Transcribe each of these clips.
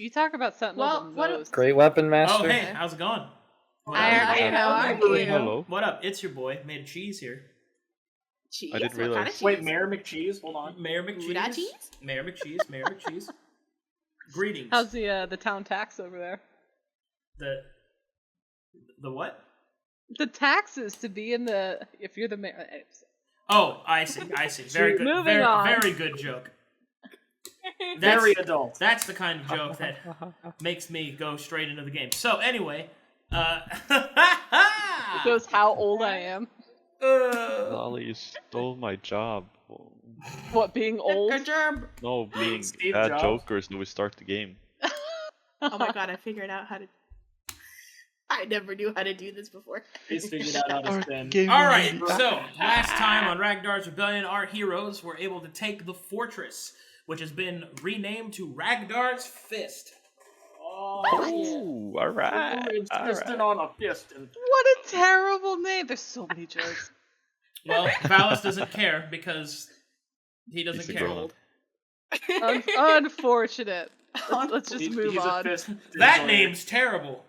You talk about Sentinel Well, the what most. Great weapon master. Oh, hey, how's it going? Hi, how are you? Hello. What up? It's your boy, Made of Cheese here. Cheese? I didn't What kind of realize. cheese? Wait, Mayor McCheese? Hold on. Mayor Gouda McCheese. cheese? Mayor McCheese. Mayor McCheese. Greetings. How's the town tax over there? The what? The taxes to be in the if you're the mayor. Oh, I see. Very good. Moving on. Very good joke. Very adult. That's the kind of joke that makes me go straight into the game. So anyway, It shows how old I am. Lolly, you stole my job. What, being old? Good job. No, being Steve bad Jobs. jokers when we start the game. Oh my god, I figured out how to... I never knew how to do this before. He's figured out how to spin. all right. So last time on Ragdar's Rebellion, our heroes were able to take the fortress, which has been renamed to Ragdar's Fist. Oh, alright. Insistent on a piston. What a terrible name. There's so many jokes. Well, Valis doesn't care because he doesn't He's a care. grown-up. Unfortunate. Let's just move He's a on. fist That destroyer. name's terrible.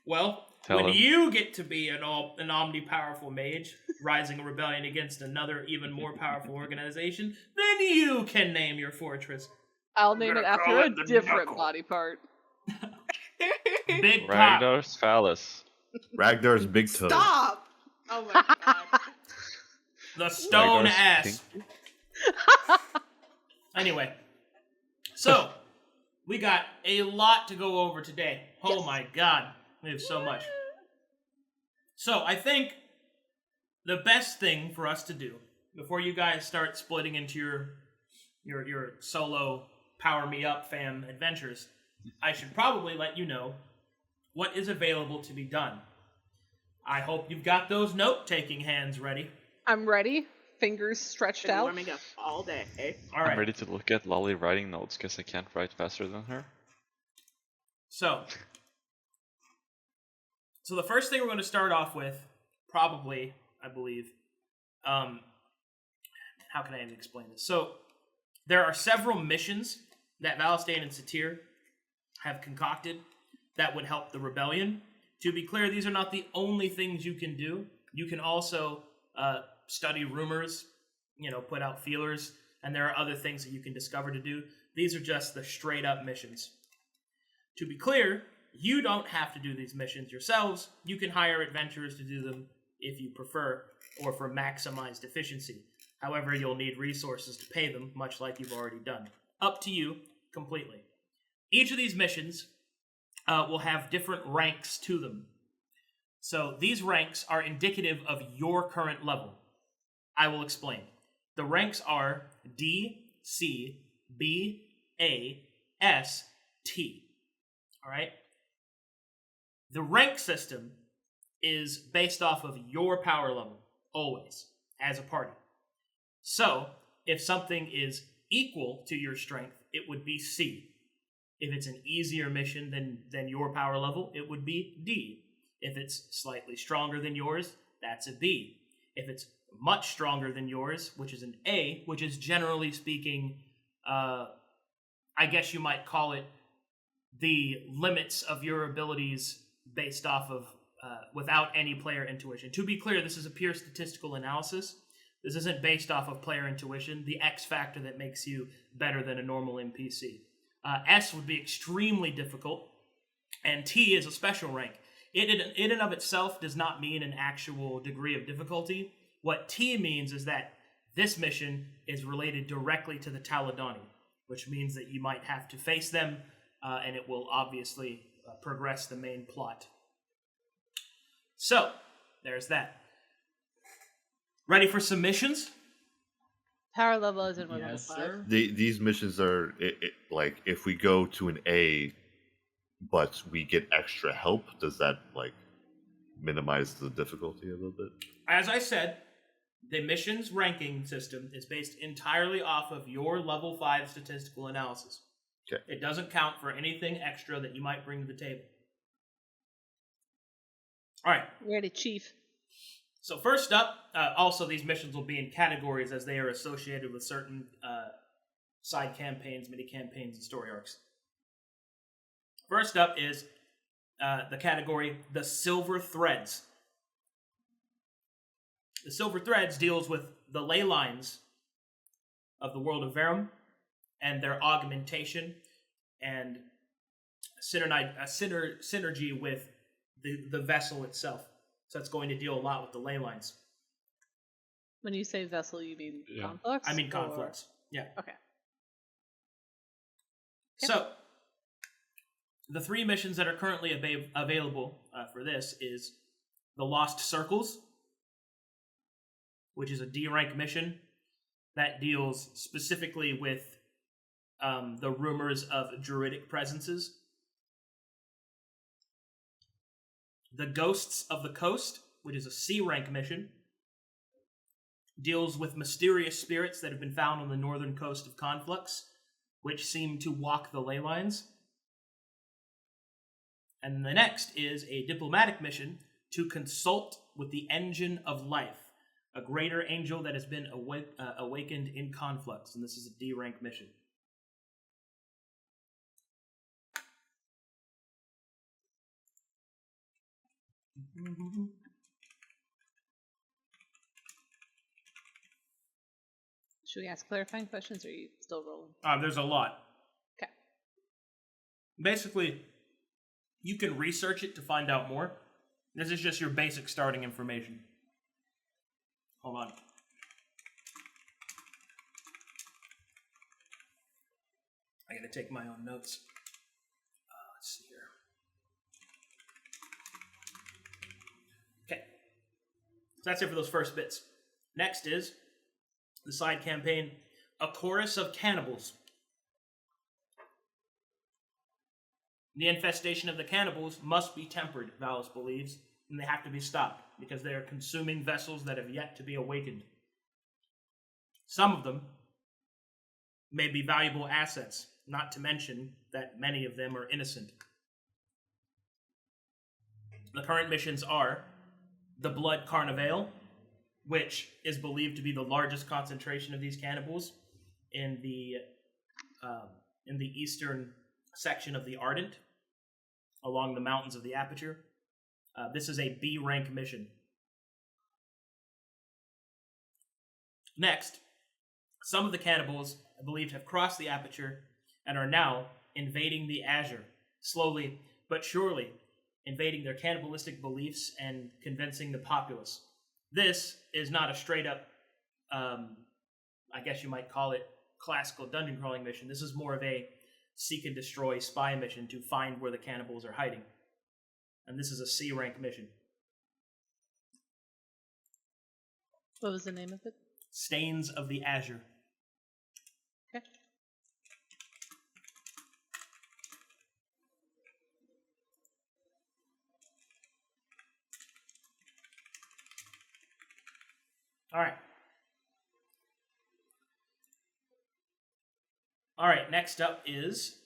Well, Tell when him. you get to be an omni-powerful mage, rising a rebellion against another even more powerful organization, then you can name your fortress. I'll name it gonna after call a it the different Knuckle. body part. Big Pop. Ragdar's phallus. Ragdar's big toe. Stop! Oh my god. The stone Ragdar's ass. pink. Anyway, so we got a lot to go over today. Oh my god, we have so much. So I think the best thing for us to do before you guys start splitting into your solo power me up fam adventures, I should probably let you know what is available to be done. I hope you've got those note-taking hands ready. I'm ready. Fingers stretched Been out. warming up all day. All right. I'm ready to look at Lolly writing notes because I can't write faster than her. So the first thing we're going to start off with, probably, I believe, how can I even explain this? So there are several missions that Valistane and Satyr have concocted that would help the rebellion. To be clear, these are not the only things you can do. You can also study rumors, put out feelers, and there are other things that you can discover to do. These are just the straight-up missions. To be clear, you don't have to do these missions yourselves. You can hire adventurers to do them if you prefer, or for maximized efficiency. However, you'll need resources to pay them, much like you've already done. Up to you, completely. Each of these missions will have different ranks to them. So these ranks are indicative of your current level. I will explain. The ranks are D, C, B, A, S, T. All right? The rank system is based off of your power level, always, as a party. So, if something is equal to your strength, it would be C. If it's an easier mission than your power level, it would be D. If it's slightly stronger than yours, that's a B. If it's much stronger than yours, which is an A, which is generally speaking, I guess you might call it the limits of your abilities based off of, without any player intuition. To be clear, this is a pure statistical analysis. This isn't based off of player intuition, the X factor that makes you better than a normal NPC. S would be extremely difficult, and T is a special rank. It in and of itself does not mean an actual degree of difficulty. What T means is that this mission is related directly to the Taladoni, which means that you might have to face them, and it will obviously progress the main plot. So, there's that. Ready for some missions? Power level is in level Yes, 5. sir. These missions are like if we go to an A, but we get extra help, does that like minimize the difficulty a little bit? As I said, the missions ranking system is based entirely off of your level 5 statistical analysis. Okay. It doesn't count for anything extra that you might bring to the table. All right. Ready, Chief. So first up, also these missions will be in categories as they are associated with certain side campaigns, mini campaigns, and story arcs. First up is the category The Silver Threads. The Silver Threads deals with the ley lines of the world of Verum and their augmentation and synergy with the vessel itself. So it's going to deal a lot with the ley lines. When you say vessel, you mean Yeah. Conflux? I mean or- Conflux. Yeah. Okay. So, the 3 missions that are currently available for this is the Lost Circles, which is a D rank mission that deals specifically with the rumors of druidic presences. The Ghosts of the Coast, which is a C rank mission, deals with mysterious spirits that have been found on the northern coast of Conflux, which seem to walk the ley lines. And the next is a diplomatic mission to consult with the Engine of Life, a greater angel that has been awakened in Conflux, and this is a D rank mission. Should we ask clarifying questions, or are you still rolling? There's a lot. Okay. Basically, you can research it to find out more. This is just your basic starting information. Hold on. I gotta take my own notes. Let's see here. Okay. So that's it for those first bits. Next is the side campaign, A Chorus of Cannibals. The infestation of the cannibals must be tempered, Valis believes, and they have to be stopped, because they are consuming vessels that have yet to be awakened. Some of them may be valuable assets, not to mention that many of them are innocent. The current missions are the Blood Carnival, which is believed to be the largest concentration of these cannibals in the eastern section of the Ardent, along the mountains of the Aperture. This is a B rank mission. Next, some of the cannibals, I believe, have crossed the Aperture and are now invading the Azure, slowly but surely invading their cannibalistic beliefs and convincing the populace. This is not a straight up, I guess you might call it, classical dungeon crawling mission. This is more of a seek and destroy spy mission to find where the cannibals are hiding. And this is a C rank mission. What was the name of it? Stains of the Azure. Okay. All right, next up is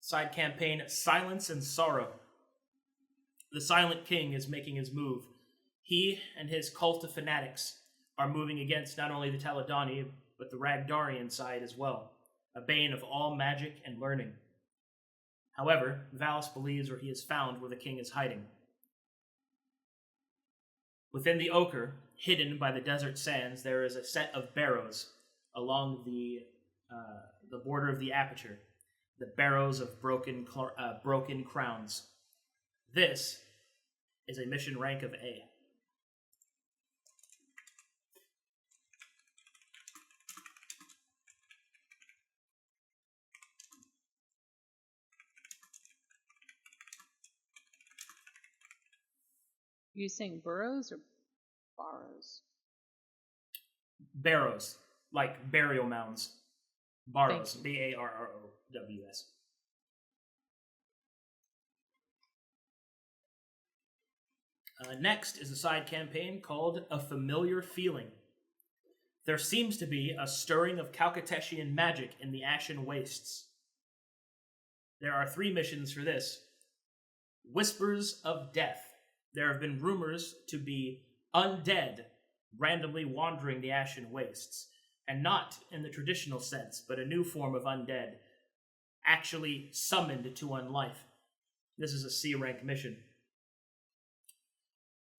side campaign Silence and Sorrow. The Silent King is making his move. He and his cult of fanatics are moving against not only the Taladoni, but the Ragdarian side as well, a bane of all magic and learning. However, Valis believes where he has found where the king is hiding. Within the Ochre, hidden by the desert sands, there is a set of barrows along the border of the Aperture, the barrows of broken crowns. This is a mission rank of A. Are you saying burrows or barrows? Barrows, like burial mounds. Barrows, Thank Barrows. Next is a side campaign called A Familiar Feeling. There seems to be a stirring of Calcateshian magic in the Ashen Wastes. There are 3 missions for this. Whispers of Death. There have been rumors to be undead randomly wandering the Ashen Wastes, and not in the traditional sense, but a new form of undead, actually summoned to unlife. This is a C rank mission.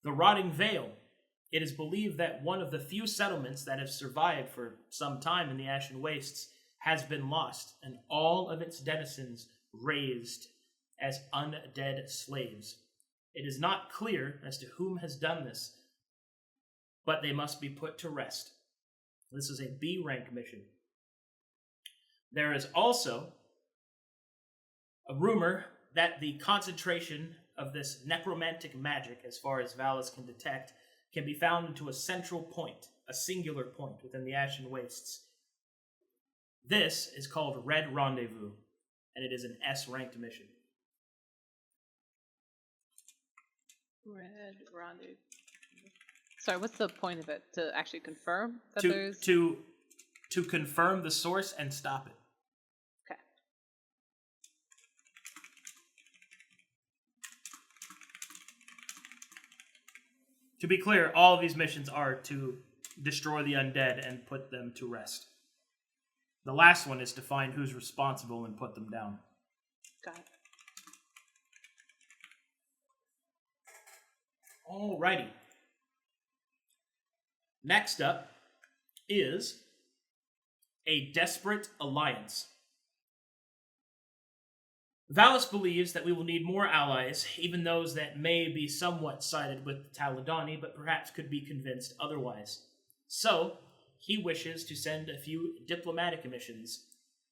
The Rotting Vale. It is believed that one of the few settlements that have survived for some time in the Ashen Wastes has been lost, and all of its denizens raised as undead slaves. It is not clear as to whom has done this, but they must be put to rest. This is a B rank mission. There is also a rumor that the concentration of this necromantic magic, as far as Valis can detect, can be found into a central point, a singular point within the Ashen Wastes. This is called Red Rendezvous, and it is an S-ranked mission. Red Rendezvous. Sorry, what's the point of it? To actually confirm that To there's... to confirm the source and stop it. Okay. To be clear, all of these missions are to destroy the undead and put them to rest. The last one is to find who's responsible and put them down. Got it. Alrighty. Next up is a desperate alliance. Valis believes that we will need more allies, even those that may be somewhat sided with the Taladoni, but perhaps could be convinced otherwise. So, he wishes to send a few diplomatic missions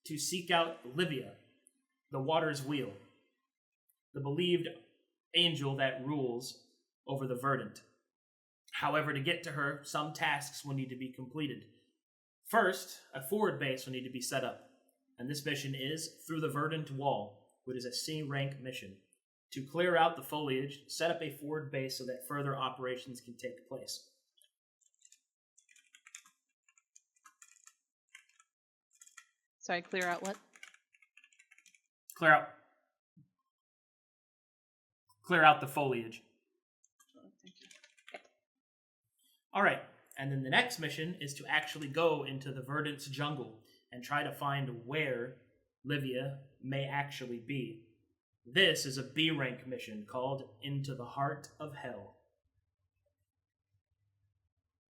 to seek out Livia, the Water's Wheel, the believed angel that rules over the Verdant. However, to get to her, some tasks will need to be completed. First, a forward base will need to be set up, and this mission is Through the Verdant Wall, which is a C-rank mission. To clear out the foliage, set up a forward base so that further operations can take place. Sorry, clear out what? Clear out the foliage. Oh, thank you. All right, and then the next mission is to actually go into the Verdant's jungle and try to find where Livia may actually be. This is a B-rank mission called Into the Heart of Hell.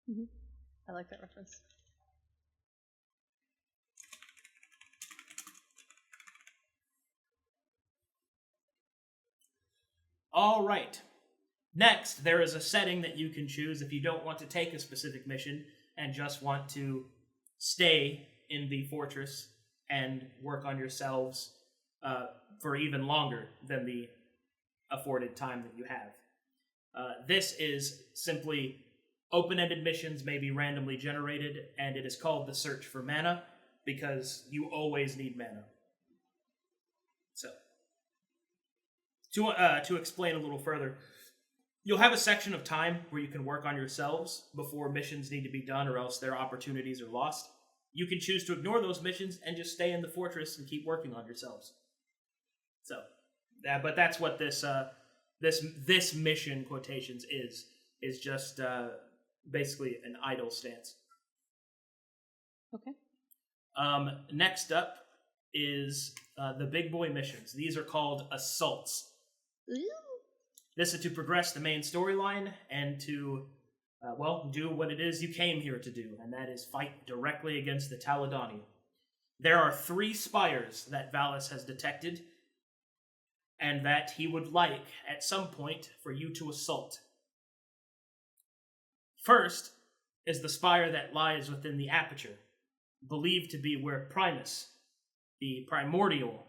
Mm-hmm. I like that reference. All right. Next, there is a setting that you can choose if you don't want to take a specific mission and just want to stay in the fortress and work on yourselves for even longer than the afforded time that you have. This is simply open-ended missions, may be randomly generated, and it is called the Search for Mana because you always need mana. So, to explain a little further, you'll have a section of time where you can work on yourselves before missions need to be done or else their opportunities are lost. You can choose to ignore those missions and just stay in the fortress and keep working on yourselves. So, but that's what this mission quotations is just basically an idle stance. Okay. Next up is the big boy missions. These are called assaults. Ooh. This is to progress the main storyline and to, do what it is you came here to do, and that is fight directly against the Taladoni. There are 3 spires that Valis has detected, and that he would like, at some point, for you to assault. First is the spire that lies within the aperture, believed to be where Primus, the primordial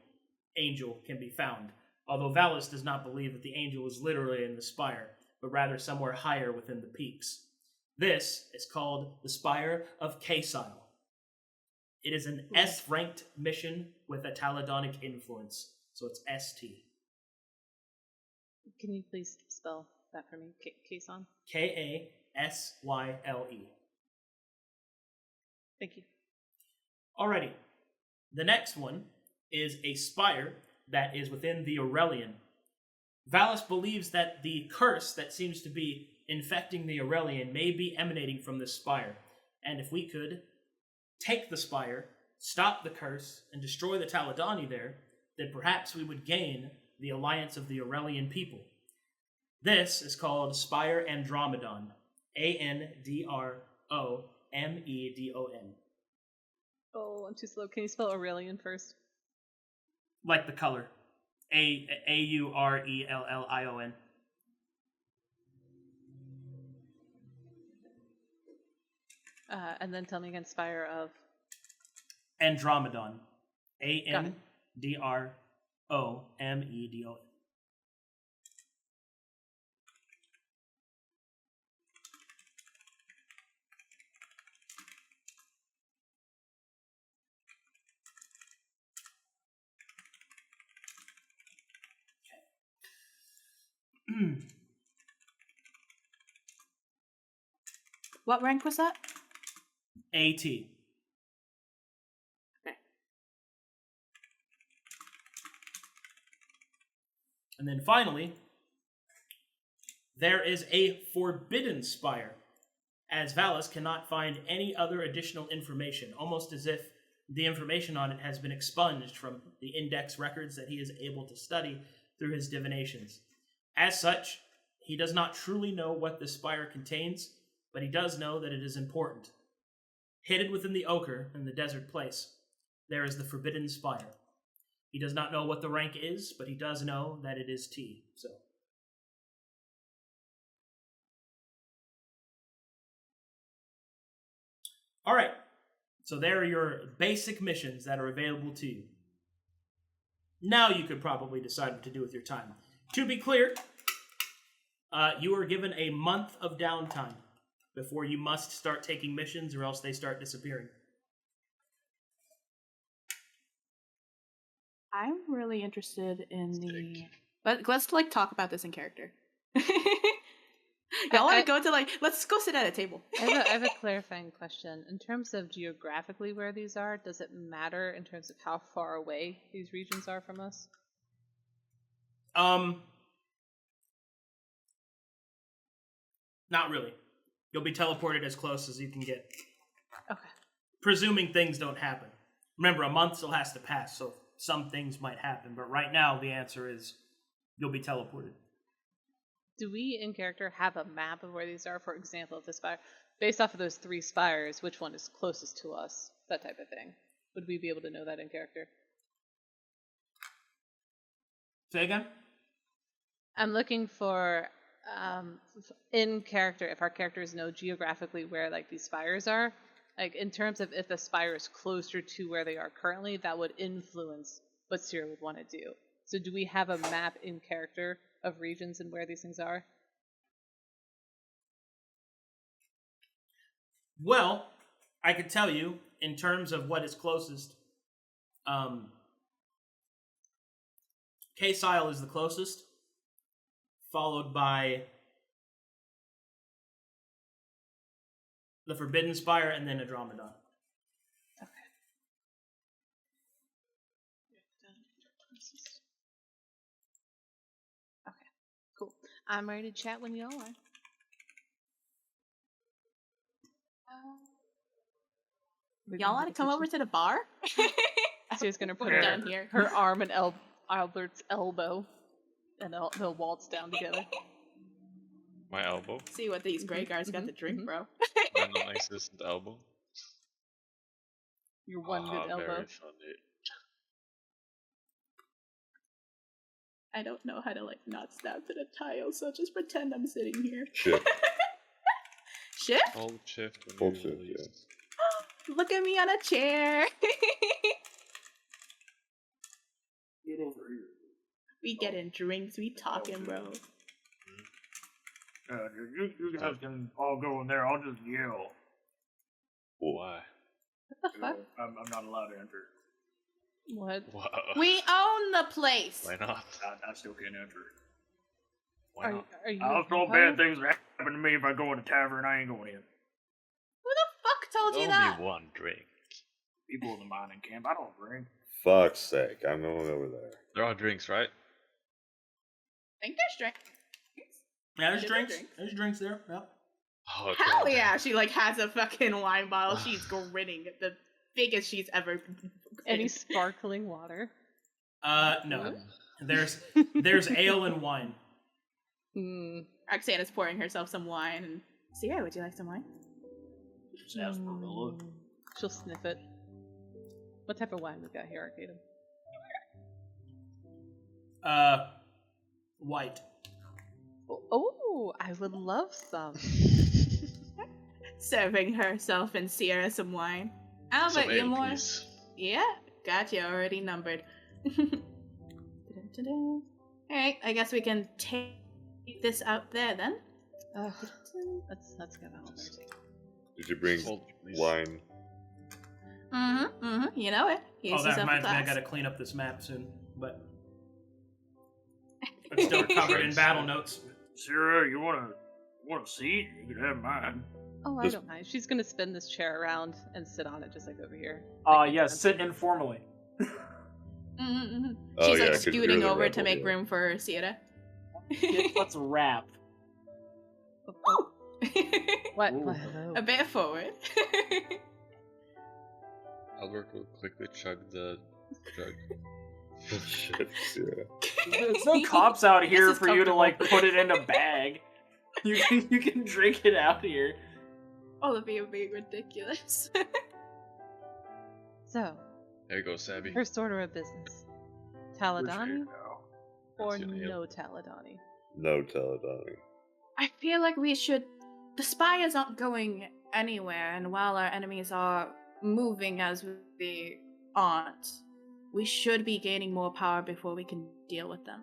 angel, can be found, although Valis does not believe that the angel is literally in the spire, but rather somewhere higher within the peaks. This is called the Spire of Caesile. It is an S-ranked mission with a Taladonic influence, so it's ST. Can you please spell that for me? Kason? Kasyle. Thank you. Alrighty. The next one is a spire that is within the Aurelian. Valis believes that the curse that seems to be infecting the Aurelian may be emanating from this spire, and if we could take the spire stop the curse, and destroy the Taladoni there, then perhaps we would gain the alliance of the Aurelian people. This is called Spire Andromedon. Andromedon. Oh, I'm too slow. Can you spell Aurelian first? Like the color. Aurelion. And then tell me again, Spire of... Andromedon. Got it. Andromedon. What rank was that? AT. Okay. And then finally, there is a Forbidden Spire, as Valis cannot find any other additional information, almost as if the information on it has been expunged from the index records that he is able to study through his divinations. As such, he does not truly know what this spire contains, but he does know that it is important. Hidden within the ochre in the desert place, there is the Forbidden Spire. He does not know what the rank is, but he does know that it is T. So, all right. So there are your basic missions that are available to you. Now you could probably decide what to do with your time. To be clear, you are given a month of downtime before you must start taking missions, or else they start disappearing. I'm really interested in the... But let's, talk about this in character. Y'all want to go to, let's go sit at a table. I have a clarifying question. In terms of geographically where these are, does it matter in terms of how far away these regions are from us? Not really. You'll be teleported as close as you can get. Okay. Presuming things don't happen. Remember, a month still has to pass, so some things might happen. But right now, the answer is you'll be teleported. Do we, in character, have a map of where these are? For example, if the spire, based off of those 3 spires, which one is closest to us? That type of thing. Would we be able to know that in character? Say again? I'm looking for, in character, if our characters know geographically where, these spires are, in terms of if the spire is closer to where they are currently, that would influence what Sera would want to do. So do we have a map in character of regions and where these things are? Well, I could tell you, in terms of what is closest, K-Sile is the closest, followed by the Forbidden Spire, and then Andromedon. Okay, cool. I'm ready to chat when y'all are. Y'all want to come over to the bar? She's gonna put We're done here. her arm in Albert's elbow, and they'll waltz down together. My elbow? See what these gray guards got to drink, bro. My non-existent elbow? Your one good elbow. Very funny. I don't know how to not stab to the tile, so just pretend I'm sitting here. Shift. Shift? Hold shift. when Hold you shift, release. yeah. Look at me on a chair. Get over here. We getting drinks, we talking, bro. You guys can all go in there. I'll just yell. Why? What the fuck? I'm not allowed to enter. What? Wow. We own the place. Why not? I still can't enter. Why not? Are you? I'll a know vampire? bad things that happen to me if I go in a tavern. I ain't going in. Who the fuck told you Only that? one drink. People in the mining camp. I don't drink. Fuck's sake, I'm going over there. There are drinks, right? I think there's drinks. Yeah, there's Is there drinks. drinks? There's drinks there. Yeah. Oh, Hell God. yeah, she has a fucking wine bottle. She's grinning. The biggest she's ever been. Any sparkling water? No. There's ale and wine. Roxanna's pouring herself some wine. And Sera, would you like some wine? Sarsaparilla. She'll sniff it. What type of wine we got here, Arcadum? White. Oh, I would love some. Serving herself and Sierra some wine. How Some about you, ale, more? please. Yeah, gotcha. Already numbered. Alright, I guess we can take this out there then. Ugh, let's go out. Did you bring Hold, please. wine? You know it. Here's That yourself a reminds me, I glass. gotta clean up this map soon, but it's still covered in battle notes. Sera, you wanna seat? You can have mine. Oh, I Just- don't mind. She's gonna spin this chair around and sit on it just like over here. Yes, sit informally. Mm-hmm. Oh, She's yeah, like 'cause you're scooting the over rebel, to make yeah. room for Sierra. Let's rap. What? Ooh. Well, hello. A bit forward. Albert will quickly chug the jug. Shit, yeah. There's no cops out This here is for you to like comfortable. put it in a bag. You can drink it out here. All of you are being ridiculous. So, There you go, Sabby. first order of business. Taladoni or That's your ale. no Taladoni? No Taladoni. I feel like we should. The spires aren't going anywhere, and while our enemies are moving as we aren't, we should be gaining more power before we can deal with them.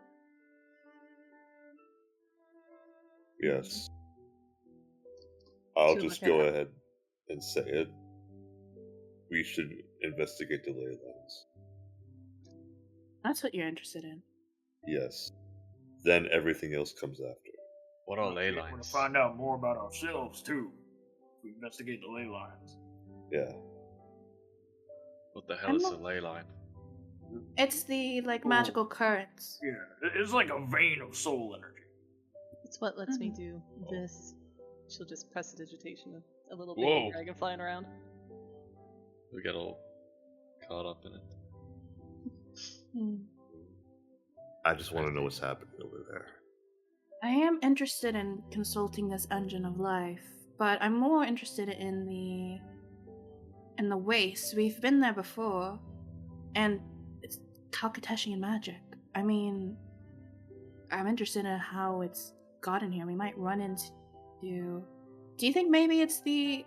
Yes. I'll To just look go at- ahead and say it. We should investigate the ley lines. That's what you're interested in. Yes. Then everything else comes after. What are ley We want lines? to find out more about ourselves too. We investigate the ley lines. Yeah. What the hell I'm is not- a ley line? It's the Oh. magical currents. Yeah, it's like a vein of soul energy. It's what lets me Mhm. do this. She'll just press a digitation of a little Whoa. baby dragon flying around. We get all caught up in it. I just want to know what's happening over there. I am interested in consulting this engine of life, but I'm more interested in the waste. We've been there before, and it's Kalkateshi magic. I mean, I'm interested in how it's gotten here. We might run into. Do you think maybe it's the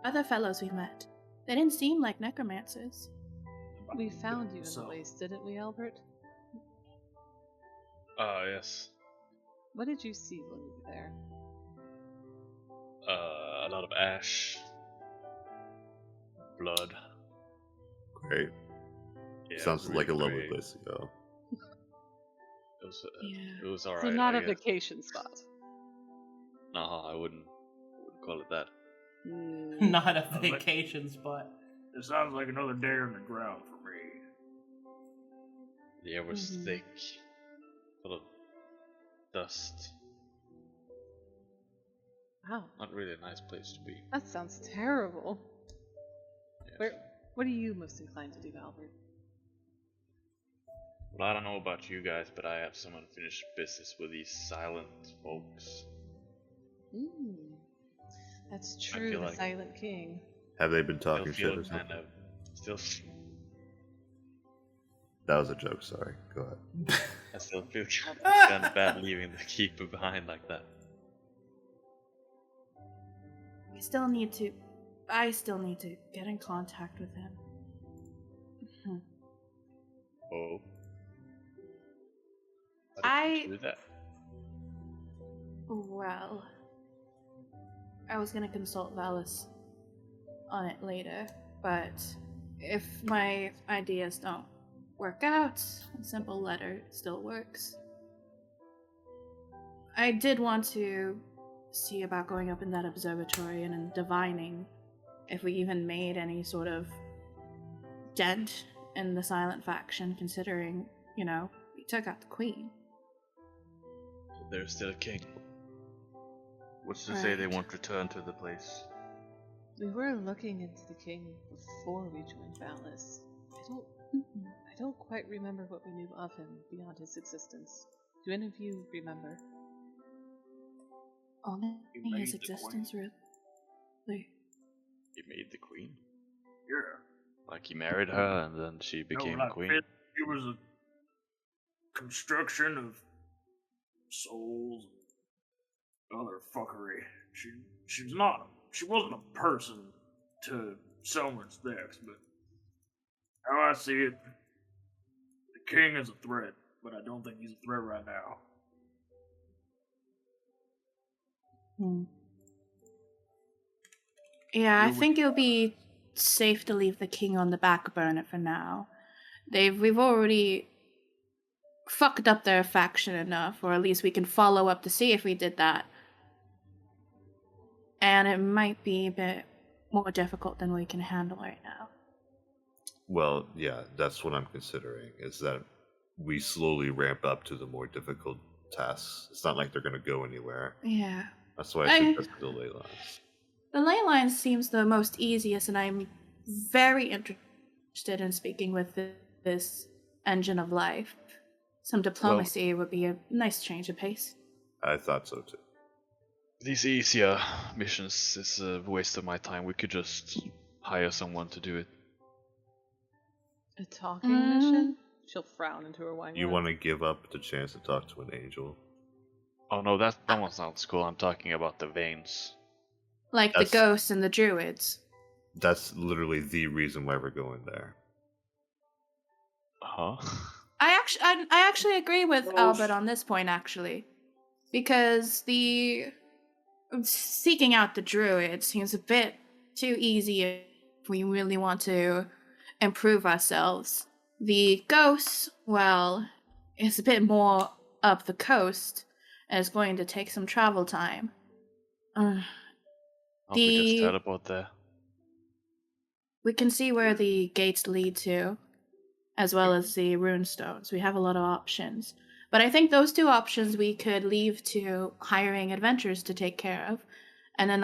other fellows we met? They didn't seem like necromancers. We found you in the So- waste, didn't we, Albert? Yes. What did you see when you were there? A lot of ash. Blood. Great. Yeah, Sounds really like a lovely great. place to go. It was, Yeah. it was alright. So not I a guess. vacation spot. No, I wouldn't call it that. Not a vacation spot. It sounds like another day on the ground for me. The air was Mhm. thick, full of dust. Wow, Not really a nice place to be. that sounds terrible. Yes. What are you most inclined to do, Albert? Well, I don't know about you guys, but I have some unfinished business with these silent folks. That's I true, feel the like- Silent King. Have they been Still talking shit feel or kind something? of, still, That was a joke, sorry. Go ahead. I still feel kind of bad leaving the keeper behind like that. I still need to get in contact with him. Oh. How I- did you do that? Well, I was gonna consult Valis on it later, but if my ideas don't work out, a simple letter still works. I did want to see about going up in that observatory and in divining if we even made any sort of dent in the silent faction, considering, we took out the queen. There's still a king. What's to say they Right. won't return to the place? We were looking into the king before we joined Valis. I don't quite remember what we knew of him beyond his existence. Do any of you remember? Only He made his the existence, really. He made the queen. Yeah. Like he married her and then she became no, like, queen. It was a construction of souls and other fuckery. She wasn't a person to someone's next, but how I see it, the king is a threat, but I don't think he's a threat right now. Yeah, I think it'll be safe to leave the king on the back burner for now. We've already fucked up their faction enough, or at least we can follow up to see if we did that. And it might be a bit more difficult than we can handle right now. Well, yeah, that's what I'm considering, is that we slowly ramp up to the more difficult tasks. It's not like they're going to go anywhere. Yeah. That's why I suggested the ley lines. The ley line seems the most easiest, and I'm very interested in speaking with this engine of life. Some diplomacy would be a nice change of pace. I thought so too. These easier missions is a waste of my time. We could just hire someone to do it. A talking mission? She'll frown into her wine. You want to give up the chance to talk to an angel? Oh no, that one sounds cool. I'm talking about the veins. Like the ghosts and the druids. That's literally the reason why we're going there. Huh? I actually agree with Albert on this point, actually. Because the seeking out the druid seems a bit too easy if we really want to improve ourselves. The ghosts, well, it's a bit more up the coast, and it's going to take some travel time. We just teleport there. We can see where the gates lead to, as well as the runestones. We have a lot of options. But I think those two options we could leave to hiring adventurers to take care of. And then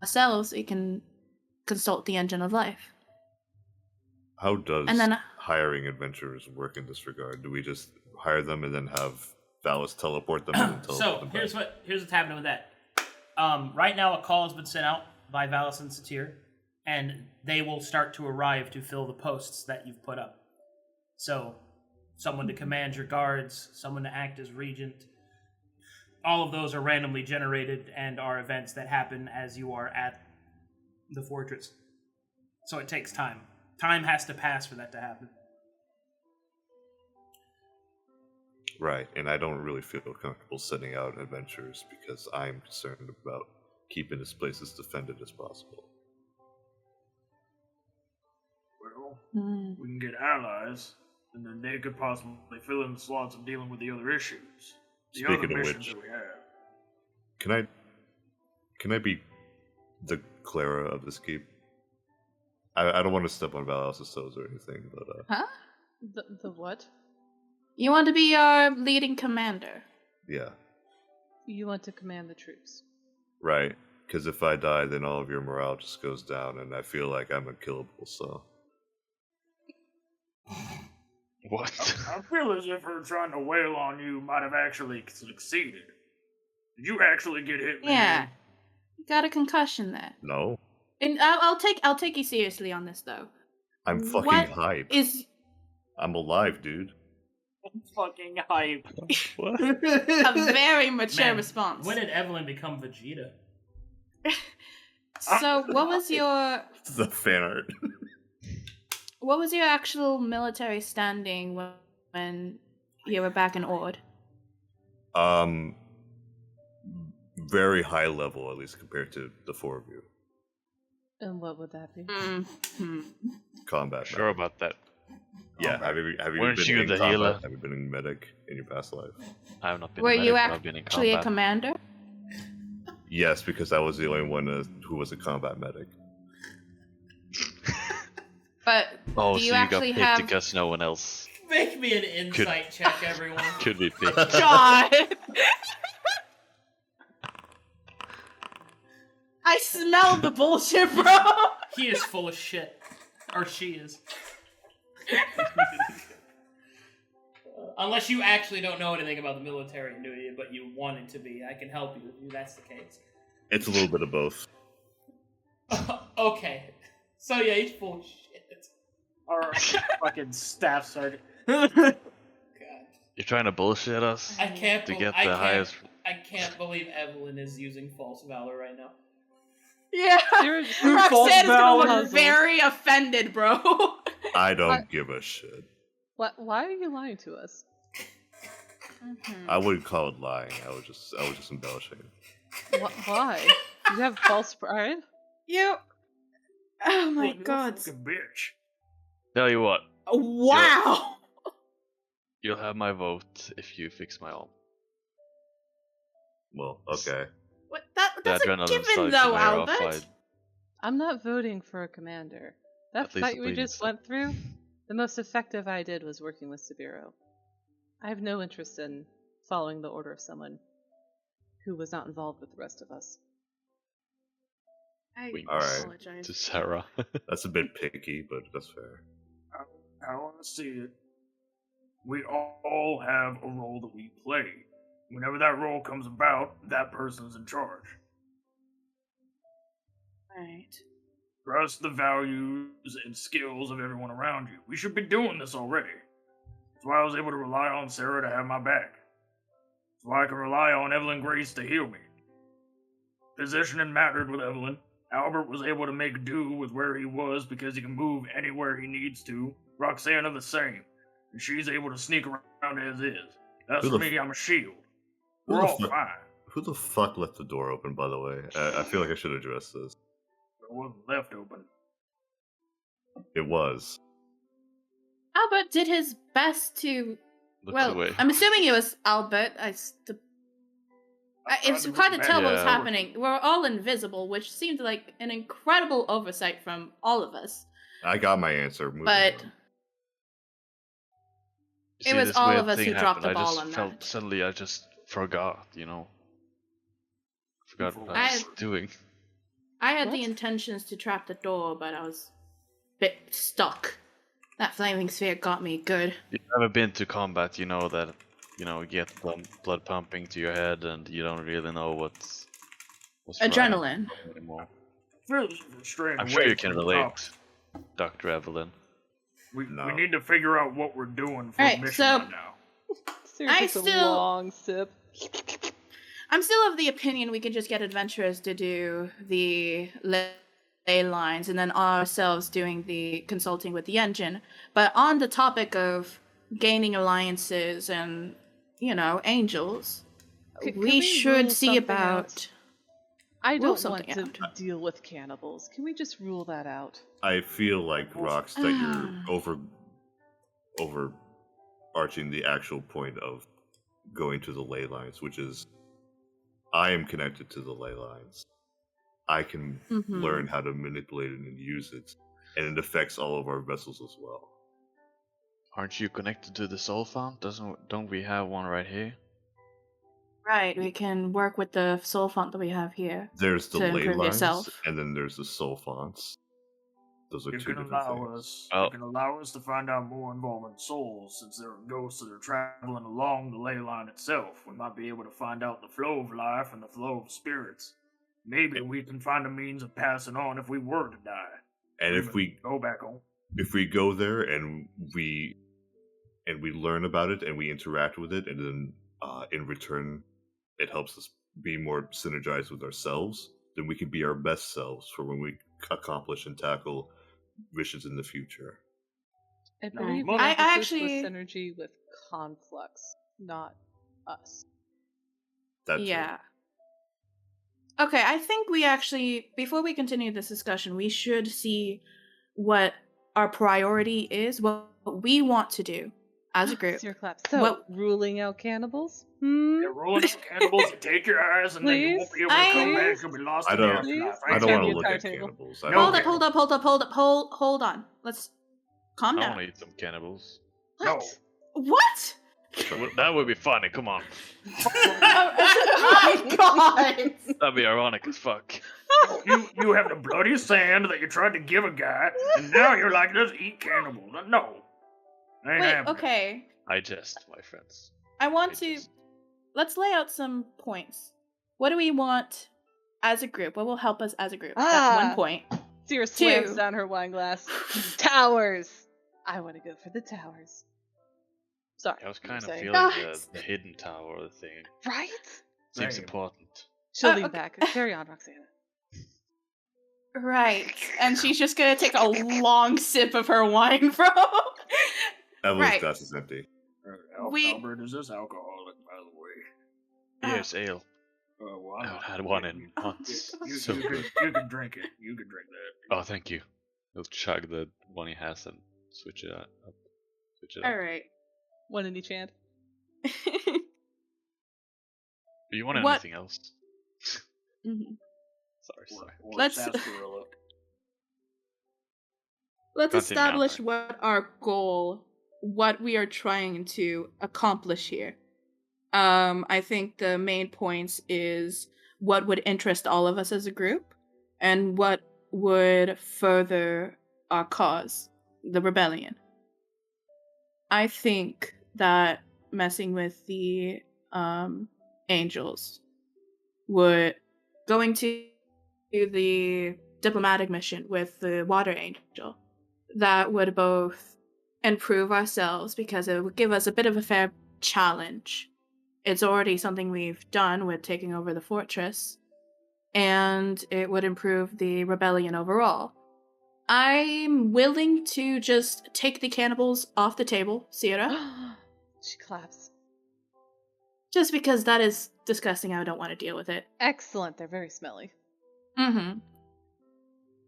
ourselves, we can consult the engine of life. How does hiring adventurers work in this regard? Do we just hire them and then have Valis teleport them? And teleport them here's what's happening with that. Right now, a call has been sent out by Valis and Satir, and they will start to arrive to fill the posts that you've put up. So, someone to command your guards, someone to act as regent. All of those are randomly generated and are events that happen as you are at the fortress. So it takes time. Time has to pass for that to happen. Right, and I don't really feel comfortable sending out adventurers because I'm concerned about keeping this place as defended as possible. Well, we can get allies, and then they could possibly fill in the slots of dealing with the other issues. The Speaking other of missions which, that we have. Can I be the Clara of this keep? I don't want to step on Valis' toes or anything, but Huh? The what? You want to be our leading commander? Yeah. You want to command the troops. Right, because if I die, then all of your morale just goes down, and I feel like I'm unkillable, so... What? I feel as if her trying to wail on you might have actually succeeded. Did you actually get hit? Yeah. You got a concussion there. No. And I'll take you seriously on this, though. I'm fucking hyped. Is I'm alive, dude. I'm fucking hype. What? a very mature Man, response. When did Evelyn become Vegeta? So, what was your The fan art. what was your actual military standing when you were back in Ord? Very high level, at least compared to the four of you. And what would that be? Combat. Sure medic. about that. Yeah, have you Weren't been you in the combat? healer? Have you been in medic in your past life? I have not been. Were a medic, you but I've been in actually a combat. commander? Yes, because I was the only one who was a combat medic. But Oh, do so you you got actually picked have because no one else Make me an insight check, everyone. could be picked. God? I smell the bullshit, bro. He is full of shit. Or she is. Unless you actually don't know anything about the military, Nooya, but you want it to be, I can help you if that's the case. It's a little bit of both. Okay. So yeah, he's full of shit. Our fucking staff sergeant. God. You're trying to bullshit us I can't to bel- get I the can't- highest. I can't believe Evelyn is using false valor right now. Yeah. You're just- Roxanne's gonna valor. look very offended, bro. I don't What? give a shit. Why are you lying to us? I wouldn't call it lying. I was just embellishing. Why? You have false pride? You. Oh my You're a god. fucking bitch. Tell you what, Wow. you'll have my vote if you fix my arm. Well, okay. What? The That's a adrenaline given, started to though, wear off. Albert. I'm not voting for a commander. That At least fight the we bleeding just stopped. went through, the most effective I did was working with Sabeiro. I have no interest in following the order of someone who was not involved with the rest of us. I Winks. Alright. apologize. To Sera. That's a bit picky, but that's fair. I want to see it. We all have a role that we play. Whenever that role comes about, that person's in charge. Right. Trust the values and skills of everyone around you. We should be doing this already. That's why I was able to rely on Sera to have my back. That's why I can rely on Evelyn Grace to heal me. Positioning mattered with Evelyn. Albert was able to make do with where he was because he can move anywhere he needs to. Roxanna the same. And she's able to sneak around as is. That's Who for the me, I'm a shield. who We're the all fu- fine. Who the fuck left the door open, by the way? I feel like I should address this. It wasn't left open. It was. Albert did his best to. Look well, away. I'm assuming it was Albert. It's hard to tell what was Yeah. happening. We're all invisible, which seemed like an incredible oversight from all of us. I got my answer. Moving But on. You it see, was this all weird of us thing who dropped happened. the ball I just on felt that. suddenly I just forgot, you know. Forgot what I- I was doing. I had What? the intentions to trap the door, but I was a bit stuck. That flaming sphere got me good. You've never been to combat, you know that, you know, you get blood pumping to your head and you don't really know what's right Adrenaline. anymore. Feels strange. I'm sure way you can from the relate, top. Dr. Evelyn. We No. need to figure out what we're doing for Alright, a mission so- right now. Seriously, I it's a still- long sip. I'm still of the opinion we could just get adventurers to do the ley lines and then ourselves doing the consulting with the engine. But on the topic of gaining alliances and, angels, Can we we should rule see something about. out? I Rule don't want something to deal with cannibals. Can we just rule that out? I feel like, Rox, that you're overarching the actual point of going to the ley lines, which is I am connected to the ley lines. I can Mhm. learn how to manipulate it and use it, and it affects all of our vessels as well. Aren't you connected to the soul font? Don't we have one right here? Right, we can work with the soul font that we have here. There's the To ley improve lines, yourself. and then there's the soul fonts. Those are You two can different allow things. us. Oh. You can allow us to find out more involving souls, since there are ghosts that are traveling along the ley line itself. We might be able to find out the flow of life and the flow of spirits. Maybe we can find a means of passing on if we were to die. And if we go back home, go there and we learn about it and we interact with it, and then in return it helps us be more synergized with ourselves, then we can be our best selves for when we accomplish and tackle missions in the future. I No, believe money. the I emphasis actually- was synergy with Conflux, not us. That's Yeah. Okay, I think we actually, before we continue this discussion, we should see what our priority is, what we want to do as a group. Your clap. So, What- ruling out cannibals? they're rolling out cannibals and take your eyes, and then you won't be able to come Please? back. You'll be lost I in the don't- afterlife. I don't Turn want to the look entire at table. cannibals. No. don't Hold care. up, hold on. Let's calm I down. want to eat some cannibals. No. What? That would be funny, come on. Oh my god! That'd be ironic as fuck. You have the bloody sand that you tried to give a guy, and now you're like, let's eat cannibals. No. Ain't Wait, happening. okay. I jest, my friends. I want I to. jest. Let's lay out some points. What do we want as a group? What will help us as a group? That's one point. Sera slams 2. down her wine glass. Towers. I want to go for the towers. Sorry. I was you were kind of saying. feeling Guys. the hidden tower thing. Right? Seems Same. important. She'll lean okay. back. Carry on, Roxanna. Right. And she's just gonna take a long sip of her wine, bro. Evelyn's Right. glass is empty. Albert, is this alcoholic, by the way? Here's ale. Well, I I'm haven't not had one drinking. in months. You So can good. drink it. You can drink that. Oh, thank you. He'll chug the one he has and switch it up. Switch it up. Alright. One in each hand. Do you want What- anything else? Mhm. Sorry. Or Let's- sarsaparilla. Let's Continue, establish Albert. what our goal, what we are trying to accomplish here. I think the main points is what would interest all of us as a group, and what would further our cause, the rebellion. I think that messing with the angels would going to the diplomatic mission with the water angel, that would both improve ourselves because it would give us a bit of a fair challenge. It's already something we've done with taking over the fortress, and it would improve the rebellion overall. I'm willing to just take the cannibals off the table, Sierra, She claps. just because that is disgusting. I don't want to deal with it. Excellent. They're very smelly. Mm-hmm.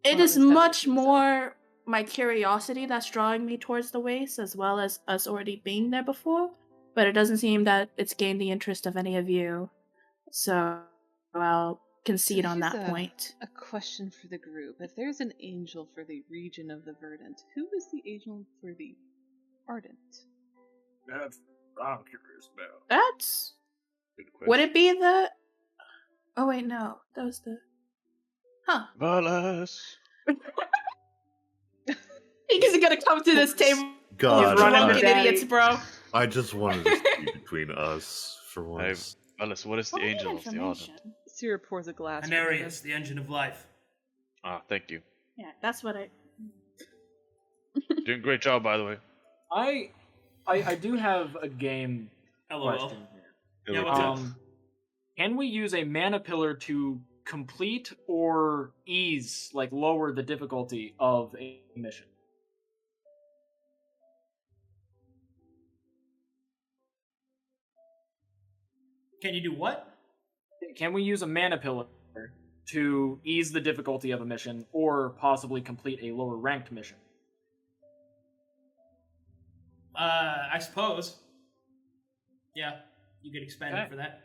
It Well, is at least that much makes sense. more my curiosity that's drawing me towards the waste, as well as us already being there before. But it doesn't seem that it's gained the interest of any of you, so I'll concede on Here's that point. A question for the group. If there's an angel for the region of the Verdant, who is the angel for the Ardent? That's what I'm curious about. That's Good would question. it be the? Oh wait, no, that was the. Huh? Valas. He's gonna come to this table. God, He's running to Fucking daddy. idiots, bro. I just wanted this to be between us for once. Valas, what is the What angel of the information? Ardent? Sera pours a glass. for Anarius, the engine of life. Ah, thank you. Yeah, that's what I. Doing a great job, by the way. I do have a game LOL. question here. Yeah, what's up? Can we use a mana pillar to complete or ease, like lower the difficulty of a mission? Can you do what? Can we use a mana pillar to ease the difficulty of a mission or possibly complete a lower ranked mission? I suppose. Yeah, you get expended Okay. for that.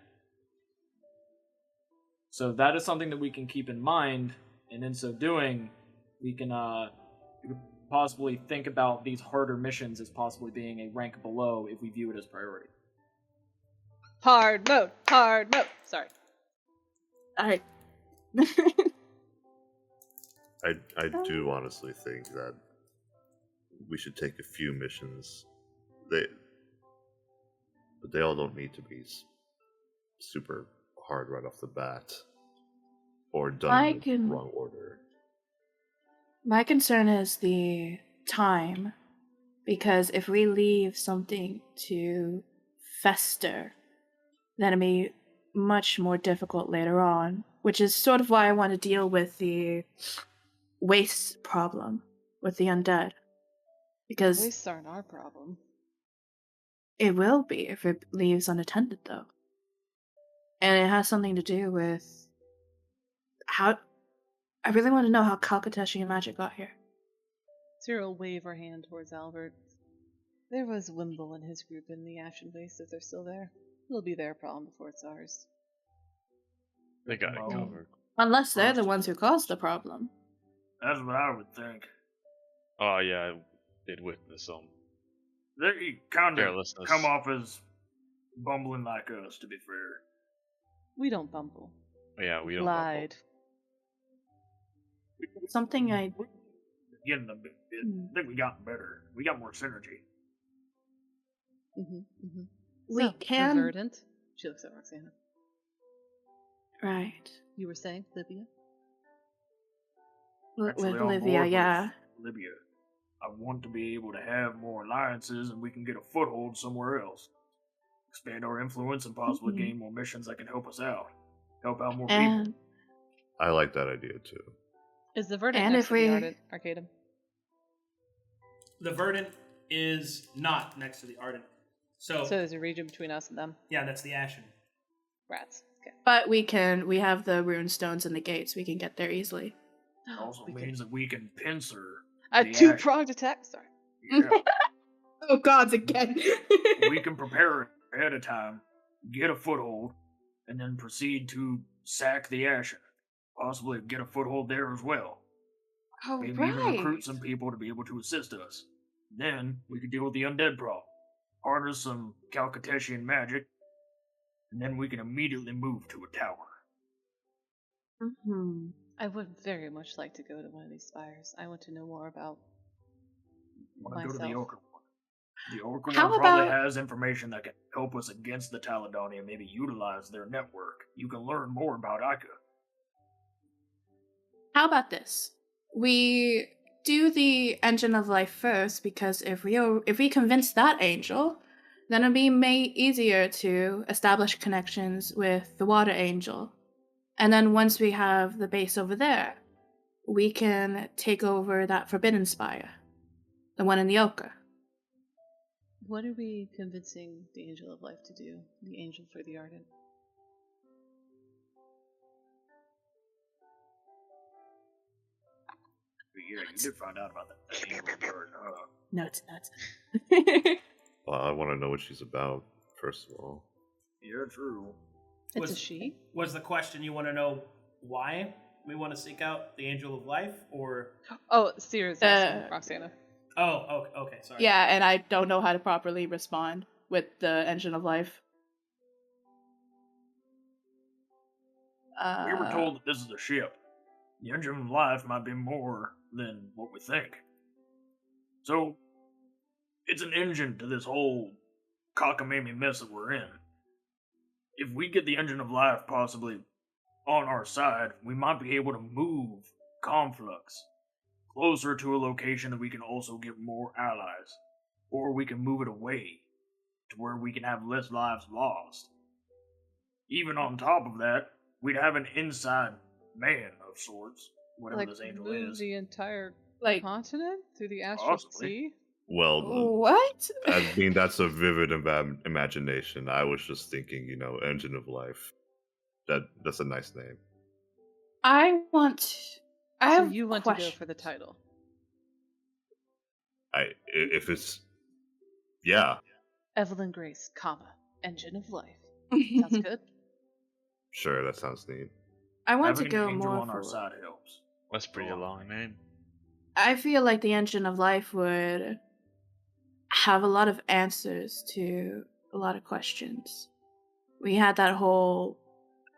So that is something that we can keep in mind, and in so doing, we can possibly think about these harder missions as possibly being a rank below if we view it as priority. Hard mode. Hard mode. Sorry. Alright. I do honestly think that we should take a few missions. But they all don't need to be super hard right off the bat, or done I in the can- wrong order. My concern is the time, because if we leave something to fester, then it'll be much more difficult later on, which is sort of why I want to deal with the waste problem with the undead. Because Wastes aren't our problem. it will be if it leaves unattended, though. And it has something to do with how. I really want to know how Kalkateshi and Magic got here. Sera will wave her hand towards Albert. There was Wimble and his group in the Ashen Waste, if they're still there. It'll be their problem before it's ours. They got it Well, covered. Unless they're the ones who caused the problem. That's what I would think. Oh yeah, I did witness some They kind of carelessness. come off as bumbling like us, to be fair. We don't bumble. Yeah, we don't. Lied. Something I Getting a bit. I think we got better. We got more synergy. we So, can the verdant. She looks at Roxanna. right You were saying, Libya? with Actually, on Olivia, board yeah. with Libya. I want to be able to have more alliances, and we can get a foothold somewhere else. Expand our influence and possibly Mhm. gain more missions that can help us out. Help out more people. And I like that idea too. Is the verdant And next if to the we- Arcadum? The Verdant is not next to the Ardent. So So there's a region between us and them. yeah, that's the Ashen. Rats. Okay. but we have the rune stones and the gates. We can get there easily. It also We means that we can pincer. A the two-pronged attack. Sorry. Yeah. Oh gods again. We can prepare ahead of time, get a foothold, and then proceed to sack the Ashen. Possibly get a foothold there as well. Oh Maybe right. even recruit some people to be able to assist us. Then we could deal with the undead problem. Harness some Calcatesian magic, and then we can immediately move to a tower. Mhm. I would very much like to go to one of these spires. I want to know more about Want to go to the myself. Ochre one. The Ochre How one probably about- has information that can help us against the Taladoni and maybe utilize their network. You can learn more about Ica. How about this? We do the engine of life first, because if we convince that angel, then it'll be easier to establish connections with the water angel. And then once we have the base over there, we can take over that forbidden spire, the one in the Ochre. What are we convincing the Angel of Life to do? The Angel for the Ardent. But yeah, you did find out about that. Angel bird, huh? Nuts. Well, I want to know what she's about, first of all. Yeah, true. It's Was- a she. Was the question you want to know why we want to seek out the Angel of Life, or Oh, Sera's asking Roxanna. oh, okay, sorry. Yeah, and I don't know how to properly respond with the engine of life. We were told that this is a ship. The engine of life might be more than what we think. So, it's an engine to this whole cockamamie mess that we're in. If we get the engine of life possibly on our side, we might be able to move Conflux closer to a location that we can also get more allies. Or we can move it away to where we can have less lives lost. Even on top of that, we'd have an inside man of sorts, whatever Like this angel move is. the entire like continent through the astral Possibly. sea. Well, what? I mean, that's a vivid imagination. I was just thinking, Engine of Life. That's a nice name. I So have you want to go questions. for the title. If it's, yeah, Evelyn Grace, Engine of Life. Sounds good. sure, that sounds neat. I want to Having go an angel more on our for. side helps. That's pretty long name. I feel like the engine of life would have a lot of answers to a lot of questions. We had that whole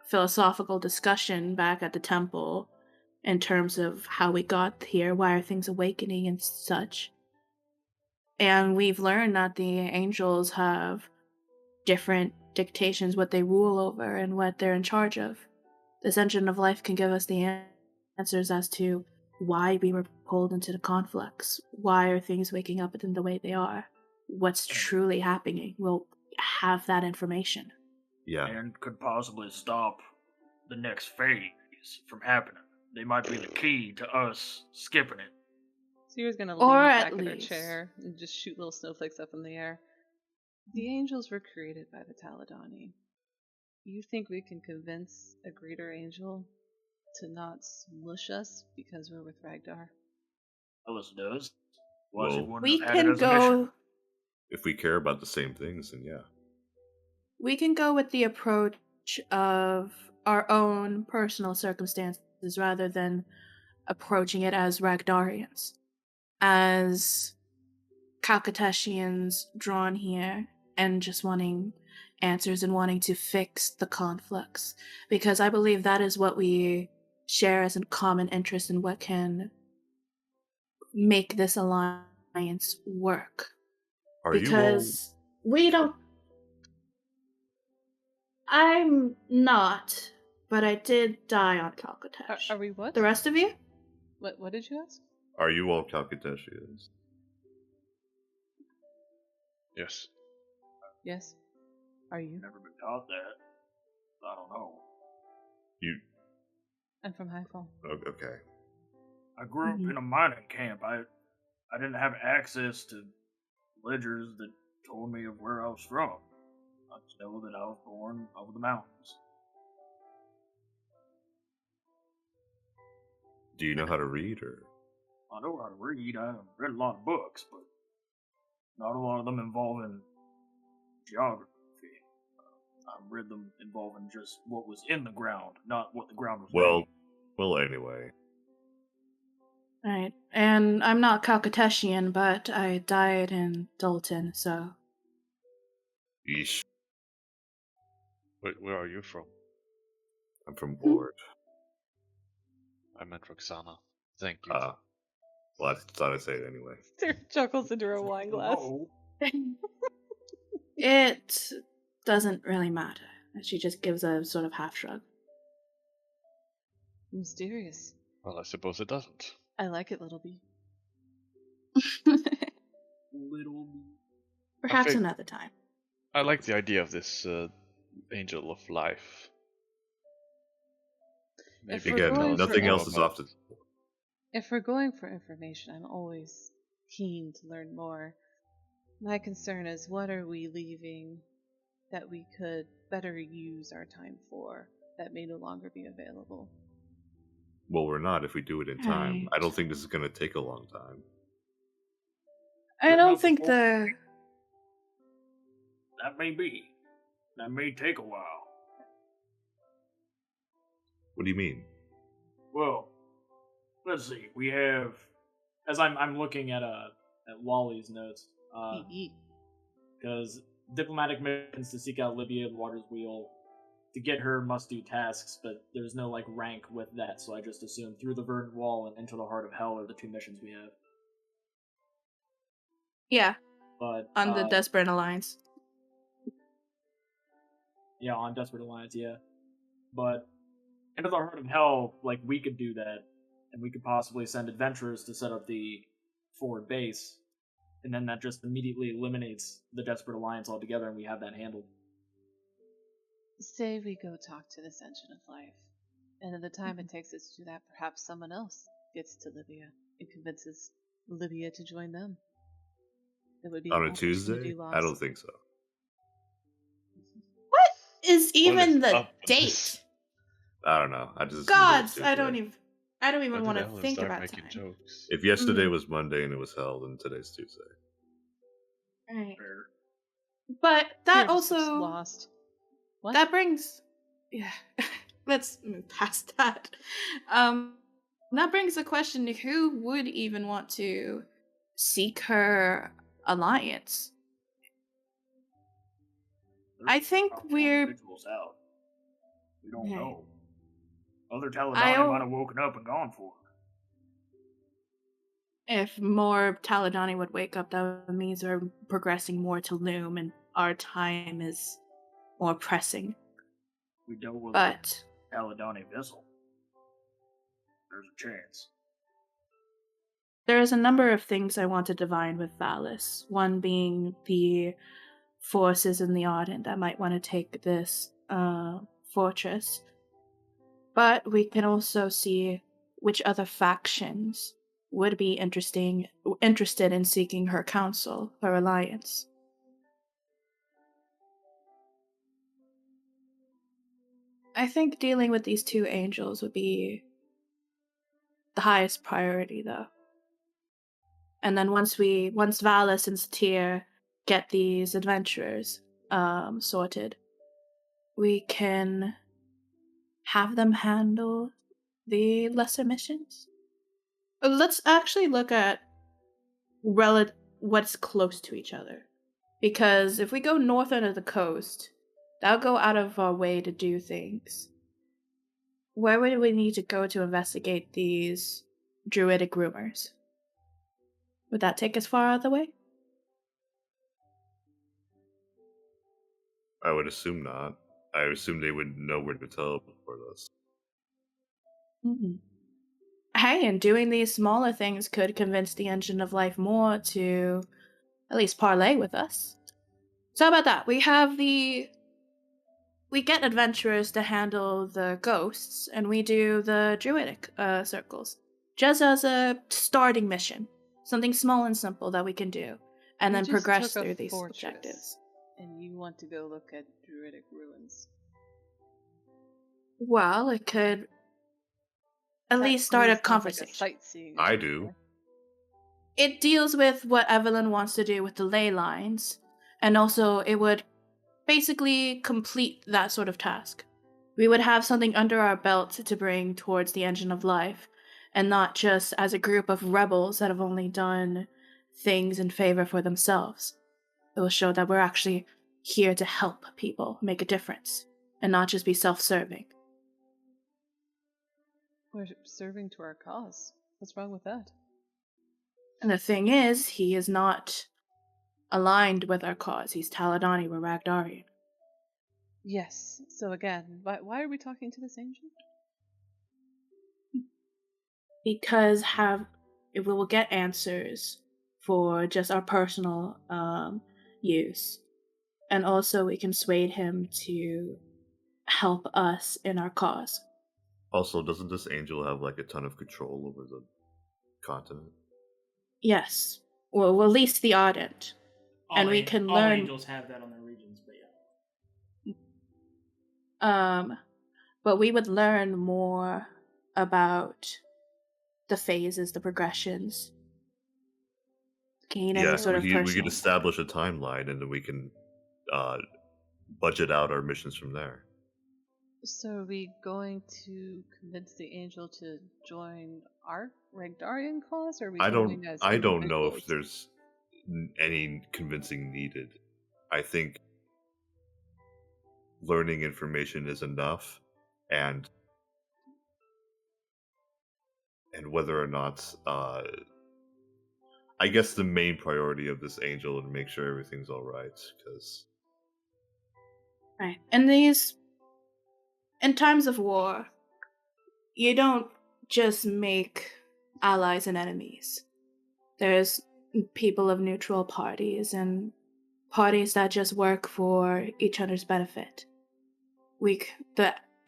philosophical discussion back at the temple in terms of how we got here, why are things awakening and such. And we've learned that the angels have different dictations, what they rule over and what they're in charge of. This engine of life can give us the answers as to why we were pulled into the conflux. Why are things waking up in the way they are? What's truly happening? We'll have that information. Yeah, And could possibly stop the next phase from happening. They might be the key to us skipping it. Sera's gonna Or lean at back in her least- chair and just shoot little snowflakes up in the air. The angels were created by the Taladoni. You think we can convince a greater angel to not smush us because we're with Ragdar? Ellis does. Why she Well- wouldn't We have had it can as a mission. go. if we care about the same things, then yeah. We can go with the approach of our own personal circumstances rather than approaching it as Ragdarians, as Calcatesians drawn here and just wanting answers and wanting to fix the conflux. Because I believe that is what we share as a common interest in what can make this alliance work. Are Because we don't. I'm not, but I did die on Calcatesh. Are we what? The rest of you? What did you ask? are you all Calcateshians? Yes. Yes. Are you? Never been taught that. I don't know. You I'm from Highfall. okay? I grew up Mhm. in a mining camp. I didn't have access to ledgers that told me of where I was from. I just know that I was born over the mountains. Do you know how to read, or I know how to read. I read a lot of books, but not a lot of them involving geography. I read them involving just what was in the ground, not what the ground was well, made. anyway. Right. And I'm not Calcateshian, but I died in Dalton, so. Yeesh. Where are you from? I'm from Board. I meant Roxanna. Thank you. Well, I thought I'd say it anyway. Sarah chuckles into her wine glass. No. It doesn't really matter. She just gives a sort of half shrug. Mysterious. Well, I suppose it doesn't. I like it, Little Bee. Little Perhaps think- another time. I like the idea of this angel of life. If Maybe we're Again, going for nothing it- else is off the. If we're going for information, I'm always keen to learn more. My concern is, what are we leaving that we could better use our time for that may no longer be available? Well, we're not if we do it in time. Right. I don't think this is going to take a long time. I don't think the. That may be. That may take a while. What do you mean? Well, let's see. We have, as I'm looking at Wally's notes, Eat. because diplomatic missions to seek out Libya, the Water's Wheel, to get her must do tasks, but there's no like rank with that, so I just assume Through the Verdant Wall and Into the Heart of Hell are the two missions we have. Yeah, But on the Desperate Alliance. yeah, on Desperate Alliance, yeah. But Into the Heart of Hell, like we could do that, and we could possibly send adventurers to set up the forward base, and then that just immediately eliminates the Desperate Alliance altogether, and we have that handled. Say we go talk to this engine of life, and in the time it takes us to do that, perhaps someone else gets to Libya and convinces Libya to join them. It would be On an a opportunity Tuesday? lost. I don't think so. What is even is the up with date? this? I don't know. I just Gods, assumed it was I don't Tuesday. even When want did to Ellen think start about making time. jokes? If yesterday Mhm. was Monday and it was hell, then today's Tuesday. Right. Fair. But Fear that was also lost. What? that brings yeah. Let's move past that. That brings the question: who would even want to seek her alliance? I think Powerful we're. individuals out. We don't Right. know. Other Taladoni I- might have woken up and gone for her. If more Taladoni would wake up, that means we're progressing more to Loom, and our time is more pressing. We dealt with But a Taladoni vessel. There's a chance. there is a number of things I want to divine with Valis. One being the forces in the Ardent that might want to take this fortress. But we can also see which other factions would be interested in seeking her counsel, her alliance. I think dealing with these two angels would be the highest priority, though. And then once Valis and Satir get these adventurers sorted, we can have them handle the lesser missions. Let's actually look at what's close to each other. Because if we go north end of the coast, that'll go out of our way to do things. where would we need to go to investigate these druidic rumors? Would that take us far out of the way? I would assume not. I assume they would know where to teleport us. Mm-hmm. Hey, and doing these smaller things could convince the Engine of Life more to at least parlay with us. So how about that? We get adventurers to handle the ghosts, and we do the druidic circles. Just as a starting mission. Something small and simple that we can do. And We then just progress took a through these fortress, objectives. And you want to go look at druidic ruins. Well, it could at That least to start me a sounds like conversation. sightseeing I adventure. do. It deals with what Evelyn wants to do with the ley lines, and also it would basically complete that sort of task. We would have something under our belt to bring towards the Engine of Life, and not just as a group of rebels that have only done things in favor for themselves. It will show that we're actually here to help people make a difference, and not just be self-serving. We're serving to our cause. What's wrong with that? And the thing is, he is not aligned with our cause. He's Taladoni, we're Ragdarian. Yes. So again, why are we talking to this angel? Because we will get answers for just our personal use, and also we can sway him to help us in our cause. Also, doesn't this angel have like a ton of control over the continent? Yes, well, at least the Ardent, and we can all learn. angels have that on their regions, but yeah. But we would learn more about the phases, the progressions, gain any sort of we personal. could establish a timeline, and then we can budget out our missions from there. So are we going to convince the angel to join our Ragdarian cause, or are we I going as don't know if individuals? there's any convincing needed. I think learning information is enough, and whether or not I guess the main priority of this angel is to make sure everything's all right, because Right. In times of war, you don't just make allies and enemies. There's people of neutral parties and parties that just work for each other's benefit. The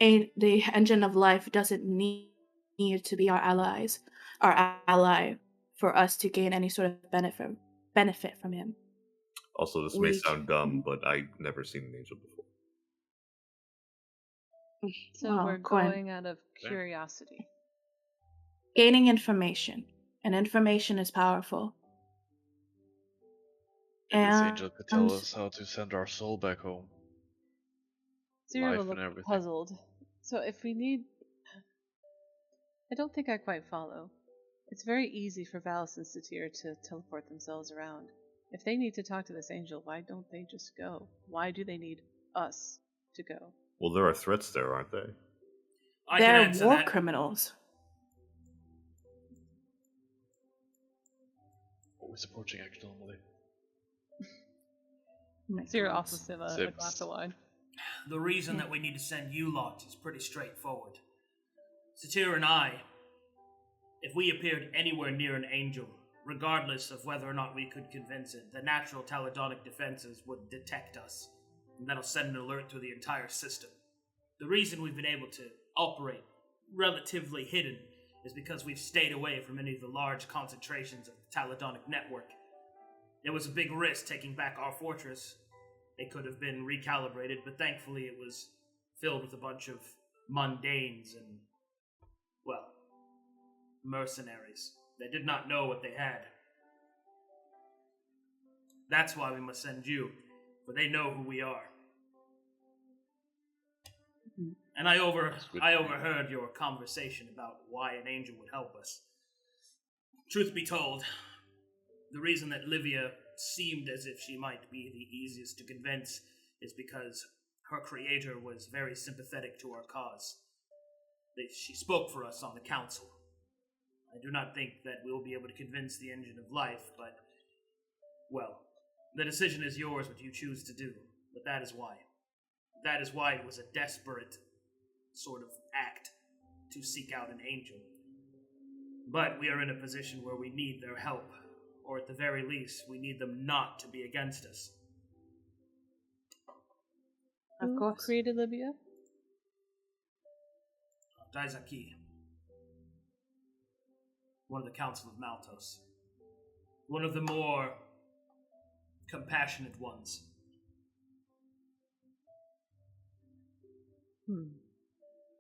Engine of Life doesn't need to be our ally for us to gain any sort of benefit from him. also this may sound dumb, but I've never seen an angel before. So Well, we're going out of curiosity. Gaining information, and information is powerful. Maybe this And angel could tell us how to send our soul back home. Zero Life will and look everything. puzzled. So if we need... I don't think I quite follow. It's very easy for Valis and Satir to teleport themselves around. If they need to talk to this angel, why don't they just go? Why do they need us to go? Well, there are threats there, aren't they? I can they're answer war that. criminals. Always approaching action normally. Zero offers him a Sips. glass of wine. The reason that we need to send you lot is pretty straightforward. Satir and I, if we appeared anywhere near an angel, regardless of whether or not we could convince it, the natural Taladonic defenses would detect us, and that'll send an alert to the entire system. The reason we've been able to operate relatively hidden is because we've stayed away from any of the large concentrations of the Taladonic network. It was a big risk taking back our fortress. It could have been recalibrated, but thankfully it was filled with a bunch of mundanes and, well, mercenaries. They did not know what they had. That's why we must send you, for they know who we are. And I overheard your conversation about why an angel would help us. Truth be told, the reason that Livia seemed as if she might be the easiest to convince is because her creator was very sympathetic to our cause. She spoke for us on the council. I do not think that we'll be able to convince the Engine of Life, but, well, the decision is yours what you choose to do, but that is why. That is why it was a desperate sort of act to seek out an angel. But we are in a position where we need their help, or at the very least, we need them not to be against us. Of Who course. created Libya? Daizaki, one of the Council of Maltos. One of the more compassionate ones.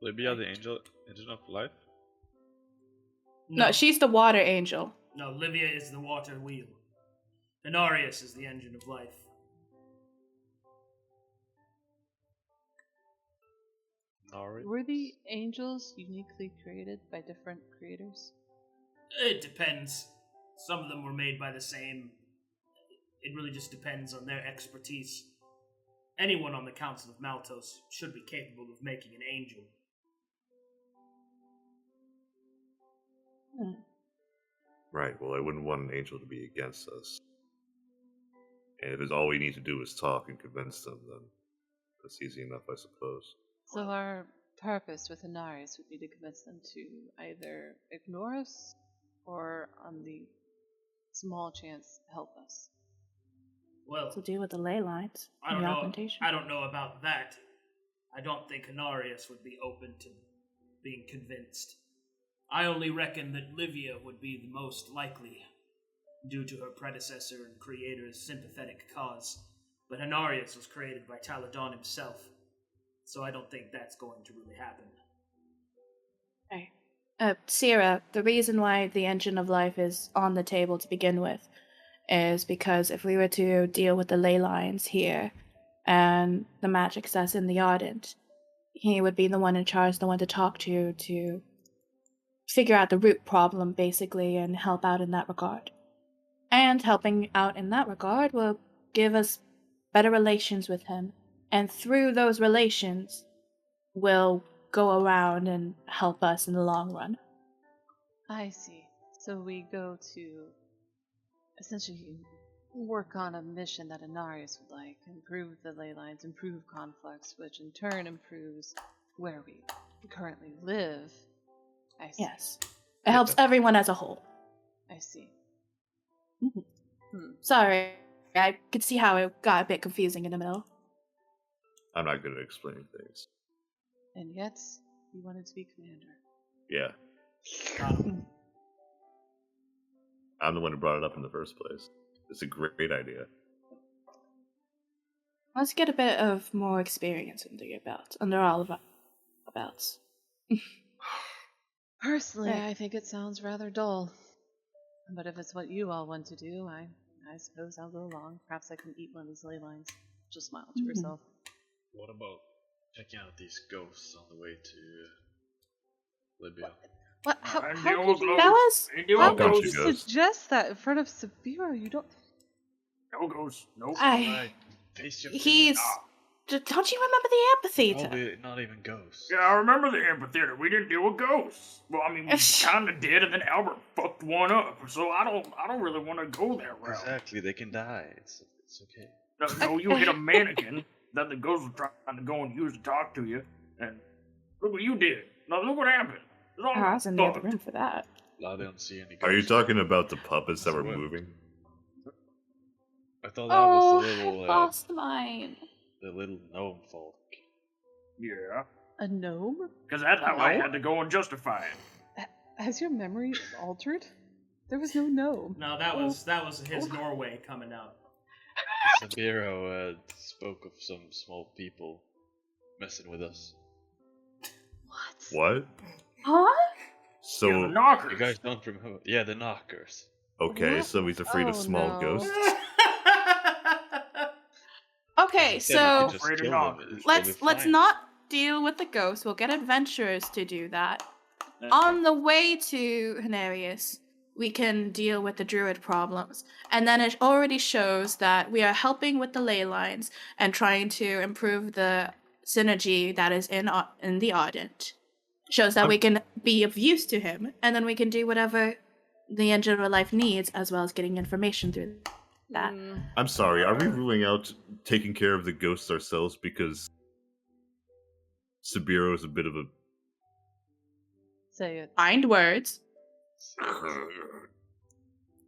Libya, the engine of life? No, she's the water angel. No, Livia is the water wheel. Inarius is the engine of life. Nari? Were the angels uniquely created by different creators? It depends. Some of them were made by the same. It really just depends on their expertise. Anyone on the Council of Maltos should be capable of making an angel. Right, well, I wouldn't want an angel to be against us. And if it's all we need to do is talk and convince them, then that's easy enough, I suppose. So our purpose with Inarius would be to convince them to either ignore us or, on the small chance, help us. Well, To deal with the ley lines. I and don't the know. augmentation. I don't know about that. I don't think Inarius would be open to being convinced. I only reckon that Livia would be the most likely, due to her predecessor and creator's sympathetic cause. But Inarius was created by Taladon himself, so I don't think that's going to really happen. Okay. Sera, the reason why the engine of life is on the table to begin with is because if we were to deal with the ley lines here and the magic that's in the Ardent, he would be the one in charge, the one to talk to figure out the root problem, basically, and help out in that regard. And helping out in that regard will give us better relations with him. And through those relations, will go around and help us in the long run. I see. So we go to essentially work on a mission that Inarius would like. Improve the ley lines, improve Conflux, which in turn improves where we currently live. I see. Yes. It helps everyone as a whole. I see. Sorry, I could see how it got a bit confusing in the middle. I'm not good at explaining things. And yet, you wanted to be commander. Yeah, Got him. I'm the one who brought it up in the first place. It's a great idea. Let's get a bit of more experience under your belt, under all of our belts. Personally, Yeah. I think it sounds rather dull. But if it's what you all want to do, I suppose I'll go along. Perhaps I can eat one of these ley lines. She'll smile to herself. What about checking out these ghosts on the way to Libya? What? How And could deal with you, those- Fellas? and deal how with Don't could you those- you ghosts. suggest that in front of Sabeiro? You don't... No ghosts. Nope. Face your He's... Don't you remember the amphitheater? Probably not even ghosts. Yeah, I remember the amphitheater. We didn't deal with ghosts. Well, I mean, we kind of did, and then Albert fucked one up. So I don't really want to go that route. Exactly, they can die. It's okay. No, you hit a mannequin that the ghost was trying to go and use to talk to you, and look what you did. Now look what happened. It's all I was in the other fucked. room for that. I don't see any ghosts. Are you talking about the puppets that were What? moving? I thought that was Oh, the little, I lost mine. the little gnome folk. Yeah, A gnome? because that's how I No. had to go and justify it. Has your memory altered? There was no gnome. No, that was his Norway coming out. Sabeiro spoke of some small people messing with us. What? Huh? So, Yeah, the knockers. You guys don't remember? Yeah, the knockers. okay, What? so he's afraid of Oh, small no. ghosts? Okay, Then we so can just Afraid of kill them. knockers. It's gonna let's be let's fine. not deal with the ghosts. We'll get adventurers to do that. That's On the way to Hanarius, we can deal with the druid problems. And then it already shows that we are helping with the ley lines and trying to improve the synergy that is in the Ardent. shows that we can be of use to him, and then we can do whatever the Engine of Life needs, as well as getting information through that. I'm sorry, are we ruling out taking care of the ghosts ourselves because Sabeiro is a bit of a... Say it. Find words.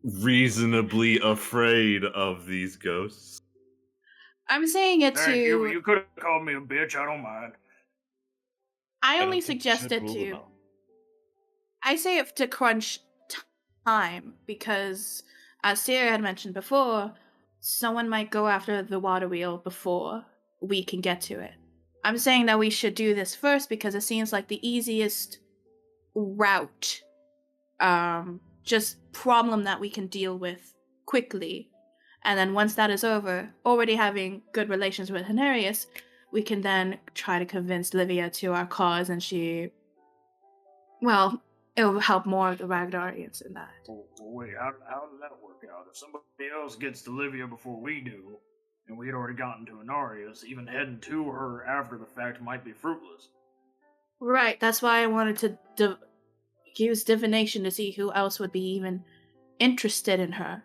reasonably afraid of these ghosts? I'm saying it Thank you. to. You could have called me a bitch. I don't mind. I don't only think you should suggested rule them to. out. I say it to crunch time because, as Sera had mentioned before, someone might go after the water wheel before we can get to it. I'm saying that we should do this first because it seems like the easiest route, just problem that we can deal with quickly. And then once that is over, already having good relations with Henarius, we can then try to convince Livia to our cause, and it'll help more of the Ragdarians in that. Well, wait, how does that work out? If somebody else gets to Livia before we do, and we had already gotten to Henarius, even heading to her after the fact might be fruitless. Right, that's why I wanted to use divination to see who else would be even interested in her.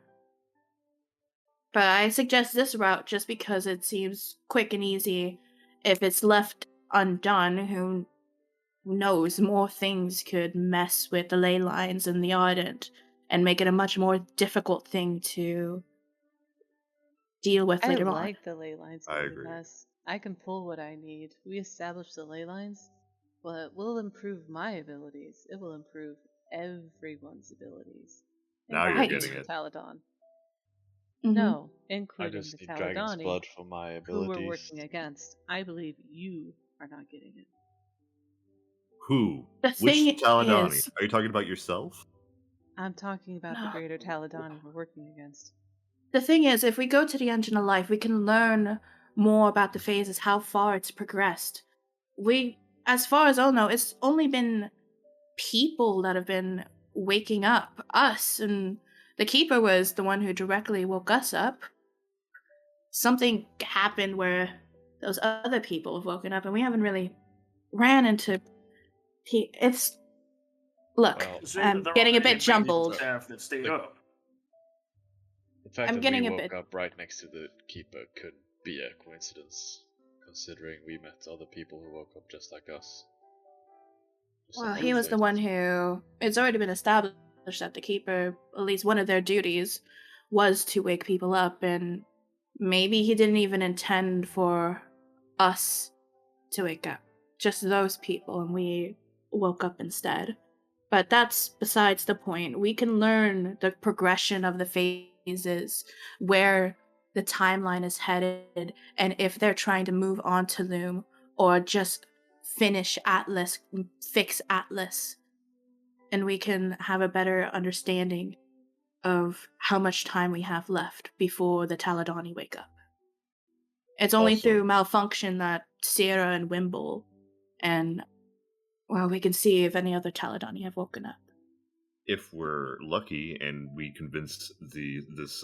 But I suggest this route just because it seems quick and easy. If it's left undone, who knows, more things could mess with the ley lines and the ardent and make it a much more difficult thing to deal with I later on. like the ley lines. I agree. I can pull what I need. We establish the ley lines, but it will improve my abilities. It will improve everyone's abilities. Now you're including getting the it. Taladon. Mhm. No, I including just the need dragon's Taladoni, blood for my who abilities. we're working against. I believe you are not getting it. Who? The Which thing Taladoni? is- Are you talking about yourself? I'm talking about the No. greater Taladoni we're working against. The thing is, if we go to the Engine of Life, we can learn more about the phases, how far it's progressed. As far as I know, it's only been people that have been waking up us, and the Keeper was the one who directly woke us up. Something happened where those other people have woken up, and we haven't really ran into. It's look, Well, It seems I'm that there getting a aren't bit any jumbled. staff that stayed Like- up. the fact I'm that getting we a woke bit- up right next to the keeper could be a coincidence, considering we met other people who woke up just like us. Just Well, some he was the coincidence. one who. It's already been established that the Keeper, at least one of their duties, was to wake people up, and maybe he didn't even intend for us to wake up. Just those people, and we woke up instead. But that's besides the point. We can learn the progression of the phases, where the timeline is headed, and if they're trying to move on to Loom, or just finish Atlas, fix Atlas. And we can have a better understanding of how much time we have left before the Taladoni wake up. It's only Also- through malfunction that Sera and Wimble and, well, we can see if any other Taladoni have woken up. If we're lucky and we convince this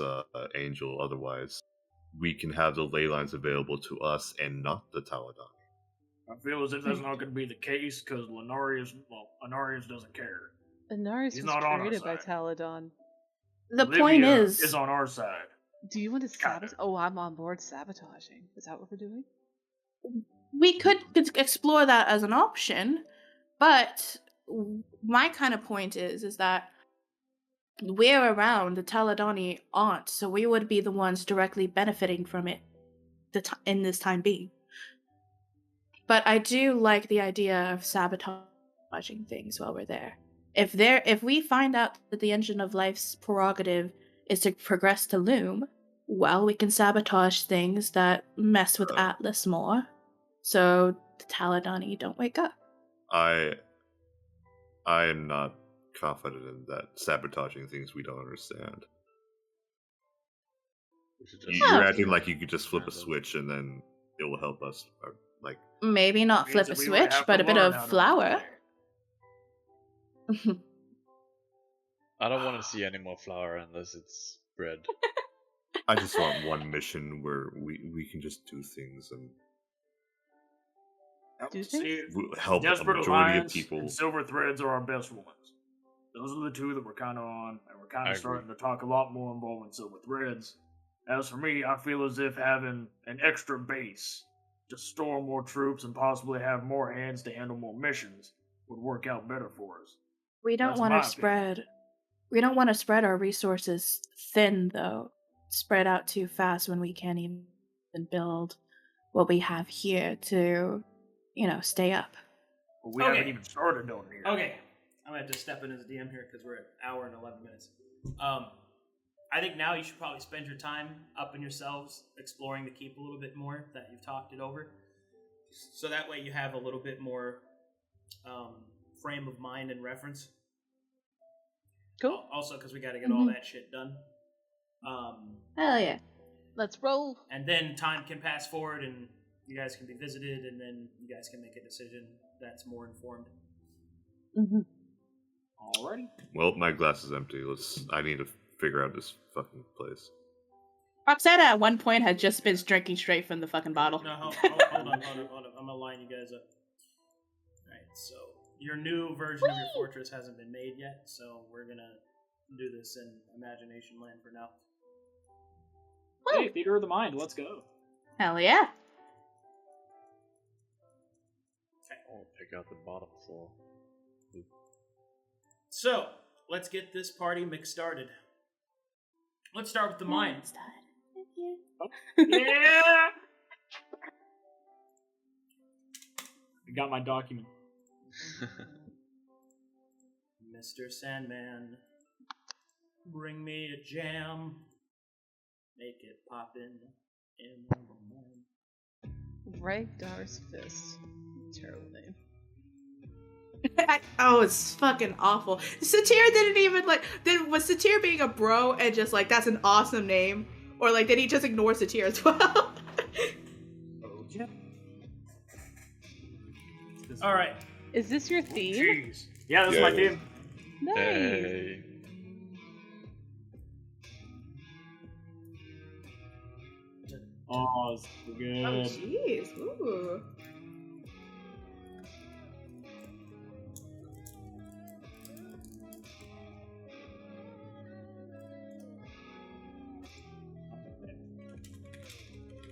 angel otherwise, we can have the ley lines available to us and not the Taladon. I feel as if that's not going to be the case because Anarius doesn't care. Inarius He's was not on our created by side. Taladon. The Livia point is, is on our side. Do you want to Got sabotage? it. Oh, I'm on board sabotaging. Is that what we're doing? we could explore that as an option, but my kind of point is that we're around, the Taladoni aren't, so we would be the ones directly benefiting from it in this time being. But I do like the idea of sabotaging things while we're there. If we find out that the Engine of Life's prerogative is to progress to Loom, well, we can sabotage things that mess with Atlas more, so the Taladoni don't wake up. I am not confident in that, sabotaging things we don't understand. We should just You're Oh. acting like you could just flip a Random. switch and then it will help us. Or, like, Maybe not Means flip that a we would switch, have but to a bit learn of how to flour. play. I don't want to see any more flour unless it's bread. I just want one mission where we can just do things and Do you See, think? will help a Desperate majority of Alliance people. and Silver Threads are our best ones. Those are the two that we're kind of on, and we're kind I of agree. starting to talk a lot more involving Silver Threads. As for me, I feel as if having an extra base to store more troops and possibly have more hands to handle more missions would work out better for us. We don't That's want my to opinion. spread. We don't want to spread our resources thin, though. Spread out too fast when we can't even build what we have here to, stay up. But we Okay. haven't even started on here. Okay, I'm gonna have to step in as a DM here because we're at an hour and 11 minutes. I think now you should probably spend your time upping yourselves, exploring the keep a little bit more that you've talked it over, so that way you have a little bit more frame of mind and reference. Cool. Also, because we got to get all that shit done. Hell yeah. Let's roll. And then time can pass forward, and you guys can be visited, and then you guys can make a decision that's more informed. Mm-hmm. Alrighty. Well, my glass is empty. I need to figure out this fucking place. Roxanna at one point had just been drinking straight from the fucking bottle. No, hold on. I'm gonna line you guys up. Alright, so your new version of your fortress hasn't been made yet, so we're gonna do this in Imagination Land for now. Hey, Theater of the Mind, let's go. Hell yeah. I'll pick out the bottom floor. So, let's get this party mix started. Let's start with the mine. Yeah! I got my document. Mr. Sandman, bring me a jam. Make it poppin' in the morning. Ragdar's Fist. Terrible name. Oh, it's fucking awful. Satir didn't even was Satir being a bro and just that's an awesome name? Or did he just ignore Satir as well? Oh, yeah. Alright, Is this your theme? Jeez. Yeah, that's Yeah, my it is. theme. Nice. Hey. Oh, it's so good. Oh, jeez. Ooh.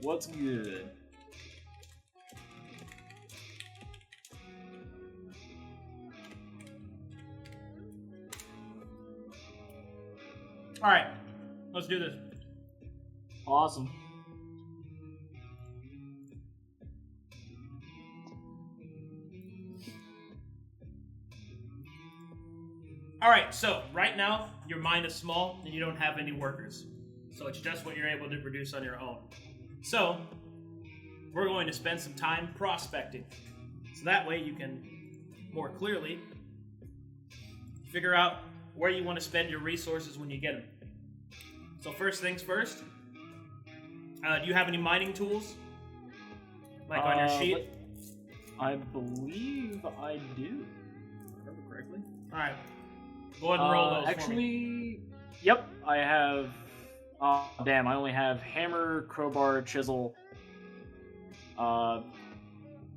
What's good? alright, let's do this. Awesome. Alright, so right now, your mine is small and you don't have any workers. So it's just what you're able to produce on your own. So, we're going to spend some time prospecting. So that way you can more clearly figure out where you want to spend your resources when you get them. So first things first, do you have any mining tools? Like on your sheet? I believe I do. If I remember correctly. Alright. Go ahead and roll those for me. Actually, yep, I have. Oh, damn, I only have hammer, crowbar, chisel.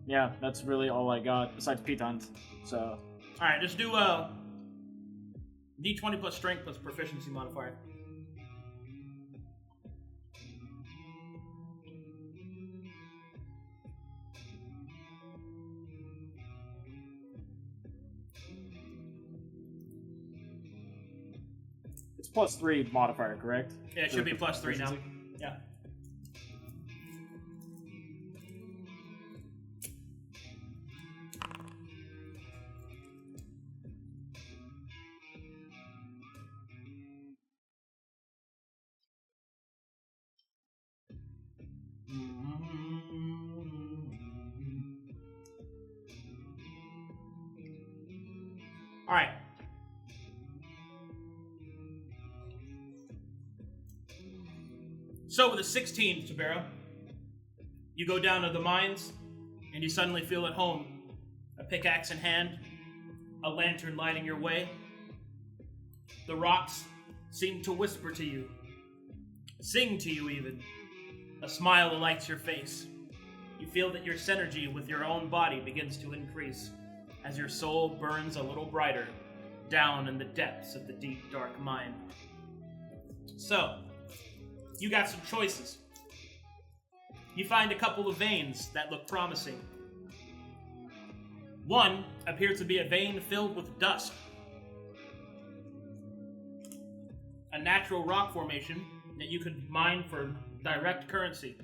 Yeah, that's really all I got, besides pitons. So, Alright, just do D20 plus strength plus proficiency modifier. it's +3 modifier, correct? Yeah, it should be plus 3 now. Proficiency? Yeah. All right. So with a 16, Sabeiro, you go down to the mines, and you suddenly feel at home. A pickaxe in hand, a lantern lighting your way. The rocks seem to whisper to you, sing to you even. A smile lights your face. You feel that your synergy with your own body begins to increase as your soul burns a little brighter down in the depths of the deep, dark mind. So, you got some choices. You find a couple of veins that look promising. One appears to be a vein filled with dust. A natural rock formation that you could mine for direct currency.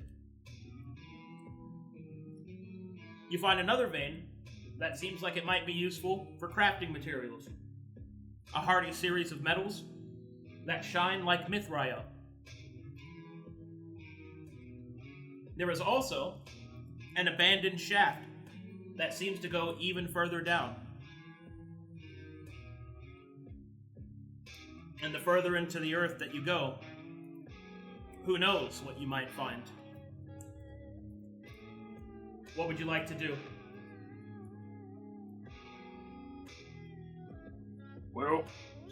You find another vein that seems like it might be useful for crafting materials. A hardy series of metals that shine like mithril. There is also an abandoned shaft that seems to go even further down. And the further into the earth that you go, who knows what you might find. What would you like to do? Well,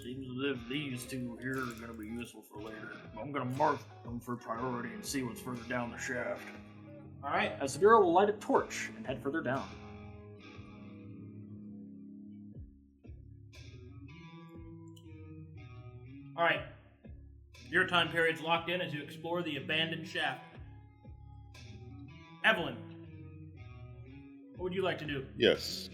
seems as if these two here are going to be useful for later. I'm going to mark them for priority and see what's further down the shaft. Alright, As Sabeiro will light a torch and head further down. alright. Your time period's locked in as you explore the abandoned shaft. Evelyn, what would you like to do? Yes.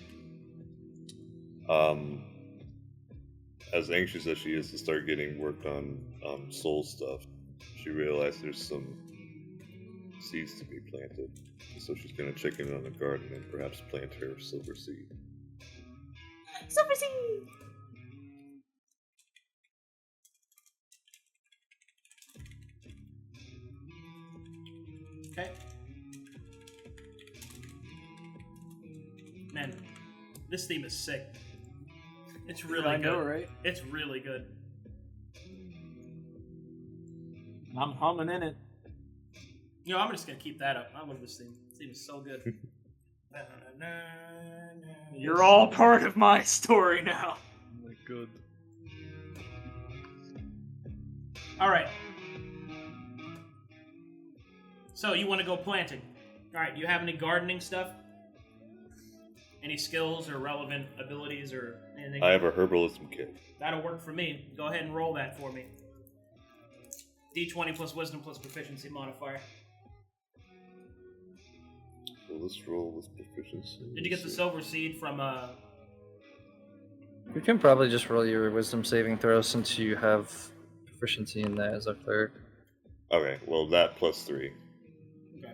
As anxious as she is to start getting work on soul stuff, she realized there's some seeds to be planted. So she's gonna check in on the garden and perhaps plant her silver seed. Silver seed! Okay. Man, this theme is sick. It's really I good. know, right? It's really good. I'm humming in it. You know, I'm just gonna keep that up. I love this theme. This theme is so good. You're all part of my story now. Oh my god. Alright. So, you want to go planting. Alright, do you have any gardening stuff? Any skills or relevant abilities or anything? I have a herbalism kit. That'll work for me. Go ahead and roll that for me. D20 plus wisdom plus proficiency modifier. So let's roll with proficiency. Did you get the silver seed from You can probably just roll your wisdom saving throw since you have proficiency in that as a cleric. Okay, well that plus 3. Okay.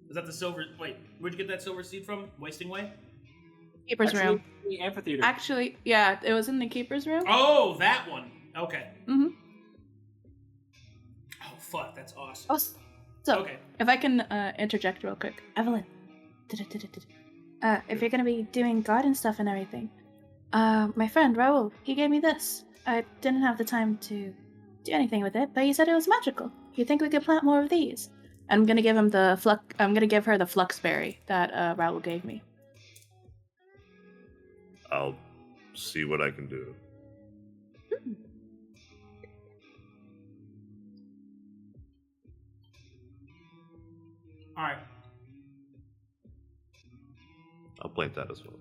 Is that the silver? Wait, where'd you get that silver seed from? Wasting Way? Keeper's room. The amphitheater. Actually, yeah, it was in the keeper's room. Oh, that one. Okay. Mm-hmm. Oh, fuck, that's awesome. Oh, so Okay. if I can interject real quick, Evelyn. If you're gonna be doing garden stuff and everything, my friend Raul, he gave me this. I didn't have the time to do anything with it, but he said it was magical. You think we could plant more of these? I'm gonna give him the I'm gonna give her the flux berry that Raul gave me. I'll see what I can do. Alright. I'll plant that as well.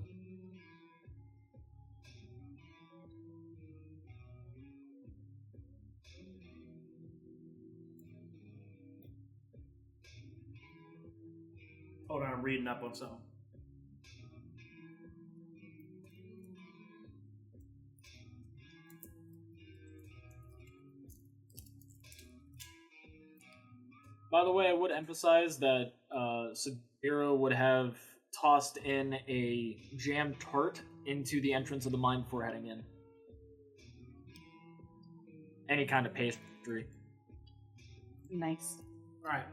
Hold on, I'm reading up on something. By the way, I would emphasize that Sabeiro would have tossed in a jam tart into the entrance of the mine before heading in. Any kind of pastry. Nice. Alright.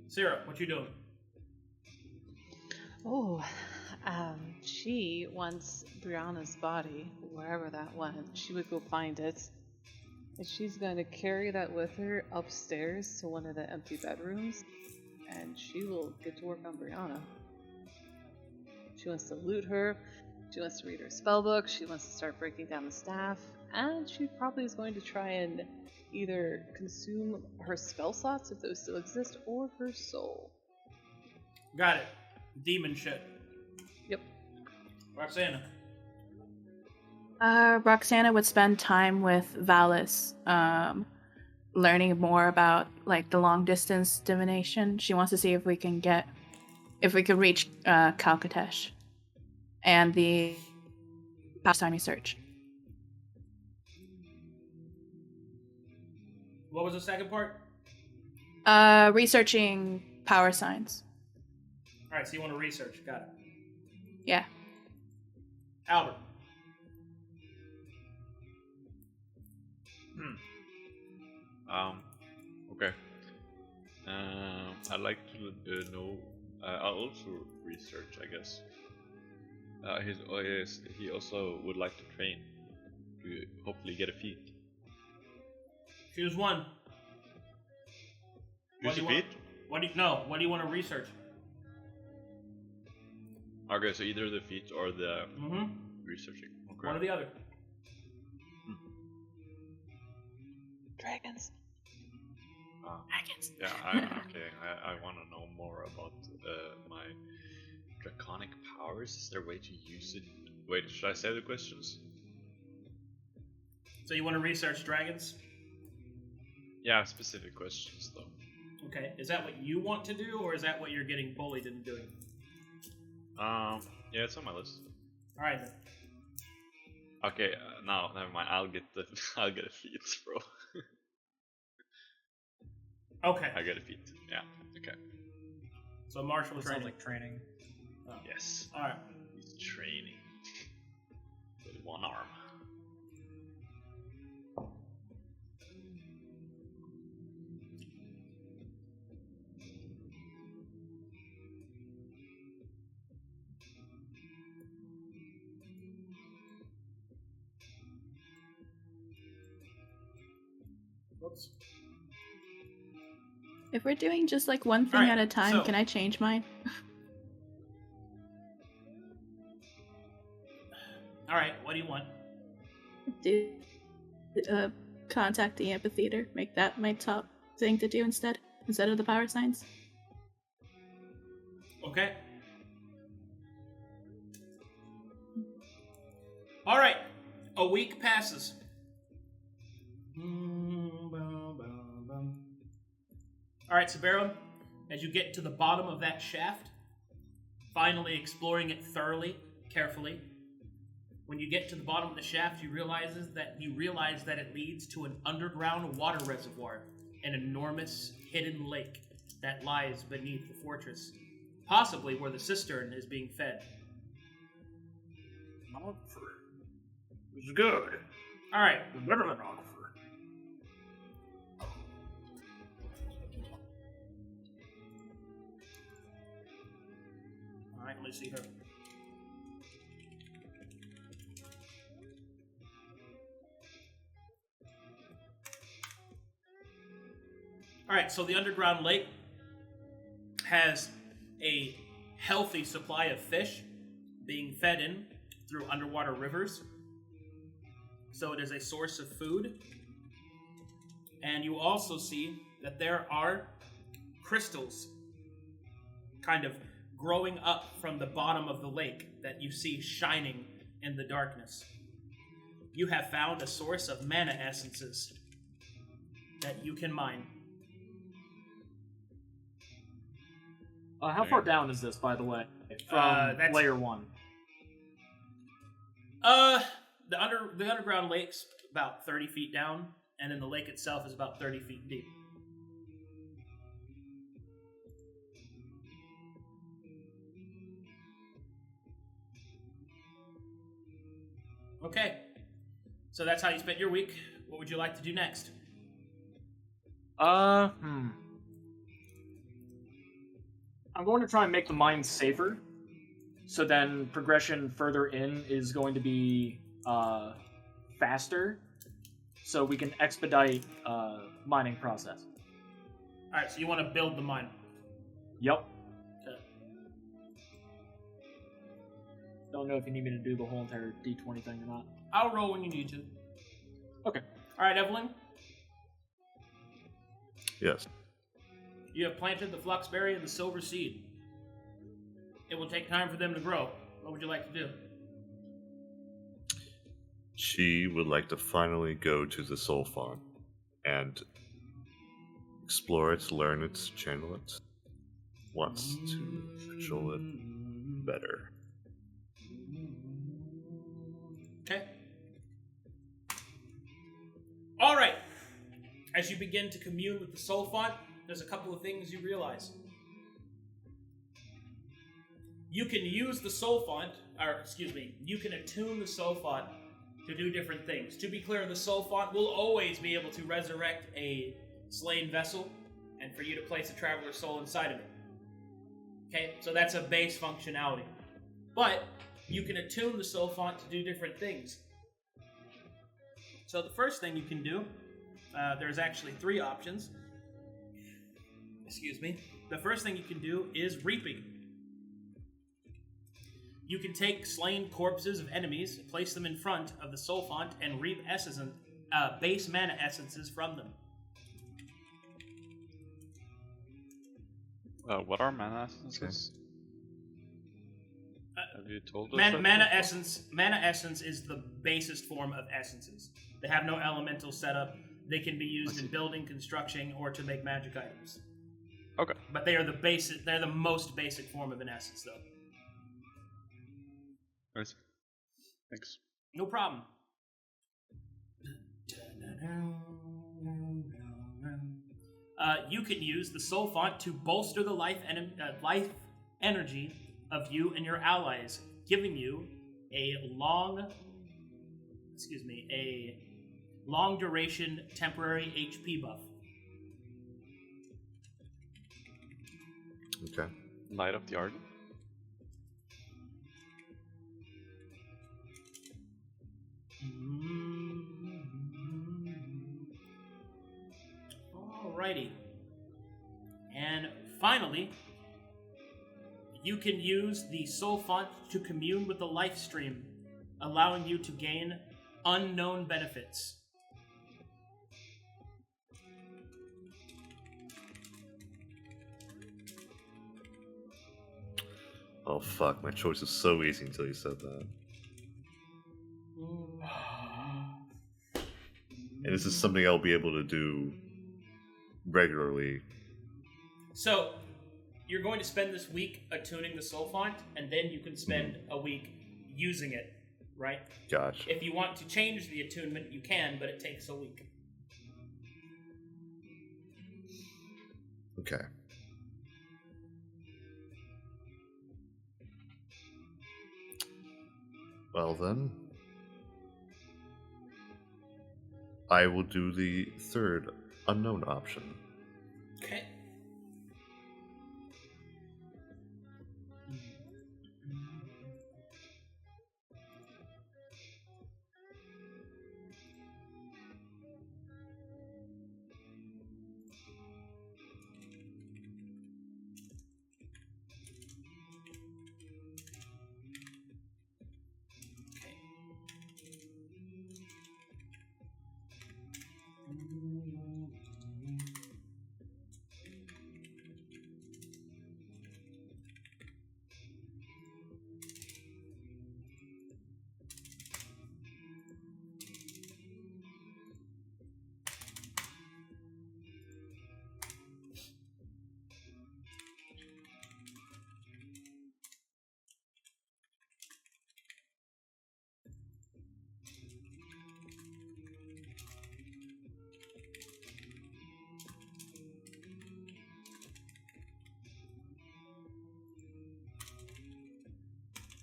Sera, what you doing? Oh, she wants Brianna's body, wherever that went. She would go find it. And she's going to carry that with her upstairs to one of the empty bedrooms. And she will get to work on Brianna. She wants to loot her. She wants to read her spell book, she wants to start breaking down the staff, and she probably is going to try and either consume her spell slots, if those still exist, or her soul. Got it. Demon shit. Yep. Roxanna. Roxanna would spend time with Valis, learning more about like the long distance divination. She wants to see if we can reach Kalkatesh and the pastime research. What was the second part? Researching power signs. Alright, so you want to research. Got it. Yeah. Albert. Okay. I'd like to know. I'll also research, I guess. He also would like to train to hopefully get a feat. Choose one. Choose a feat? What do you want to research? Okay, so either the feat or the researching. Okay. One or the other. Dragons. Dragons. Yeah, I want to know more about my draconic powers. Is there a way to use it? Wait, should I say the questions? So you want to research dragons? Yeah, specific questions though. Okay, is that what you want to do, or is that what you're getting bullied into doing? Yeah, it's on my list. All right then. Okay, no, never mind. I'll get a feat, bro. Okay. I get a feat. Yeah. Okay. So martial Sounds training. like training. Oh. Yes. All right. He's training with one arm. Whoops. If we're doing just like one thing Alright, at a time, so- can I change mine? All right. What do you want? Do contact the amphitheater. Make that my top thing to do instead of the power signs. Okay. All right. A week passes. All right, Sabeiro, as you get to the bottom of that shaft, finally exploring it thoroughly, carefully, when you get to the bottom of the shaft, you realize that it leads to an underground water reservoir, an enormous hidden lake that lies beneath the fortress, possibly where the cistern is being fed. Oxford. It's good. All right. It's better than Oxford. All right, let's see her. All right, so the underground lake has a healthy supply of fish being fed in through underwater rivers. So it is a source of food. And you also see that there are crystals kind of growing up from the bottom of the lake that you see shining in the darkness. You have found a source of mana essences that you can mine. How far down is this, by the way, from that's- layer 1? The underground lake's about 30 feet down, and then the lake itself is about 30 feet deep. Okay, so that's how you spent your week. What would you like to do next? I'm going to try and make the mine safer, so then progression further in is going to be faster, so we can expedite mining process. All right, so you want to build the mine. Yep. Okay. Don't know if you need me to do the whole entire D20 thing or not. I'll roll when you need to. Okay. All right, Evelyn. Yes. You have planted the fluxberry and the silver seed. It will take time for them to grow. What would you like to do? She would like to finally go to the soul font and explore it, learn it, channel it. Wants to control it better. Okay. All right. As you begin to commune with the soul font, there's a couple of things you realize. You can use the soul font, you can attune the soul font to do different things. To be clear, the soul font will always be able to resurrect a slain vessel and for you to place a traveler's soul inside of it. Okay, so that's a base functionality. But you can attune the soul font to do different things. So the first thing you can do, there's actually 3 options. Excuse me. The first thing you can do is reaping. You can take slain corpses of enemies, place them in front of the soul font, and reap base mana essences from them. What are mana essences? Have you told us? Mana essence is the basest form of essences. They have no elemental setup. They can be used in building, construction, or to make magic items. Okay. But they are they're the most basic form of an essence, though. I see. Thanks. No problem. You can use the soul font to bolster the life energy of you and your allies, giving you a long duration temporary HP buff. Okay. Light up the Arden. Alrighty. And finally, you can use the soul font to commune with the life stream, allowing you to gain unknown benefits. Oh fuck, my choice is so easy until you said that. And this is something I'll be able to do regularly. So, you're going to spend this week attuning the soul font, and then you can spend a week using it, right? Gotcha. If you want to change the attunement, you can, but it takes a week. Okay. Well then, I will do the third unknown option. Okay.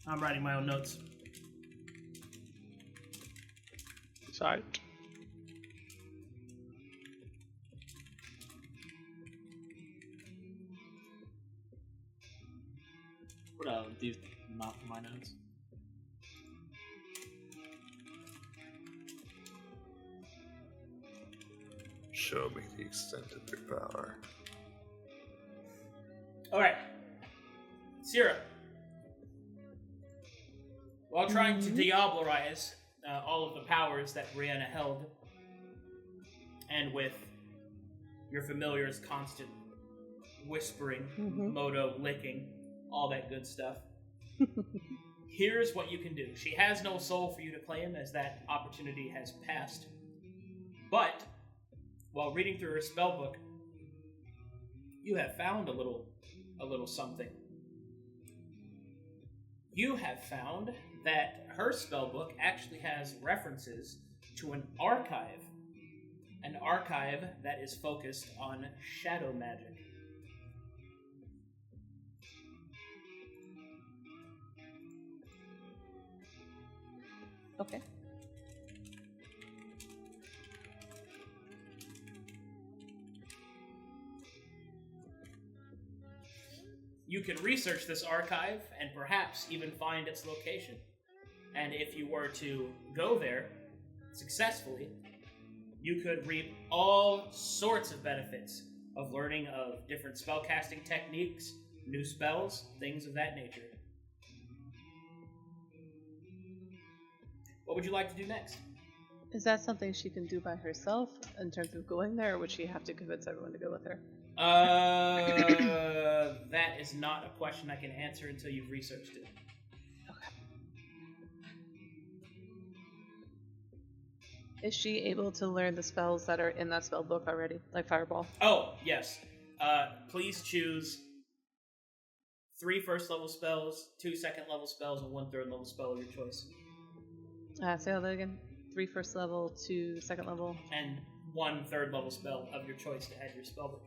I'm writing my own notes. Side. What these not my notes? Show me the extent of your power. Alright. Sera. while trying to diablerize all of the powers that Brianna held, and with your familiar's constant whispering, Moto licking, all that good stuff. Here's what you can do. She has no soul for you to claim, as that opportunity has passed. But while reading through her spellbook, you have found a little something. You have found that her spellbook actually has references to an archive that is focused on shadow magic. Okay. You can research this archive and perhaps even find its location. And if you were to go there successfully, you could reap all sorts of benefits of learning of different spellcasting techniques, new spells, things of that nature. What would you like to do next? Is that something she can do by herself in terms of going there, or would she have to convince everyone to go with her? That is not a question I can answer until you've researched it. Okay. Is she able to learn the spells that are in that spell book already, like Fireball? Oh, yes. Please choose 3 first-level spells, 2 second-level spells, and 1 third-level spell of your choice. Say all that again. 3 first level, 2 second level. And 1 third-level spell of your choice to add to your spellbook.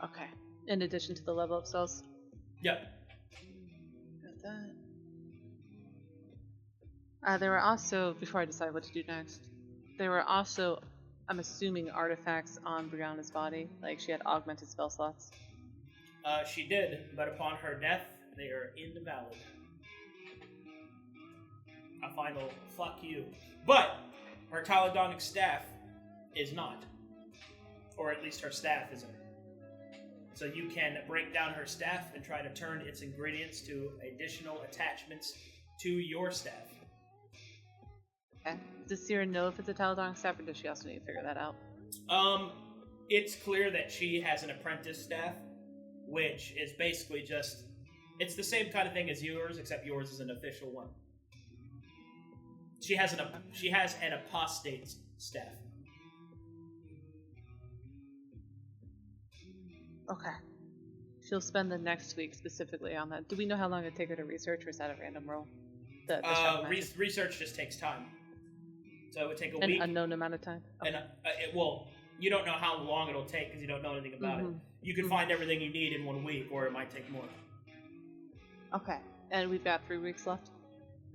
Okay. In addition to the level up spells? Yep. Got that. There were also, before I decide what to do next, there were also, I'm assuming, artifacts on Brianna's body. Like she had augmented spell slots. She did, but upon her death, they are invalid. A final fuck you. But her Taladonic staff is not. Or at least her staff isn't. So you can break down her staff and try to turn its ingredients to additional attachments to your staff. Okay. Does Sera know if it's a Taladonic staff, or does she also need to figure that out? It's clear that she has an apprentice staff, which is basically just... It's the same kind of thing as yours, except yours is an official one. She has an apostate staff. Okay. She'll spend the next week specifically on that. Do we know how long it'd take her to research, or is that a random roll? Research just takes time. So it would take a An week. unknown amount of time? Okay. And you don't know how long it'll take because you don't know anything about it. You can find everything you need in 1 week, or it might take more. Okay. And we've got 3 weeks left?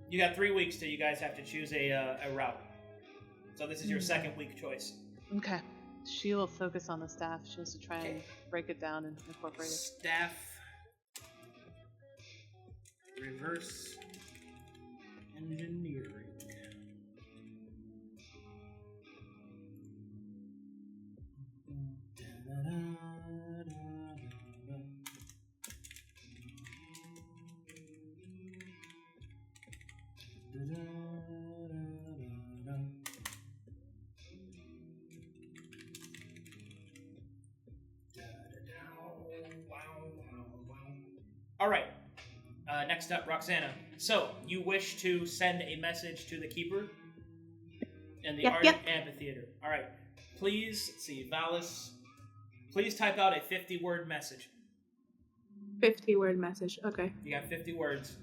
You got 3 weeks till you guys have to choose a route. So this is your second week choice. Okay. She will focus on the staff. She wants to try and break it down and incorporate it. Staff. Reverse engineering. All right. Next up, Roxanna. So, you wish to send a message to the Keeper in the Arctic Amphitheater. All right. Please, let's see, Valis, please type out a 50-word message. 50-word message. Okay. You got 50 words.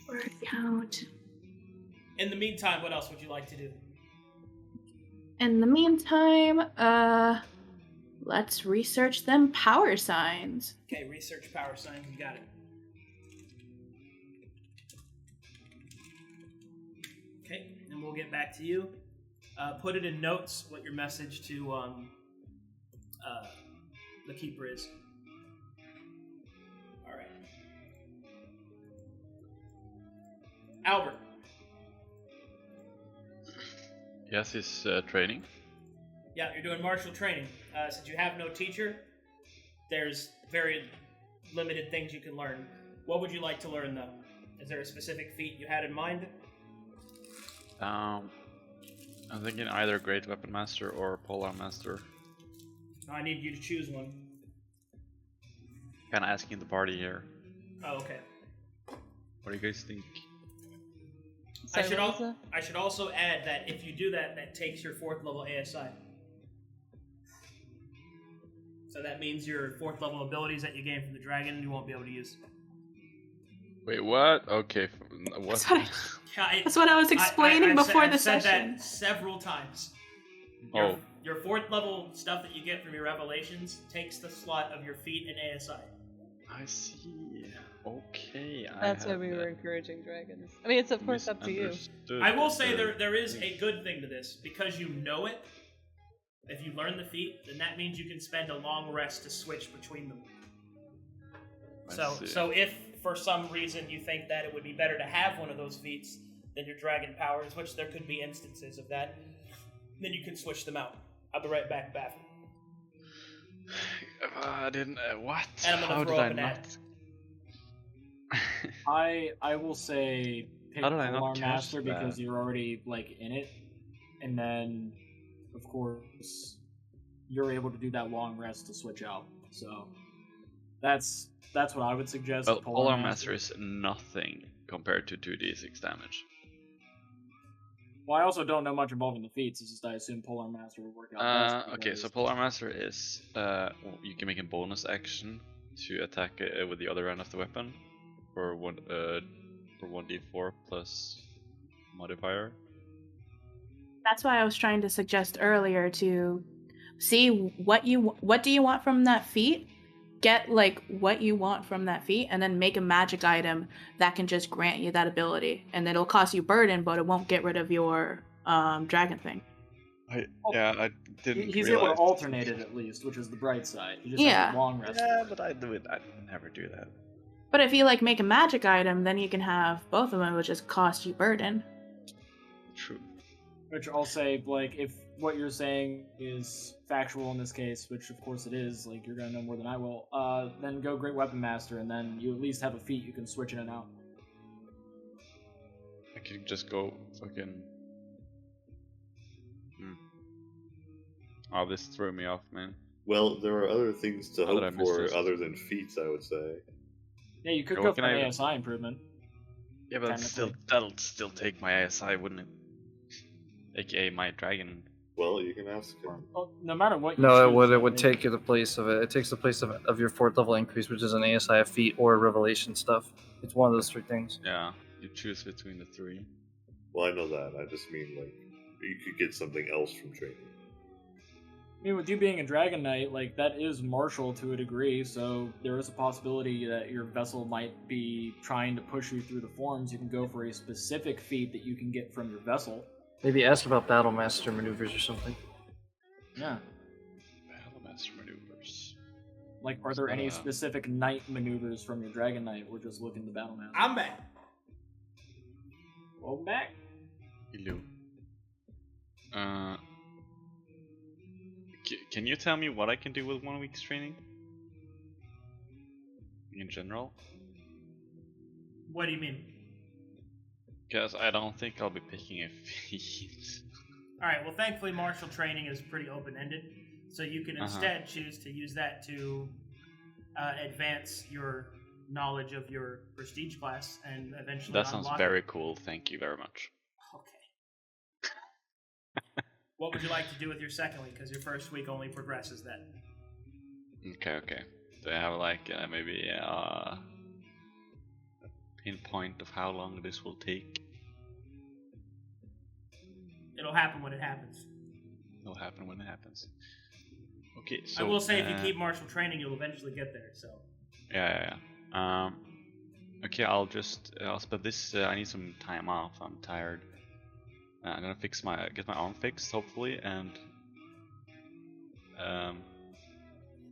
Word count. In the meantime, what else would you like to do? In the meantime, let's research them power signs. Okay, research power signs. You got it. Okay, and we'll get back to you. Put it in notes what your message to the Keeper is. All right. Albert. Yes, he's training. Yeah, you're doing martial training. Since you have no teacher, there's very limited things you can learn. What would you like to learn, though? Is there a specific feat you had in mind? I'm thinking either Great Weapon Master or Polar Master. I need you to choose one. Kind of asking the party here. Oh, okay. What do you guys think? Sorry, what was that? I should also add that if you do that, that takes your 4th level ASI. So that means your 4th level abilities that you gain from the dragon you won't be able to use. Wait, what? Okay, what? That's what I was explaining before the said session. that several times. Oh. Your 4th level stuff that you get from your revelations takes the slot of your feat and ASI. I see. Okay. That's why we were encouraging dragons. I mean, it's of course up to you. I will say there is a good thing to this. Because you know it, if you learn the feat, then that means you can spend a long rest to switch between them. So if for some reason you think that it would be better to have one of those feats than your dragon powers, which there could be instances of that, then you can switch them out. I'll be right back, Bath. I didn't. What? And I'm gonna How throw did up I an not? I will say pick How did I not Alarm catch Master that? because you're already like in it, and then of course you're able to do that long rest to switch out. So that's what I would suggest. Well, Polar Master is nothing compared to 2d6 damage. Well, I also don't know much involving the feats. It's just I assume Polar Master would work out best. Okay, so Polar Master is you can make a bonus action to attack with the other end of the weapon for 1d4 plus modifier. That's why I was trying to suggest earlier to see what do you want from that feat? Get like what you want from that feat, and then make a magic item that can just grant you that ability, and it'll cost you burden, but it won't get rid of your dragon thing. I didn't. He's able to alternate it at least, which is the bright side. He just has a long rest. Yeah, but I never do that. But if you like make a magic item, then you can have both of them, which just cost you burden. True. Which I'll say, like, if what you're saying is factual in this case, which of course it is, like, you're gonna know more than I will, then go Great Weapon Master, and then you at least have a feat you can switch in and out. I could just go fucking... Oh, this threw me off, man. Well, there are other things to How did I hope miss for this? other than feats, I would say. Yeah, you could Yeah, go what for can an I- ASI improvement. Yeah, but that'll still take my ASI, wouldn't it? AKA my dragon. Well, you can ask him. Well, no matter what you No, it choose, would take the place of it. It takes the place of your 4th level increase, which is an ASI, a feat, or revelation stuff. It's one of those 3 things. Yeah, you choose between the 3. Well, I know that. I just mean, like, you could get something else from training. I mean, with you being a Dragon Knight, like, that is martial to a degree, so there is a possibility that your vessel might be trying to push you through the forms. You can go for a specific feat that you can get from your vessel. Maybe ask about Battle Master maneuvers or something. Yeah. Battle Master maneuvers. Like, are there any specific knight maneuvers from your Dragon Knight? We're just looking to Battle Master. I'm back. Welcome back. Hello. Can you tell me what I can do with 1 week's training? In general? What do you mean? Because I don't think I'll be picking a feat. Alright, well thankfully martial training is pretty open-ended, so you can instead choose to use that to advance your knowledge of your prestige class and eventually That sounds unlock very cool, thank you very much. Okay. What would you like to do with your second week? Because your first week only progresses then. Okay. Do I have like maybe a pinpoint of how long this will take? It'll happen when it happens. It'll happen when it happens. Okay, so... I will say if you keep martial training, you'll eventually get there, so... Yeah. Okay, I'll spend this, I need some time off, I'm tired. I'm gonna get my arm fixed, hopefully, and...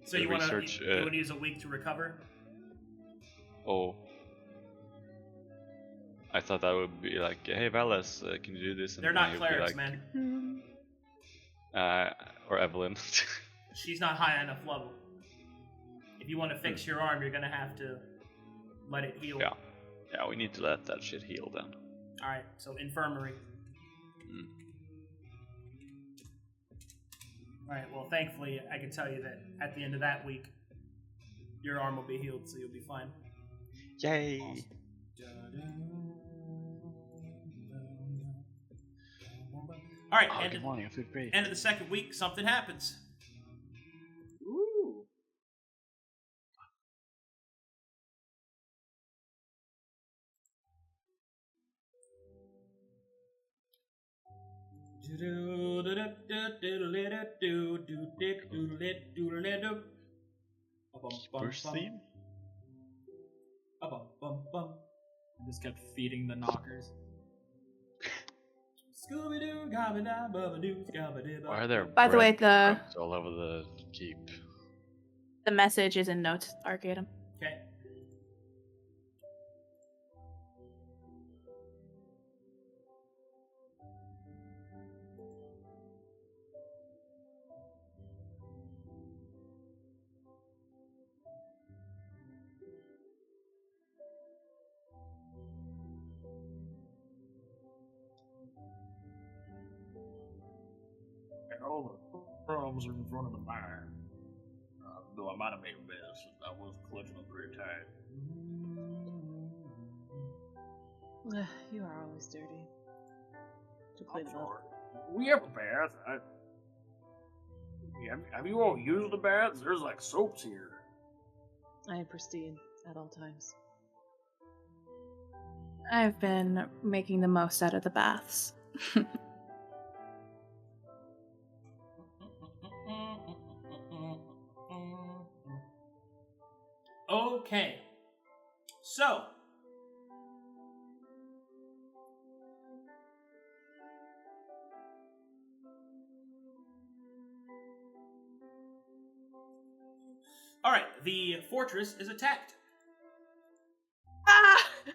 So you want to use a week to recover? Oh. I thought that would be like, hey Valis, can you do this? And They're not then he'll be clerics, like, man. Or Evelyn. She's not high enough level. if you want to fix your arm, you're gonna have to let it heal. Yeah. Yeah, we need to let that shit heal then. Alright, so infirmary. Mm. Alright, well, thankfully, I can tell you that at the end of that week, your arm will be healed, so you'll be fine. Yay! Alright, Oh, end good morning, I feel great. of the second week, something happens. Ooh. Burst theme? Just kept feeding the knockers. Why are there By the way, the breadcrumbs all over the keep? message is in notes, Arcadum. Okay. And all the crumbs are in front of the mine. Though I might have made a mess, I was clutching them very tight. You are always dirty. To clean I'm them up. sorry. We have a bath. Have you all used the baths? There's like soaps here. I am pristine at all times. I've been making the most out of the baths. Okay. So. Alright, the fortress is attacked. Ah! I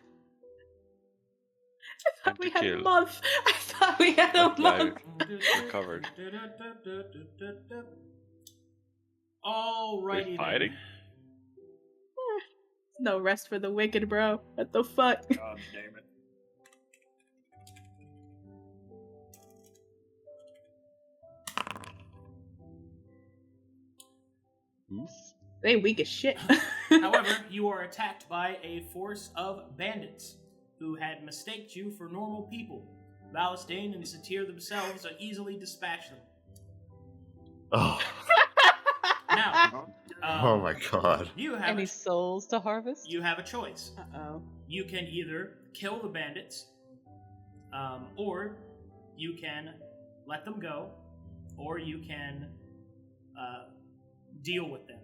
Time thought we to had a kill. month. I thought we had a Luckily, I month. recovered. Alrighty They're then. fighting. No rest for the wicked, bro. What the fuck? God damn it. Oof. They weak as shit. However, you are attacked by a force of bandits who had mistaked you for normal people. Valistane and Satir themselves are easily dispatch them. Oh, Now, oh my god. you have Any souls to harvest? you have a choice. Uh-oh. You can either kill the bandits, or you can let them go, or you can deal with them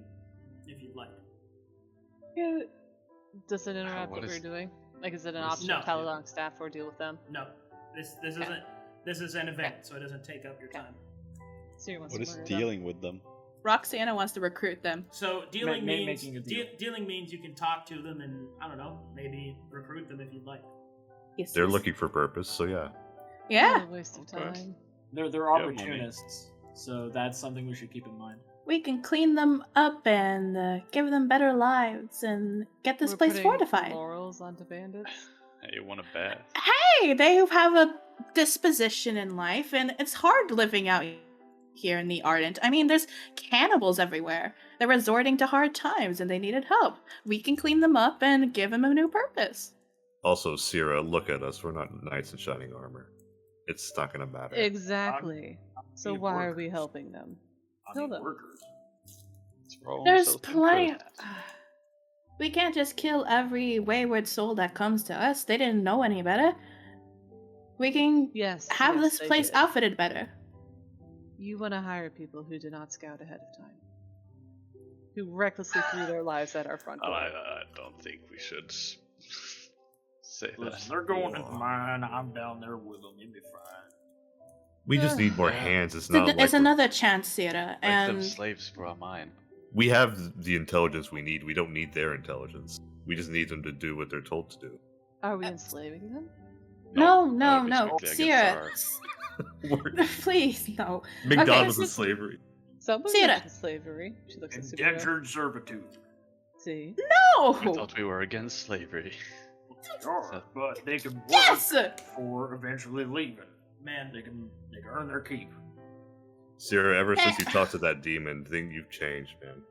if you'd like. Does it interrupt what what we're is- doing? Like, is it an what is- option No. of Taladon staff or deal with them? No, this isn't. This is an event, so it doesn't take up your time. Siri wants What to is murder them. dealing with them? Roxanna wants to recruit them. So dealing means making a deal. dealing means you can talk to them and I don't know, maybe recruit them if you'd like. Yes, They're yes. looking for purpose, so yeah. Yeah, What a waste of Okay. time. They're Yeah, mommy. opportunists, so that's something we should keep in mind. we can clean them up and give them better lives and get this We're place putting fortified. Morals onto bandits. Hey, you want a bath? Hey, they have a disposition in life, and it's hard living out here in the Ardent. I mean, there's cannibals everywhere. They're resorting to hard times, and they needed help. We can clean them up and give them a new purpose. Also, Sera, look at us. We're not knights in shining armor. It's not gonna matter. Exactly. So need why are we workers. helping them? I Kill need them. workers. It's wrong, There's so plenty. good. We can't just kill every wayward soul that comes to us. They didn't know any better. We can Yes. have yes, this they place did. outfitted better. You want to hire people who do not scout ahead of time, who recklessly threw their lives at our front door. I don't think we should say that. Listen, they're going into mine. I'm down there with them. It'll be fine. We just need more Yeah. hands. It's So not it's like another chance, Sera, Like them and slaves for our mine. we have the intelligence we need. We don't need their intelligence. We just need them to do what they're told to do. Are we enslaving them? no, that would be no, strictly Sera, against please, no. McDonald's Okay, is slavery. Someone Sera. mentioned slavery. She looks at Sabeiro. Indentured servitude. See? No! I thought we were against slavery. Sure, but they can work Yes! for eventually leaving. Man, They can earn their keep. Sierra, ever since you talked to that demon, I think you've changed, man.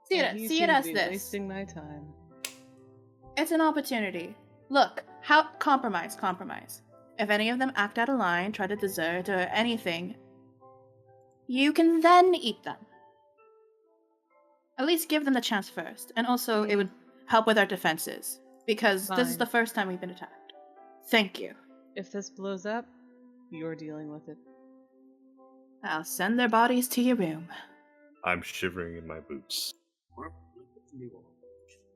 See You it seem to as be this. Wasting my time. It's an opportunity. Look, how compromise. If any of them act out of line, try to desert or anything, you can then eat them. At least give them the chance first. And also, it would help with our defenses. Because this is Fine. the first time we've been attacked. Thank you. If this blows up, you're dealing with it. I'll send their bodies to your room. I'm shivering in my boots.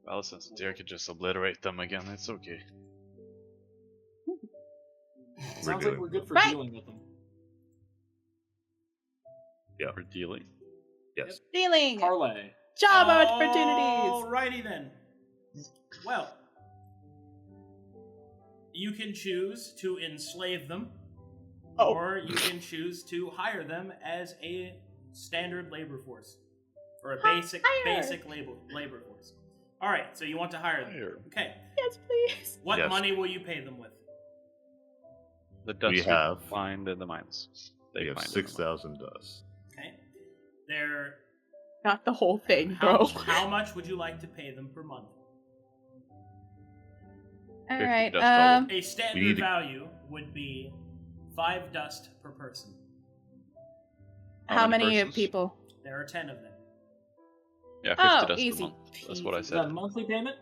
Well, since Deer could just obliterate them again, it's okay. Sounds like doing we're good for Right. dealing with them. We're dealing. Yes. Dealing! Parlay. Job opportunities! Alrighty then. Well, you can choose to enslave them, or you can choose to hire them as a standard labor force, or a basic labor force. All right, so you want to hire them? Hire. Okay. Yes, please. What Yes. money will you pay them with? The dust We have- find in the mines. We have find in the 6,000 dust. Okay. They're Not the whole thing, how, bro. how much would you like to pay them per month? Alright, dust dollars. A We standard need to- value would be 5 dust per person. how many persons? people? There are 10 of them. Yeah, 50 Oh, dust easy. a month. That's what I Is that a said. monthly payment?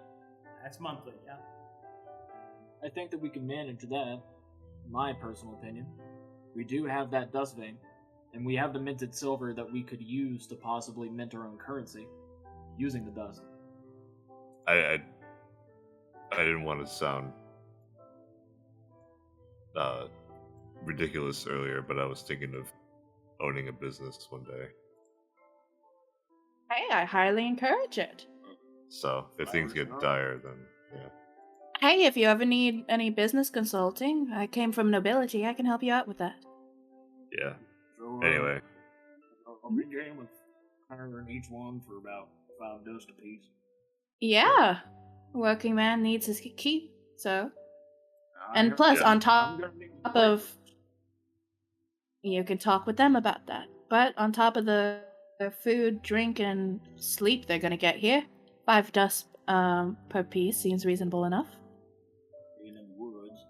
That's monthly, yeah. I think that we can manage that. In my personal opinion. We do have that dust vein, and we have the minted silver that we could use to possibly mint our own currency using the dust. I didn't want to sound ridiculous earlier, but I was thinking of owning a business one day. Hey, I highly encourage it. So if things get dire, then yeah. Hey, if you ever need any business consulting, I came from nobility, I can help you out with that. Yeah. So, Anyway, I'll be game with hiring each one for about 5 dust apiece. Yeah. Working man needs his keep, so. And I- plus, yeah. on I'm top gonna need of. You can talk with them about that. But on top of the food, drink, and sleep they're gonna get here, 5 dust per piece seems reasonable enough. being in the woods.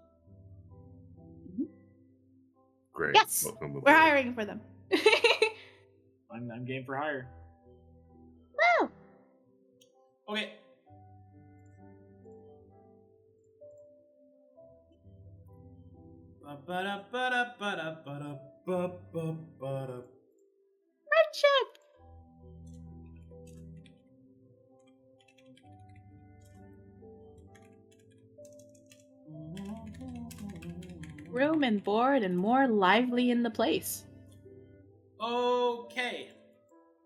great. Yes! Welcome We're aboard. hiring for them. I'm game for hire. Woo! Okay. Ba-ba-da-ba-da-ba-da-ba-da-ba-ba-ba-da. Friendship! Room and board and more lively in the place. Okay.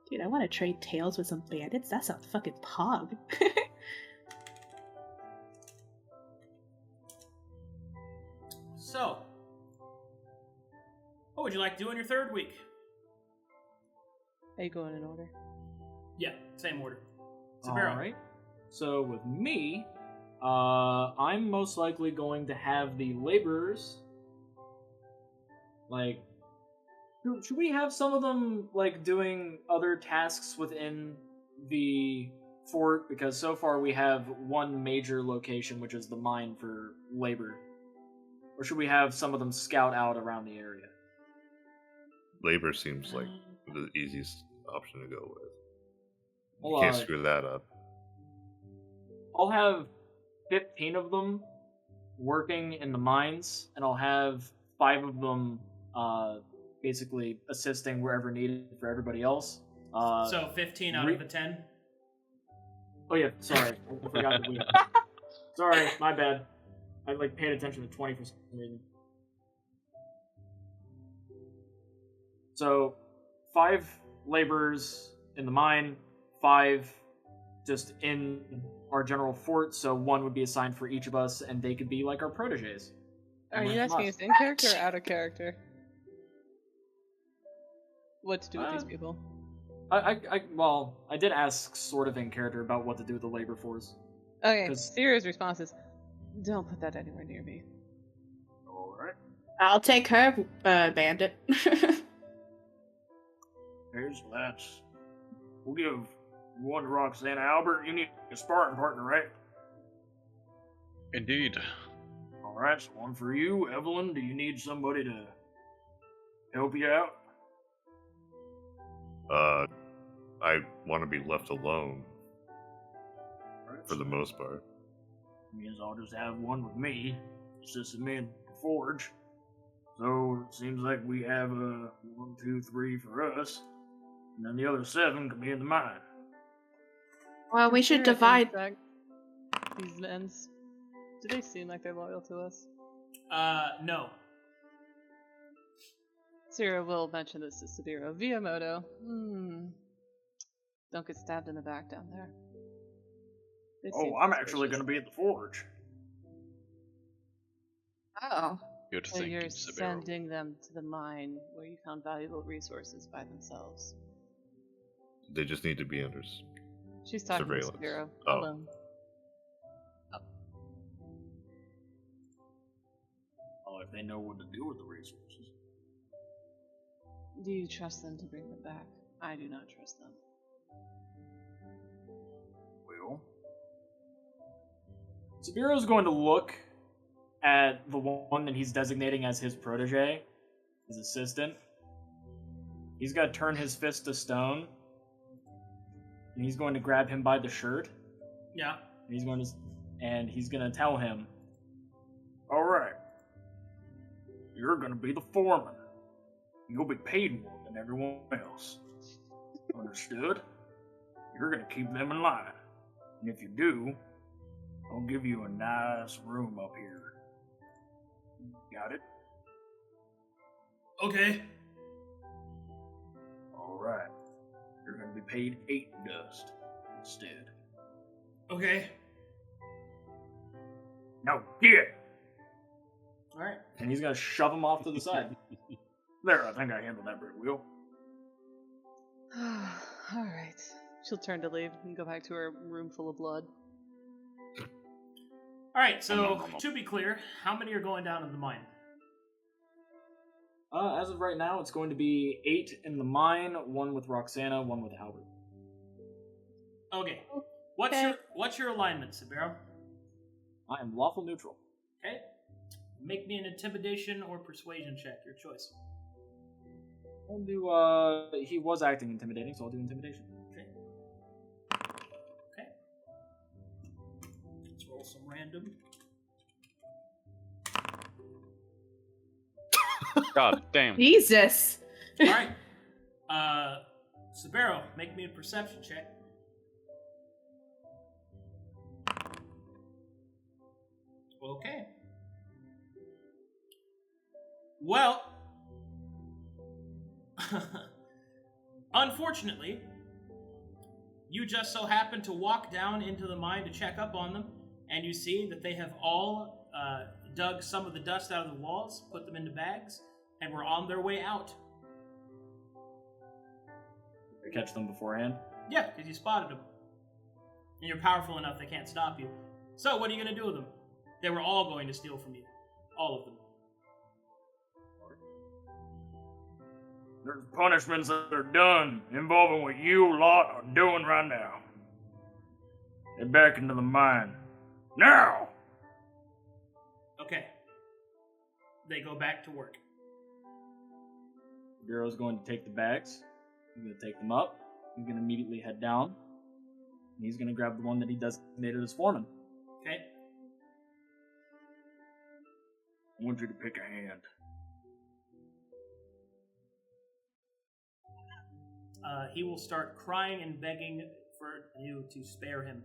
Dude, I want to trade tails with some bandits. That sounds fucking pog. So, what would you like to do in your third week? Are you going in order? Yeah, same order. Sabeiro. Alright. So with me, I'm most likely going to have the laborers. Like, should we have some of them like doing other tasks within the fort? Because so far we have one major location, which is the mine for labor. Or should we have some of them scout out around the area? Labor seems like the easiest option to go with. You Well, can't screw that up. I'll have 15 of them working in the mines, and I'll have 5 of them basically assisting wherever needed for everybody else. So 15 out of the 10? Oh yeah, sorry. I forgot that we... Sorry, my bad. I paid attention to 20 for some reason. So, 5 laborers in the mine, 5 just in our general fort, so 1 would be assigned for each of us, and they could be like our proteges. Are you Learn from asking us. us in character or out of character? What to do with these people? I did ask sort of in character about what to do with the labor force. Okay, 'Cause- Sera's response is, don't put that anywhere near me. Alright. I'll take her, bandit. Here's that's. We'll give one to Roxanna. Albert, you need a sparring partner, right? Indeed. Alright, so one for you. Evelyn, do you need somebody to help you out? I want to be left alone Alright, for the most part. means I'll just have one with me, assisting me in the forge. So it seems like we have 1, 2, 3 for us, and then the other 7 can be in the mine. Well, we should Sera divide. thinks that these men's. Do they seem like they're loyal to us? No. Sera will mention this to Sabeiro. Viamoto. Don't get stabbed in the back down there. They seem Oh, I'm actually suspicious. going to be at the forge. Oh. Good So thinking, you're Sabeiro. sending them to the mine where you found valuable resources by themselves. They just need to be under. She's talking Surveillance. to Sabeiro Oh. alone. Oh, if they know what to do with the resources. Do you trust them to bring them back? I do not trust them. Well, Sabeiro's going to look at the one that he's designating as his protege, his assistant. He's got to turn his fist to stone, and he's going to grab him by the shirt. Yeah. And he's going to tell him, alright. You're going to be the foreman. You'll be paid more than everyone else. Understood? You're going to keep them in line. And if you do, I'll give you a nice room up here. Got it? Okay. Alright. You're going to be paid 8 dust instead. Okay. Now get! all right, and he's going to shove him off to the side. There, I think I handled that pretty well. Alright. She'll turn to leave and go back to her room full of blood. Alright, so to be clear, how many are going down in the mine? As of right now, it's going to be 8 in the mine, 1 with Roxanna, 1 with Albert. Okay. Okay. What's your alignment, Sabeiro? I am lawful neutral. Okay. Make me an intimidation or persuasion check, your choice. I'll do, he was acting intimidating, so I'll do intimidation. Okay. Okay. Let's roll some random. God damn. Jesus. Alright. Sabeiro, make me a perception check. Okay. Well, unfortunately, you just so happen to walk down into the mine to check up on them, and you see that they have all dug some of the dust out of the walls, put them into bags, and were on their way out. I catch them beforehand. Yeah, because you spotted them. And you're powerful enough they can't stop you. So what are you going to do with them? They were all going to steal from you. All of them. There's punishments that are done involving what you lot are doing right now. Get back into the mine. Now! Okay. They go back to work. Bureau's going to take the bags. He's going to take them up. He's going to immediately head down. And he's going to grab the one that he designated as foreman. Okay? I want you to pick a hand. He will start crying and begging for you to spare him.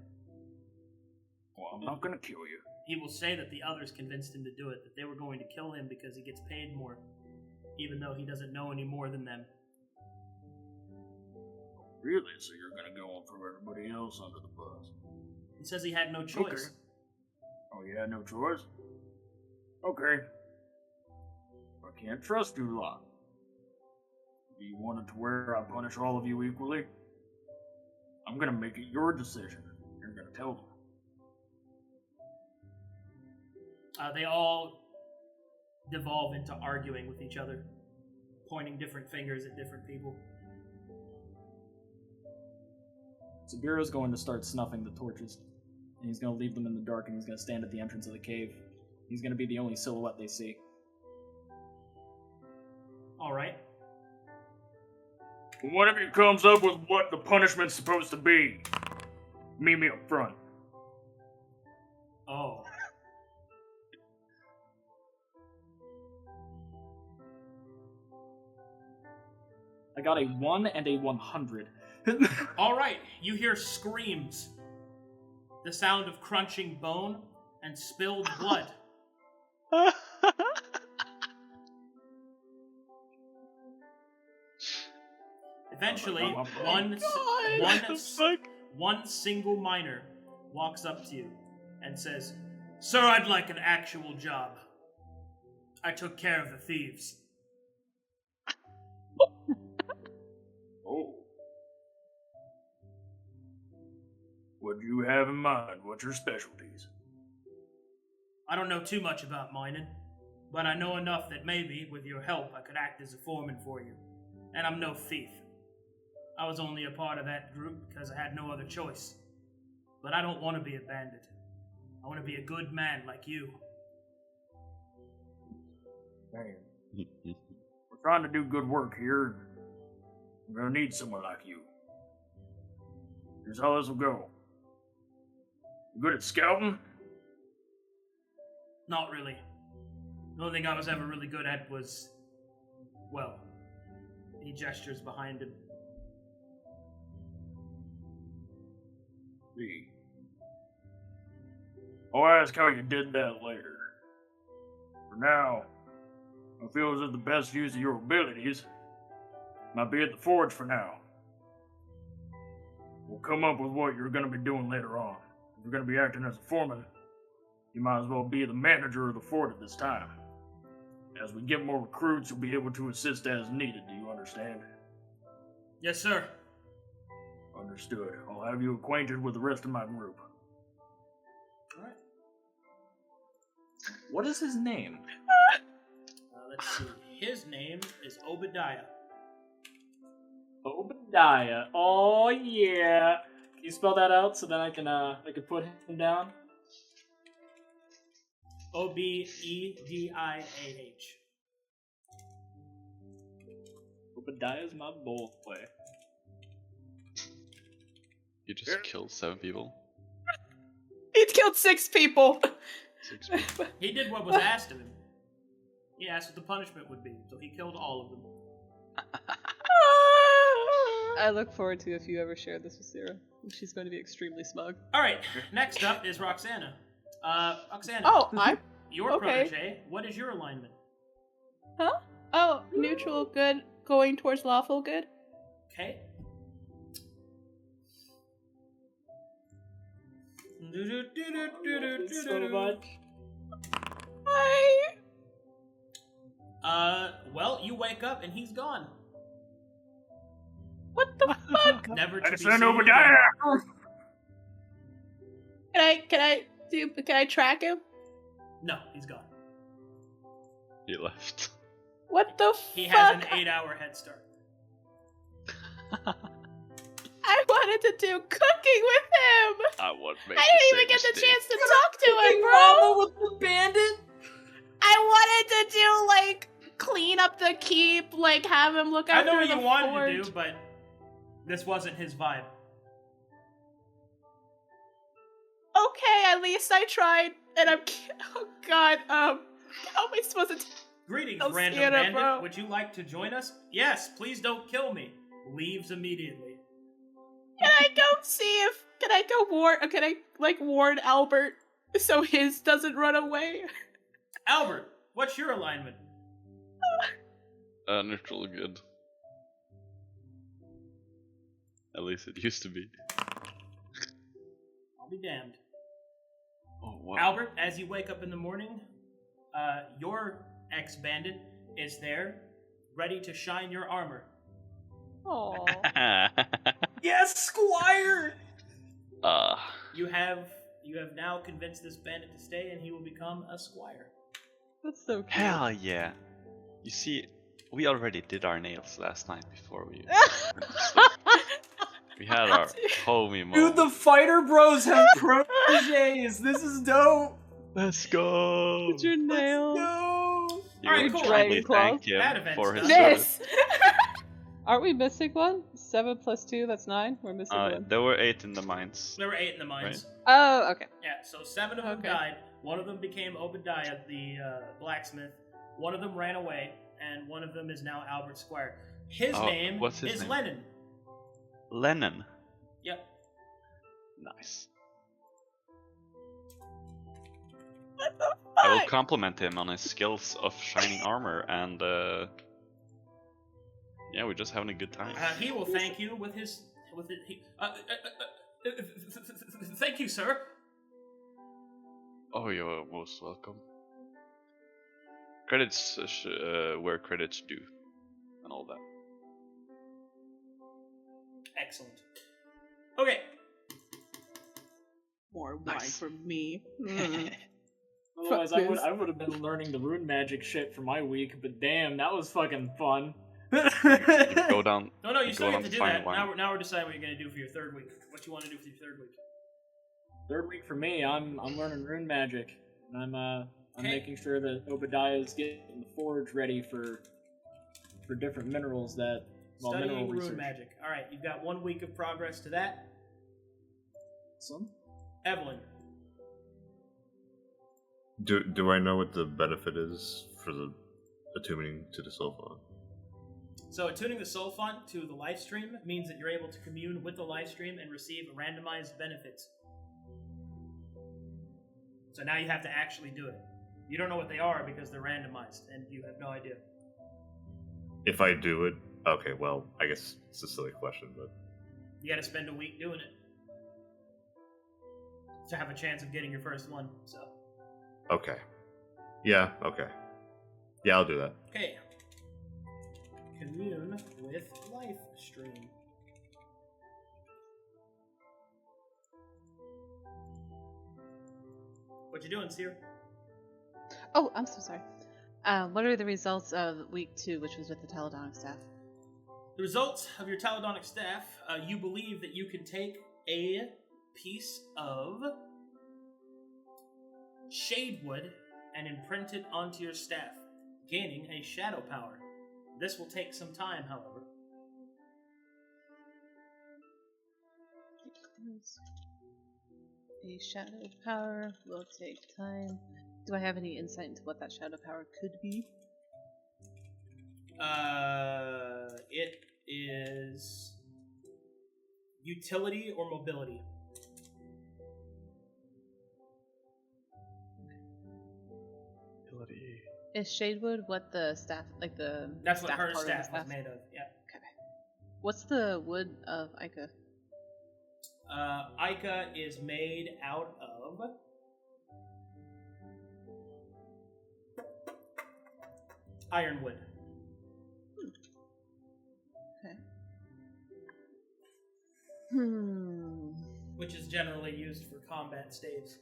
Well, I'm not gonna kill you. He will say that the others convinced him to do it, that they were going to kill him because he gets paid more, even though he doesn't know any more than them. Really? So you're gonna go and throw everybody else under the bus? He says he had no choice. Okay. Oh, yeah, no choice? Okay. I can't trust you lot. Do you want it to where I punish all of you equally? I'm gonna make it your decision. You're gonna tell them. They all devolve into arguing with each other, pointing different fingers at different people. Sabeiro's going to start snuffing the torches. And he's going to leave them in the dark, and he's going to stand at the entrance of the cave. He's going to be the only silhouette they see. Alright. One of you comes up with what the punishment's supposed to be. Meet me up front. Oh. I got a 1 and a 100. Alright, you hear screams. The sound of crunching bone and spilled blood. Eventually, one single miner walks up to you and says, "Sir, I'd like an actual job. I took care of the thieves." Oh. What do you have in mind? What's your specialties? I don't know too much about mining, but I know enough that maybe, with your help, I could act as a foreman for you. And I'm no thief. I was only a part of that group because I had no other choice. But I don't want to be a bandit. I want to be a good man like you. Man. We're trying to do good work here. We're gonna need someone like you. Here's how this will go. You good at scouting? Not really. The only thing I was ever really good at was, well, he gestures behind him. See. I'll ask how you did that later. For now, I feel as if the best use of your abilities might be at the forge for now. We'll come up with what you're going to be doing later on. If you're going to be acting as a foreman, you might as well be the manager of the fort at this time. As we get more recruits, you'll be able to assist as needed. Do you understand? Yes, sir. Understood. I'll have you acquainted with the rest of my group. Alright. What is his name? Let's see. His name is Obadiah. Obadiah. Oh yeah. Can you spell that out so then I can put him down? Obediah. Obadiah's my boy. You just killed 7 people. He killed 6 people. 6 people. He did what was asked of him. He asked what the punishment would be, so he killed all of them. I look forward to if you ever share this with Sera. She's going to be extremely smug. Alright, next up is Roxanna. Roxanna. Oh, I'm Your okay. protege, what is your alignment? Huh? Oh, neutral good going towards lawful good. Okay. So much. Hi. Well, you wake up and he's gone. What the fuck? Never to be Send seen Obadiah! again. Can I track him? No, he's gone. He left. What the He fuck? has an 8-hour head start. I wanted to do cooking with him. I won't make I the didn't even same get the mistake. chance to talk to him, bro. Mama with the bandit? I wanted to do like clean up the keep, like have him look I after know what the you wanted forge. to do, but this wasn't his vibe. Okay, at least I tried, and I'm. Oh God, how am I supposed to? Greetings, Oh, random Sera, bandit. bro. Would you like to join us? Yes, please don't kill me. Leaves immediately. Can I go see if? Can I go warn? Can I like warn Albert so his doesn't run away? Albert, what's your alignment? Neutral good. At least it used to be. I'll be damned. Oh wow. Albert, as you wake up in the morning, your ex-bandit is there, ready to shine your armor. Oh. Yes, Squire! You have now convinced this bandit to stay, and he will become a squire. That's so cute. Hell yeah. You see, we already did our nails last night before we we had our homie moment. Dude, the fighter bros have proteges. This is dope. Let's go! It's your nails. No. You Alright, will cool. kindly Dragon thank him That event for his stuff. service. Miss. Aren't we missing one? 7 + 2, that's 9. We're missing one. There were 8 in the mines. There were 8 in the mines. Oh, okay. Yeah, so 7 of them Okay. died. One of them became Obadiah, the blacksmith. One of them ran away, and one of them is now Albert Squire. His Oh, name what's his is name? Lennon. Lennon. Yep. Nice. I will compliment him on his skills of shining armor, and yeah, we're just having a good time. He will thank you with his thank you, sir. Oh, you're most welcome. Credits where credits due, and all that. Excellent. Okay. More wine Nice. for me. Otherwise, Fuck I would this. I would have been learning the rune magic shit for my week, but damn, that was fucking fun. Go down. No, you go still down get to the do fine that. wine. Now we're deciding what you're gonna do for your third week. What you want to do for your third week? Third week for me, I'm learning rune magic, and I'm Okay. making sure that Obadiah's getting the forge ready for different minerals that mineral Studying rune research. magic. All right, you've got 1 week of progress to that. Some Evelyn. Do I know what the benefit is for the attuning to the soul font? So attuning the soul font to the live stream means that you're able to commune with the live stream and receive randomized benefits. So now you have to actually do it. You don't know what they are because they're randomized, and you have no idea. If I do it, okay, well, I guess it's a silly question, but You got to spend a week doing it to have a chance of getting your first one. So okay. Yeah, okay. Yeah, I'll do that. okay, commune with live stream. What you doing, Seer? Oh, I'm so sorry. What are the results of week 2, which was with the Taladonic staff? The results of your Taladonic staff, you believe that you can take a piece of shadewood and imprint it onto your staff, gaining a shadow power. This will take some time, however. A shadow power will take time. Do I have any insight into what that shadow power could be? It is utility or mobility. Ability. Is Shadewood what the staff, like the That's what staff her part of the staff was made of. Yeah. Okay. What's the wood of Ica? Ica is made out of ironwood. Okay. Which is generally used for combat staves.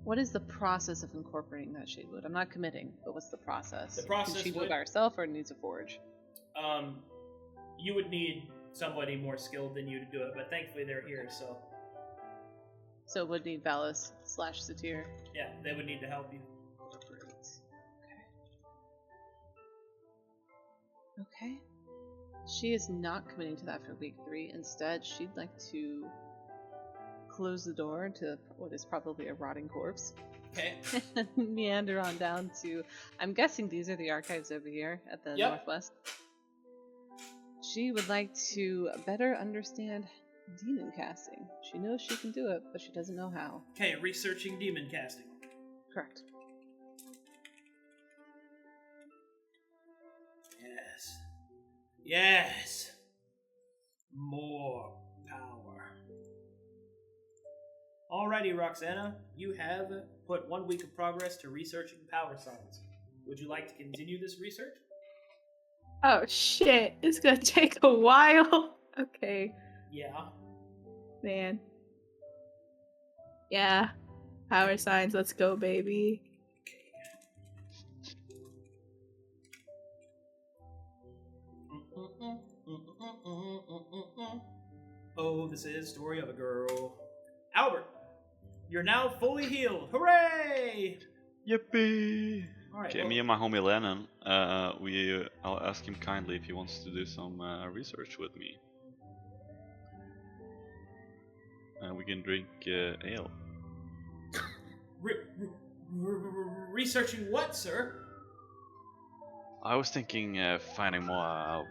What is the process of incorporating that Shadewood? I'm not committing, but what's the process? The process Can she do would- it by herself or needs a forge? You would need somebody more skilled than you to do it, but thankfully they're here, so So it would need Valis / Satir. yeah, they would need to help you. Okay. She is not committing to that for week 3. Instead, she'd like to close the door to what is probably a rotting corpse. Okay. And meander on down to, I'm guessing these are the archives over here at the Yep. northwest. She would like to better understand demon casting. She knows she can do it, but she doesn't know how. Okay, researching demon casting. Correct. Yes. Yes. More power. Alrighty, Roxanna. You have put 1 week of progress to researching power signs. Would you like to continue this research? Oh shit, it's gonna take a while. Okay, Yeah. man. Yeah. Power signs, let's go, baby. Oh, this is story of a girl. Albert, you're now fully healed. Hooray! Yippee! All right. Okay, well, me and my homie Lennon, I'll ask him kindly if he wants to do some research with me. We can drink ale. Researching what, sir? I was thinking finding out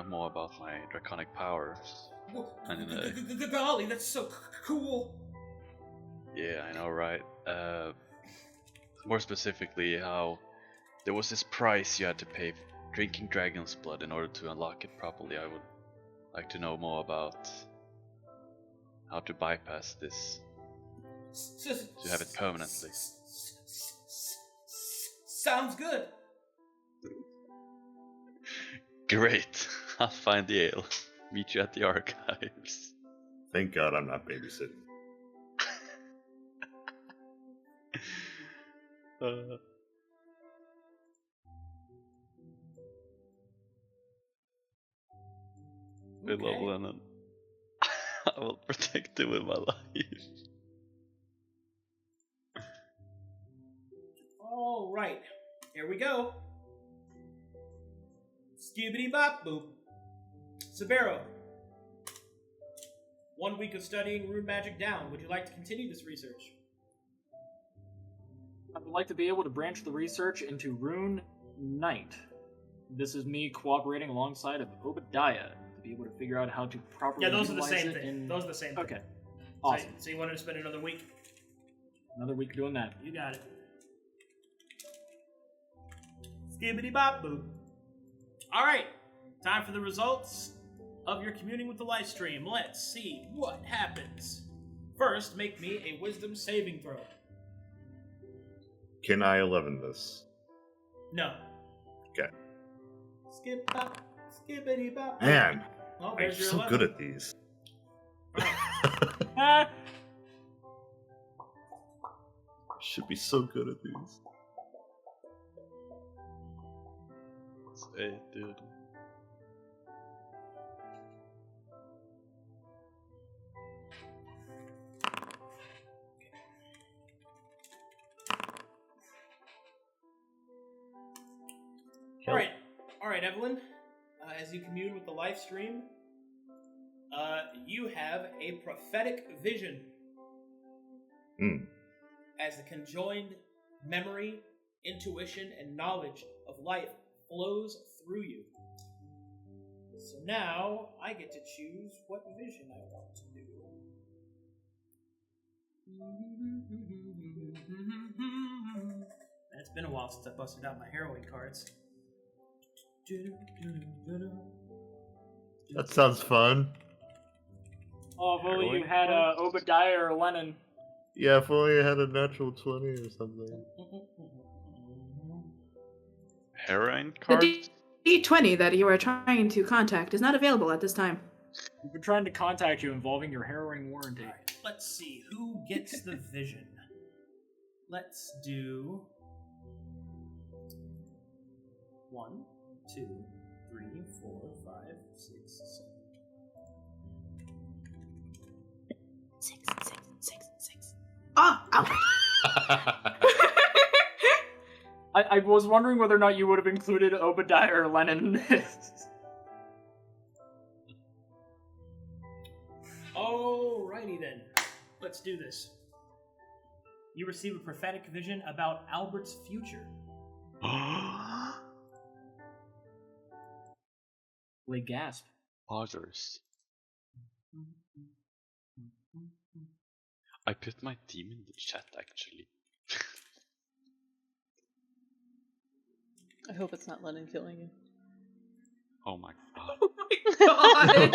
more about my draconic powers. And Golly, that's so cool. yeah, I know, right? More specifically, how there was this price you had to pay for drinking dragon's blood in order to unlock it properly. I would like to know more about how to bypass this to have it permanently. Sounds good. Great, I'll find the ale. Meet you at the archives. Thank God I'm not babysitting. I love Lennon. I will protect him with my life. All right, here we go. Skibbity bop boop. Sabeiro. 1 week of studying rune magic down. Would you like to continue this research? I would like to be able to branch the research into Rune Knight. This is me cooperating alongside of Obadiah to be able to figure out how to properly Yeah, those are the utilize same it thing. in- Those are the same thing. Okay, awesome. So you wanted to spend another week? Another week doing that. You got it. Skibbity bop boop. All right, time for the results of your communing with the live stream. Let's see what happens. First, make me a wisdom saving throw. Can I 11 this? No. Okay. Skip bop, skibbity bop. Man, Oh, I'm there's your so 11. good at these. Ah, Should be so good at these. Hey, dude. All right, Evelyn. As you commune with the live stream, you have a prophetic vision. As the conjoined memory, intuition, and knowledge of life flows through you. So now I get to choose what vision I want to do. It's been a while since I busted out my heroine cards. That sounds fun. oh, if only you had Obadiah or Lennon. Yeah, if only I had a natural 20 or something. Heroine The card? D20 that you are trying to contact is not available at this time. We've been trying to contact you involving your harrowing warranty. Alright, let's see who gets the vision. Let's do 1, 2, 3, 4, 5, 6, 7. Oh, ow. I was wondering whether or not you would have included Obadiah or Lennon in this. Alrighty then, let's do this. You receive a prophetic vision about Albert's future. They gasp. Others. I put my team in the chat actually. I hope it's not Lennon killing you. Oh my god. Oh my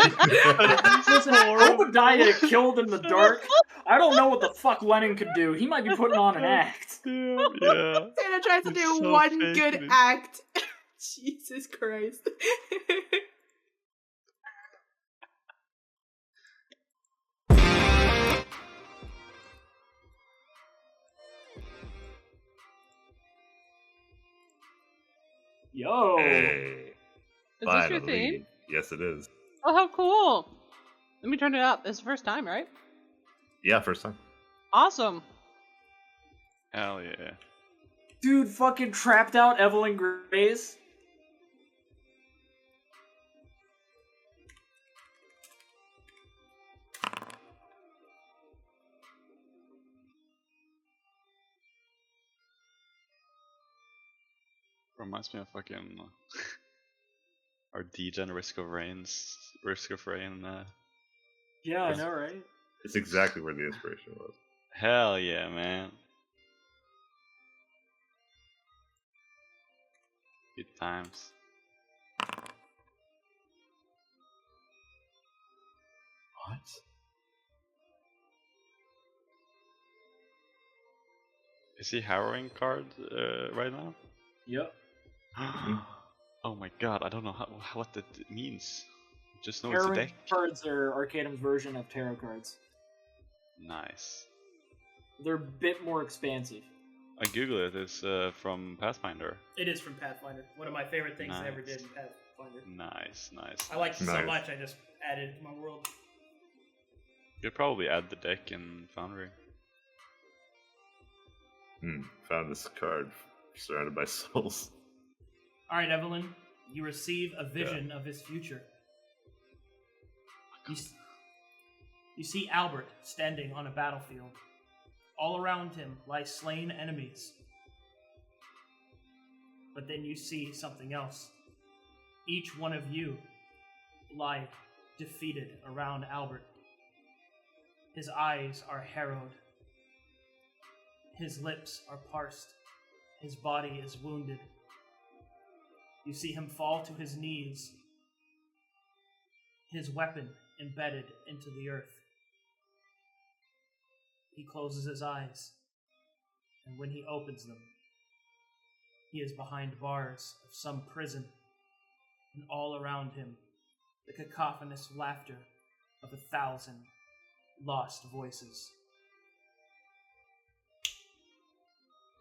god. Listen, Obadiah killed in the dark. I don't know what the fuck Lennon could do. He might be putting on an act. Damn, yeah. Santa tries to It's do so one fake, good man. act. Jesus Christ. Yo. Hey, Is this your finally. theme? Yes, it is. Oh, how cool! Let me turn it up. It's the first time, right? Yeah, first time. Awesome. Hell yeah. Dude fucking trapped out Evelyn Grace. Reminds me of fucking our Degen Risk of Rain. Yeah, I know, right? It's exactly where the inspiration was. Hell yeah, man. Good times. What? Is he harrowing card right now? Yep. Oh my god, I don't know what that means. Just know it's a Harrowing deck. cards are Arcadum's version of tarot cards. Nice. They're a bit more expansive. I googled it. It's from Pathfinder. It is from Pathfinder. One of my favorite things I ever Nice. did in Pathfinder. Nice, nice. I liked it so Nice. much, I just added it to my world. You'd probably add the deck in Foundry. Found this card surrounded by souls. All right, Evelyn, you receive a vision of his future. You see Albert standing on a battlefield. All around him lie slain enemies. But then you see something else. Each one of you lie defeated around Albert. His eyes are harrowed. His lips are parsed. His body is wounded. You see him fall to his knees, his weapon embedded into the earth. He closes his eyes, and when he opens them, he is behind bars of some prison, and all around him, the cacophonous laughter of 1,000 lost voices.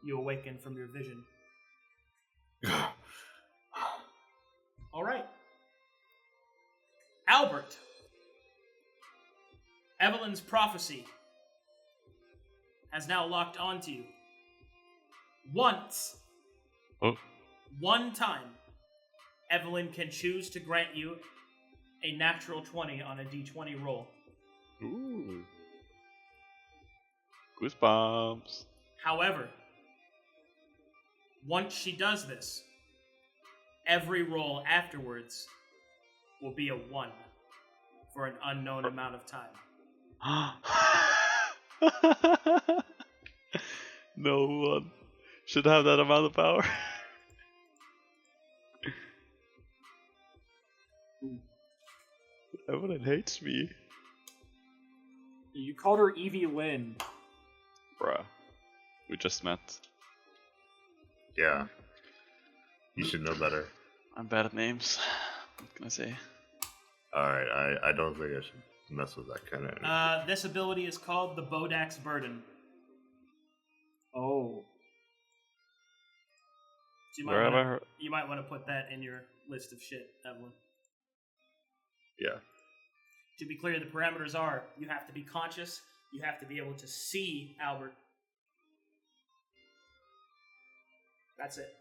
You awaken from your vision. All right. Albert. Evelyn's prophecy has now locked onto you. Once. Oh. One time. Evelyn can choose to grant you a natural 20 on a d20 roll. Ooh. Goosebumps. However, once she does this, every roll afterwards will be a 1 for an unknown amount of time. No one should have that amount of power. Everyone hates me. You called her Evie Lynn. Bruh. We just met. Yeah. You should know better. I'm bad at names. What can I say? Alright, I don't think I should mess with that kind of energy. This ability is called the Bodak's Burden. Oh. So you Where have I might heard? want to put that in your list of shit, Evelyn. Yeah. To be clear, the parameters are you have to be conscious, you have to be able to see Albert. That's it.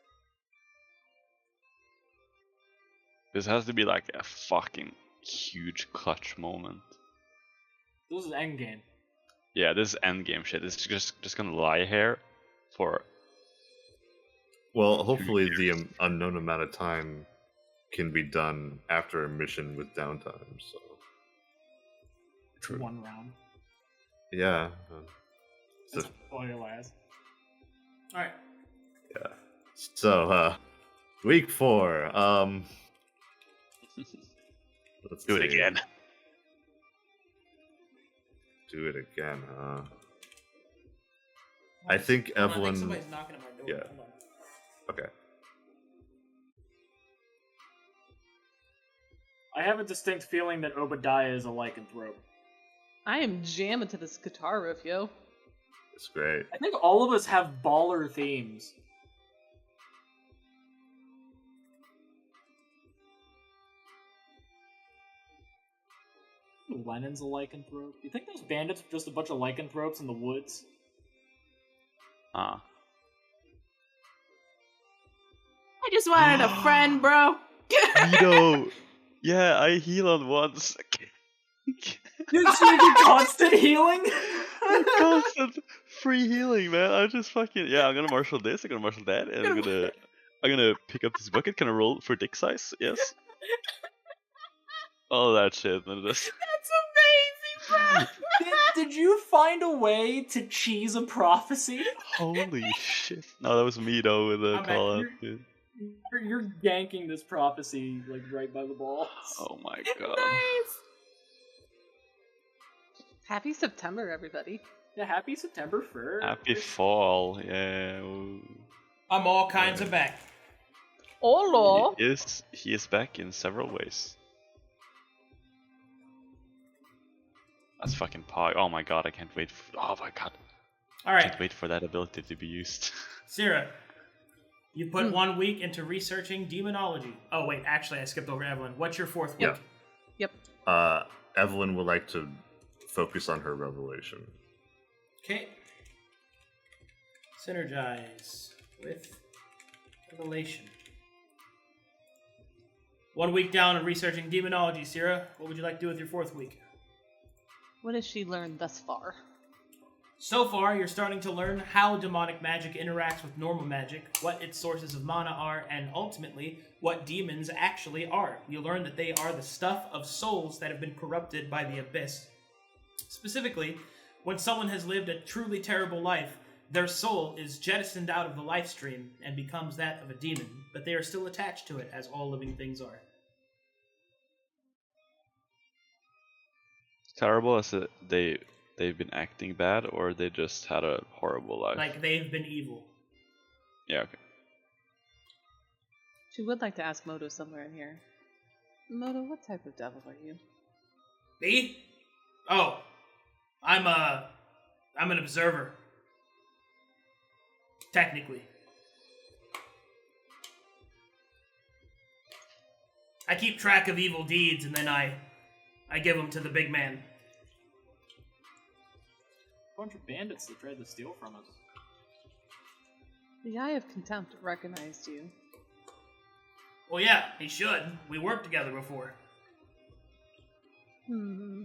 This has to be like a fucking huge clutch moment. This is endgame. Yeah, this is endgame shit. It's just gonna lie here for. Well, hopefully the unknown amount of time can be done after a mission with downtime, so... It's one round. Yeah. That's all your last. Alright. Yeah. So, week 4. Let's Do it see. again. Do it again, huh? I think Hold on, I Evelyn. think somebody's knocking at my door. Yeah. Hold on. Okay. I have a distinct feeling that Obadiah is a lycanthrope. I am jamming to this guitar riff, yo. It's great. I think all of us have baller themes. Lennon's a lycanthrope. You think those bandits are just a bunch of lycanthropes in the woods? Ah. I just wanted a friend, bro. Vito! Yeah, I heal on once. You see the constant healing? Constant free healing, man. I'm just fucking I'm gonna marshal this, I'm gonna marshal that, and I'm gonna pick up this bucket. Can I roll for dick size? Yes. All that shit. And just... That's amazing, bro. Did you find a way to cheese a prophecy? Holy shit. No, that was me though with the I'm call out. back. Dude. You're yanking this prophecy like right by the balls. Oh my god. Nice. Happy September, everybody. Yeah, happy September 1st. Happy fall. Yeah. I'm all kinds of back. Hola. He is back in several ways. That's fucking pog. Oh my god, I can't wait. Oh my god. All I right, can't wait for that ability to be used. Sera, you put 1 week into researching demonology. Oh wait, actually, I skipped over Evelyn. What's your 4th week? Yeah. Yep. Evelyn would like to focus on her revelation. Okay. Synergize with revelation. 1 week down in researching demonology, Sera. What would you like to do with your 4th week? What has she learned thus far? So far, you're starting to learn how demonic magic interacts with normal magic, what its sources of mana are, and ultimately, what demons actually are. You learn that they are the stuff of souls that have been corrupted by the abyss. Specifically, when someone has lived a truly terrible life, their soul is jettisoned out of the life stream and becomes that of a demon, but they are still attached to it, as all living things are. Terrible as they've been acting bad, or they just had a horrible life. Like, they've been evil. Yeah, okay. She would like to ask Moto somewhere in here. Moto, what type of devil are you? Me? Oh, I'm an observer. Technically. I keep track of evil deeds and then I give them to the big man. Bunch of bandits that tried to steal from us. The Eye of Contempt recognized you. Well, yeah, he should. We worked together before. Hmm.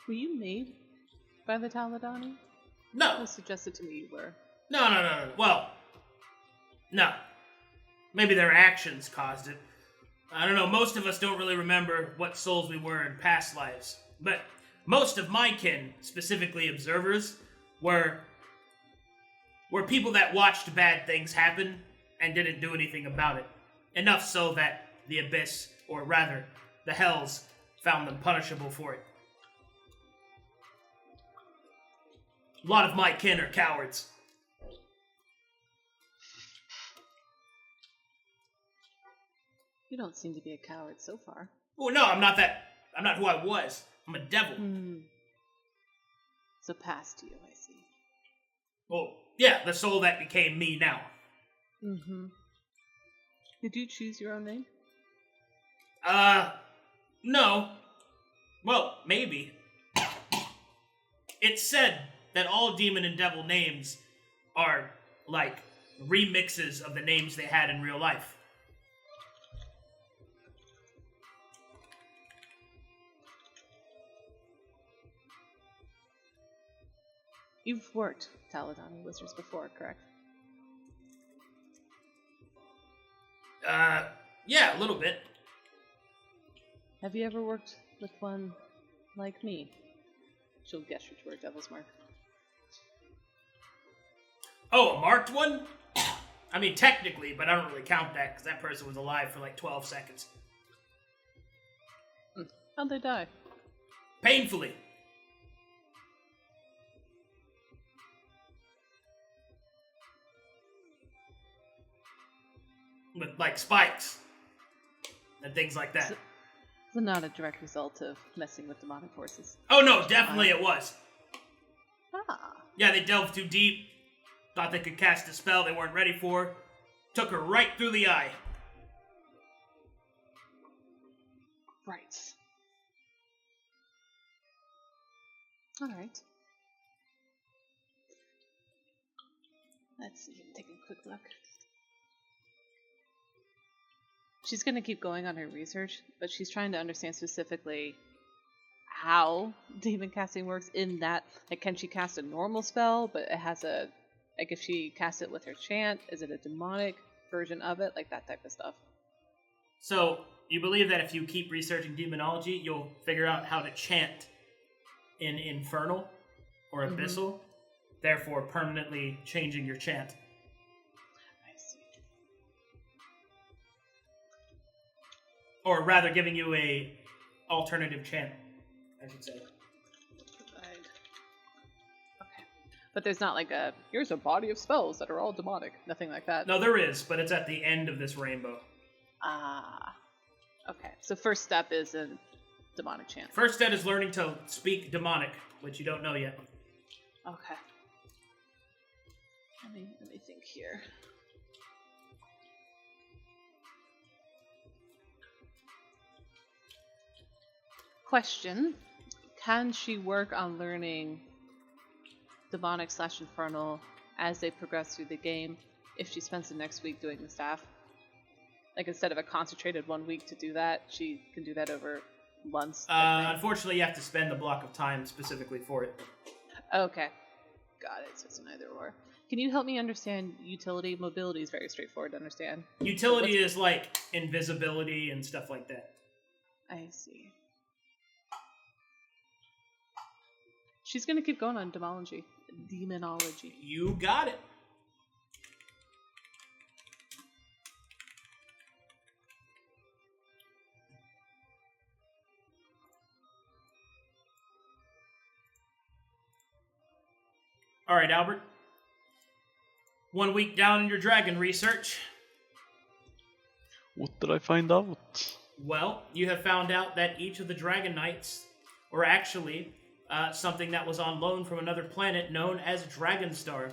Were you made by the Taladoni? No. It was suggested to me you were. No. Well, no. Maybe their actions caused it. I don't know, most of us don't really remember what souls we were in past lives. But most of my kin, specifically observers, were people that watched bad things happen and didn't do anything about it. Enough so that the Abyss, or rather, the Hells, found them punishable for it. A lot of my kin are cowards. You don't seem to be a coward so far. Oh no, I'm not who I was. I'm a devil. So past you, I see. Well, yeah, the soul that became me now. Mm-hmm. Did you choose your own name? No. Well, maybe. It's said that all demon and devil names are, like, remixes of the names they had in real life. You've worked with Taladoni wizards before, correct? Yeah, a little bit. Have you ever worked with one like me? She'll gesture toward Devil's Mark. Oh, a marked one? I mean, technically, but I don't really count that because that person was alive for like 12 seconds. How'd they die? Painfully. With, like, spikes. And things like that. So not a direct result of messing with demonic forces. Oh, no, definitely it was. Ah. Yeah, they delved too deep. Thought they could cast a spell they weren't ready for. Took her right through the eye. Right. Alright. Let's see, I'm taking a quick look. She's going to keep going on her research, but she's trying to understand specifically how demon casting works in that, like, can she cast a normal spell, but it has a, like, if she casts it with her chant, is it a demonic version of it? Like, that type of stuff. So, you believe that if you keep researching demonology, you'll figure out how to chant in Infernal or Abyssal, therefore permanently changing your chant. I see. Or rather, giving you a alternative chant, I should say. Right. Okay. But there's not like a, here's a body of spells that are all demonic. Nothing like that. No, there is, but it's at the end of this rainbow. Ah. Okay. So first step is a demonic chant. First step is learning to speak demonic, which you don't know yet. Okay. Let me think here. Question. Can she work on learning demonic / infernal as they progress through the game if she spends the next week doing the staff? Like, instead of a concentrated 1 week to do that, she can do that over months? Unfortunately, you have to spend the block of time specifically for it. Okay. Got it. So it's an either or. Can you help me understand utility? Mobility is very straightforward to understand. Utility is like invisibility and stuff like that. I see. She's going to keep going on demonology. Demonology. You got it. All right, Albert. 1 week down in your dragon research. What did I find out? Well, you have found out that each of the Dragon Knights were actually something that was on loan from another planet known as Dragonstar.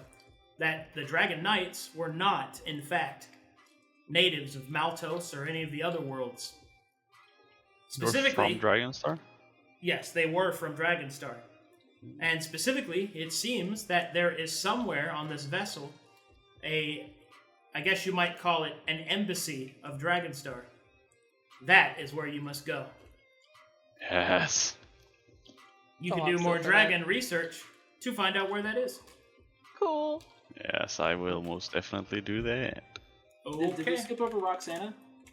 That the Dragon Knights were not, in fact, natives of Maltos or any of the other worlds. Specifically, You're from Dragonstar? yes, they were from Dragonstar. And specifically, it seems that there is somewhere on this vessel I guess you might call it an embassy of Dragonstar. That is where you must go. Yes. You Oh, can I'm do so more for dragon research to find out where that is. Cool. Yes, I will most definitely do that. Did we skip over Roxanna?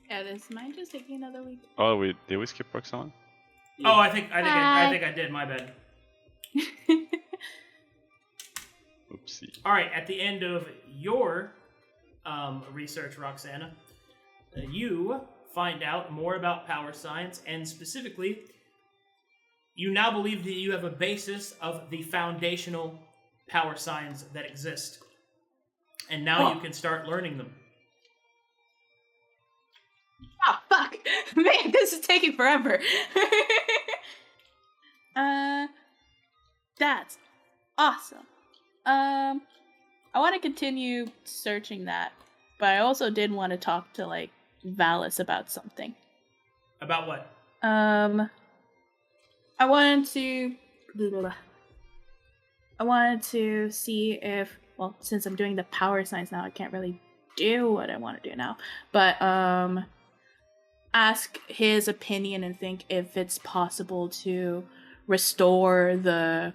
Yeah, this might just take me another week. Oh, did we skip Roxanna? Oh, I think I did. My bad. Oopsie. All right. At the end of your research, Roxanna, you find out more about power science, and specifically, you now believe that you have a basis of the foundational power signs that exist, and now you can start learning them. Oh, fuck! Man, this is taking forever. That's awesome. I want to continue searching that, but I also did want to talk to, like, Valis about something. About what? I wanted to see if, well, since I'm doing the power signs now, I can't really do what I want to do now, but, ask his opinion and think if it's possible to restore the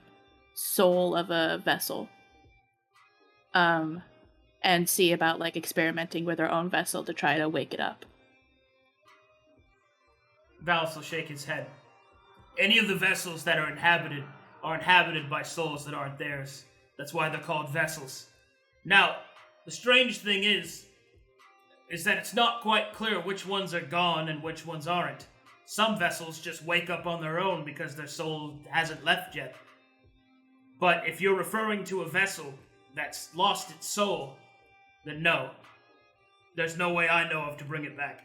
soul of a vessel. And see about, like, experimenting with our own vessel to try to wake it up. Valis will shake his head. Any of the vessels that are inhabited by souls that aren't theirs. That's why they're called vessels. Now, the strange thing is that it's not quite clear which ones are gone and which ones aren't. Some vessels just wake up on their own because their soul hasn't left yet. But if you're referring to a vessel that's lost its soul, then no. There's no way I know of to bring it back.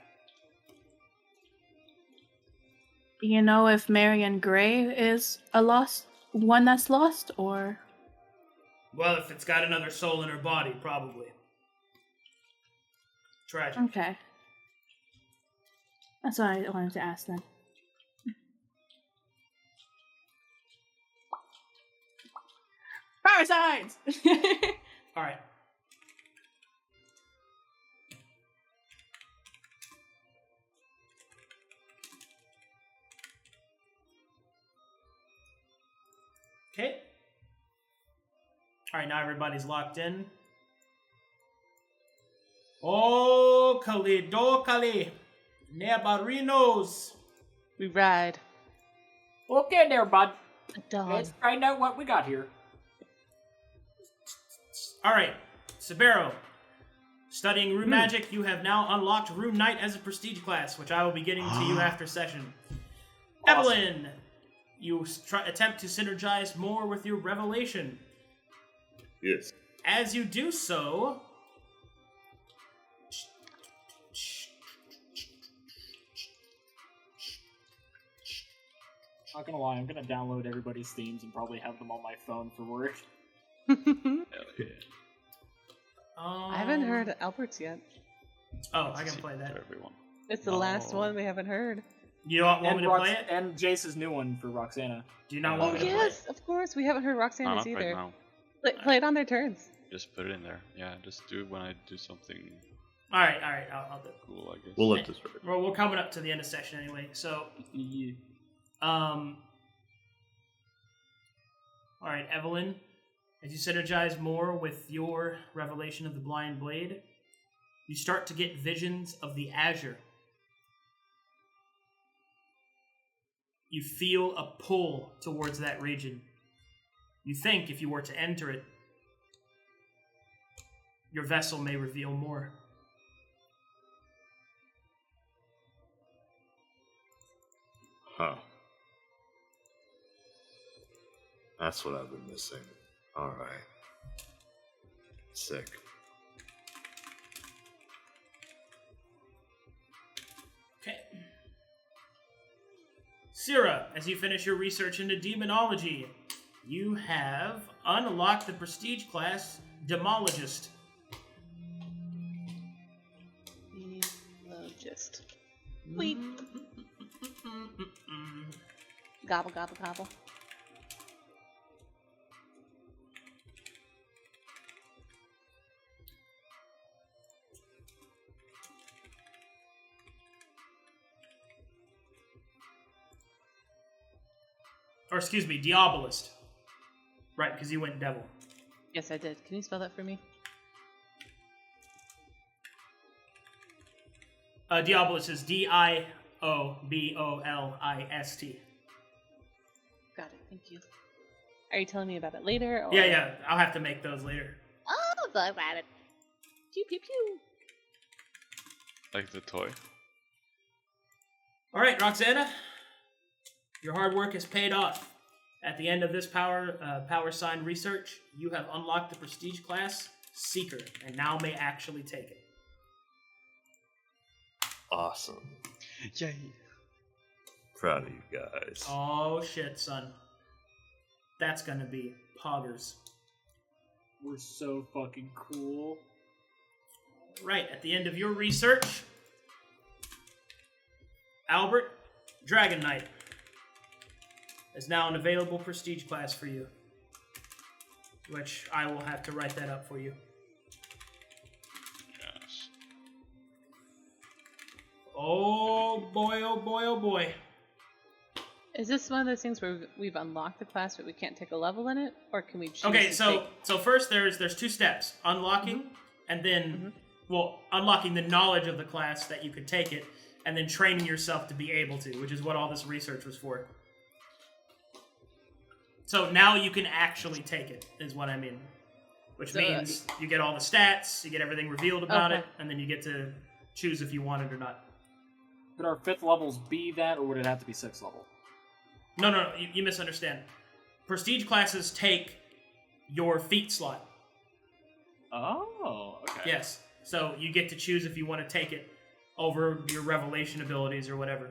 Do you know if Marion Gray is one that's lost, or? Well, if it's got another soul in her body, probably. Tragic. Okay. That's what I wanted to ask then. Power signs! Alright. Okay. Alright, now everybody's locked in. Oh, Kalidokali. Nebarinos. We ride. Okay there, bud. At dawn. Let's find out what we got here. Alright, Sabeiro. Studying rune magic, you have now unlocked Rune Knight as a prestige class, which I will be getting to you after session. Awesome. Evelyn, you attempt to synergize more with your revelation. Yes. As you do so, Not gonna lie, I'm gonna download everybody's themes and probably have them on my phone for work. Hell yeah. I haven't heard Albert's yet. Oh, I can play that. For everyone. It's the last one we haven't heard. You don't want me to play it? And Jace's new one for Roxanna. Do you not Oh want me to play yes, of course. We haven't heard No, Roxanna's not either. right now. Play it on their turns. Just put it in there. Yeah, just do it when I do something Alright, I'll do it. cool, I guess. We'll let this ride. Well, we're coming up to the end of session anyway, so... Alright, Evelyn, as you synergize more with your revelation of the Blind Blade, you start to get visions of the Azure. You feel a pull towards that region. You think if you were to enter it, your vessel may reveal more. Huh. That's what I've been missing. Alright. Sick. Okay. Sera, as you finish your research into demonology, you have unlocked the prestige class Demologist. Demologist. Wait. Gobble, gobble, gobble. Or excuse me, Diabolist. Right, because you went devil. Yes, I did. Can you spell that for me? Diabolist is Diobolist. Got it. Thank you. Are you telling me about it later? Or... Yeah. I'll have to make those later. Oh, I got it. Pew pew pew. Like the toy. All right, Roxanna. Your hard work has paid off. At the end of this power sign research, you have unlocked the prestige class Seeker, and now may actually take it. Awesome. Yay. Proud of you guys. Oh shit, son. That's gonna be poggers. We're so fucking cool. Right, at the end of your research, Albert, Dragon Knight, is now an available prestige class for you. Which I will have to write that up for you. Yes. Oh boy, oh boy, oh boy. Is this one of those things where we've unlocked the class but we can't take a level in it? Or can we choose Okay, to so take... so first there's two steps. Unlocking, and then, unlocking the knowledge of the class that you could take it, and then training yourself to be able to, which is what all this research was for. So now you can actually take it, is what I mean. which So, means you get all the stats, you get everything revealed about Okay. it, and then you get to choose if you want it or not. Could our 5th levels be that, or would it have to be 6th level? No, you misunderstand. Prestige classes take your feat slot. Oh, okay. Yes. So you get to choose if you want to take it over your revelation abilities or whatever.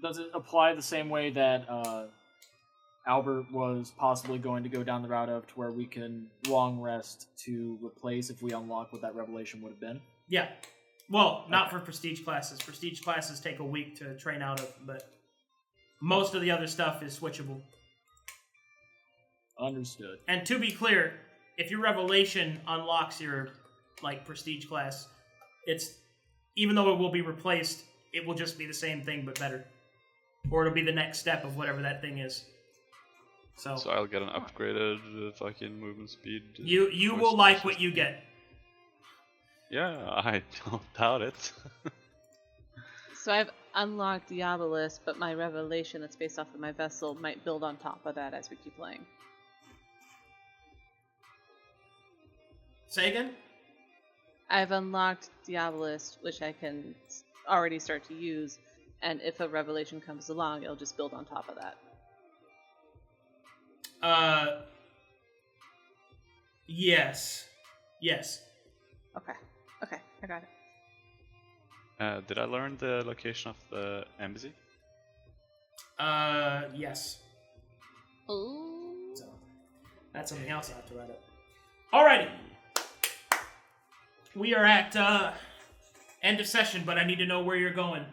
Does it apply the same way that Albert was possibly going to go down the route of to where we can long rest to replace if we unlock what that revelation would have been? Yeah. Well, not for prestige classes. Prestige classes take a week to train out of, but most of the other stuff is switchable. Understood. And to be clear, if your revelation unlocks your prestige class, it's even though it will be replaced, it will just be the same thing but better. Or it'll be the next step of whatever that thing is. So I'll get an upgraded fucking movement speed. you will like what you get. Yeah, I don't doubt it. So I've unlocked Diabolus, but my revelation that's based off of my vessel might build on top of that as we keep playing. Say again? I've unlocked Diabolus, which I can already start to use, and if a revelation comes along, it'll just build on top of that. Yes. Okay, I got it. Did I learn the location of the embassy? Yes. Ooh. So that's something else I have to write up. Alrighty. We are at end of session, but I need to know where you're going.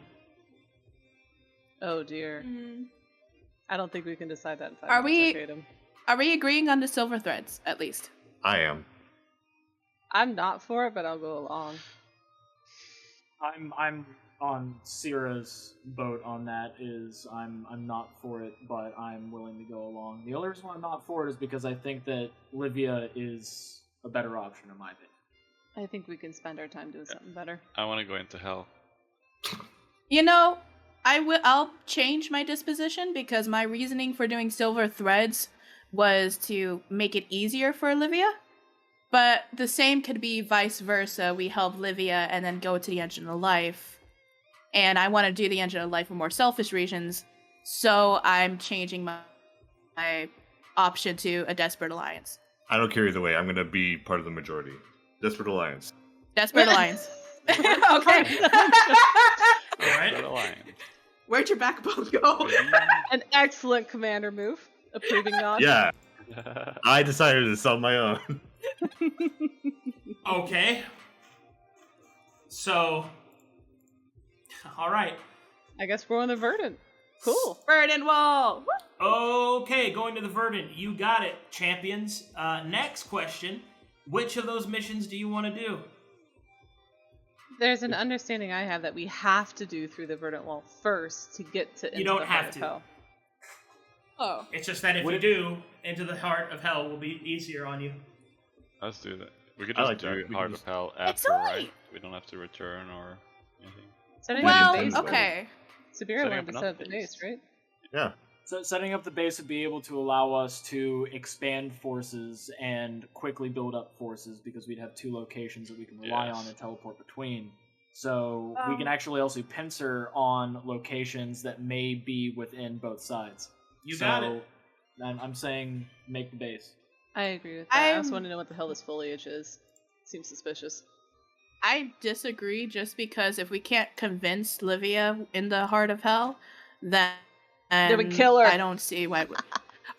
Oh dear. I don't think we can decide that in 5 Are minutes, we- Arcadum. Are we agreeing on the silver threads, at least? I am. I'm not for it, but I'll go along. I'm on Sera's boat on that. I'm not for it, but I'm willing to go along. The only reason why I'm not for it is because I think that Livia is a better option in my opinion. I think we can spend our time doing something better. I want to go into hell. You know, I'll change my disposition because my reasoning for doing silver threads was to make it easier for Olivia. But the same could be vice versa. We help Livia and then go to the Engine of Life. And I want to do the Engine of Life for more selfish reasons. So I'm changing my option to a Desperate Alliance. I don't care either way. I'm going to be part of the majority. Desperate Alliance. Desperate Alliance. Okay. Alright. Alliance. Where'd your backbone go? An excellent commander move. Approving nod. Yeah, I decided to sell my own. Okay. So, alright. I guess we're on the Verdant. Cool. Burden Wall. Okay, going to the Verdant. You got it, champions. Next question. Which of those missions do you want to do? There's an understanding I have that we have to do through the Verdant Wall first to get to. You don't the heart have of to. hell. Oh. It's just that if you do, Into the Heart of Hell will be easier on you. Let's do that. We could I just like do that. We can Heart just- of Hell It's after, alright. right? We don't have to return or anything. Setting Well, up the base. okay. Sabeiro Setting wanted up to an set up the upbase. base, right? Yeah. So setting up the base would be able to allow us to expand forces and quickly build up forces because we'd have 2 locations that we can rely Yes. on and teleport between. So we can actually also pincer on locations that may be within both sides. You got it. I'm saying make the base. I agree with that. I also I'm- want to know what the hell this foliage is. Seems suspicious. I disagree just because if we can't convince Livia in the Heart of Hell, then we kill her. I don't see why.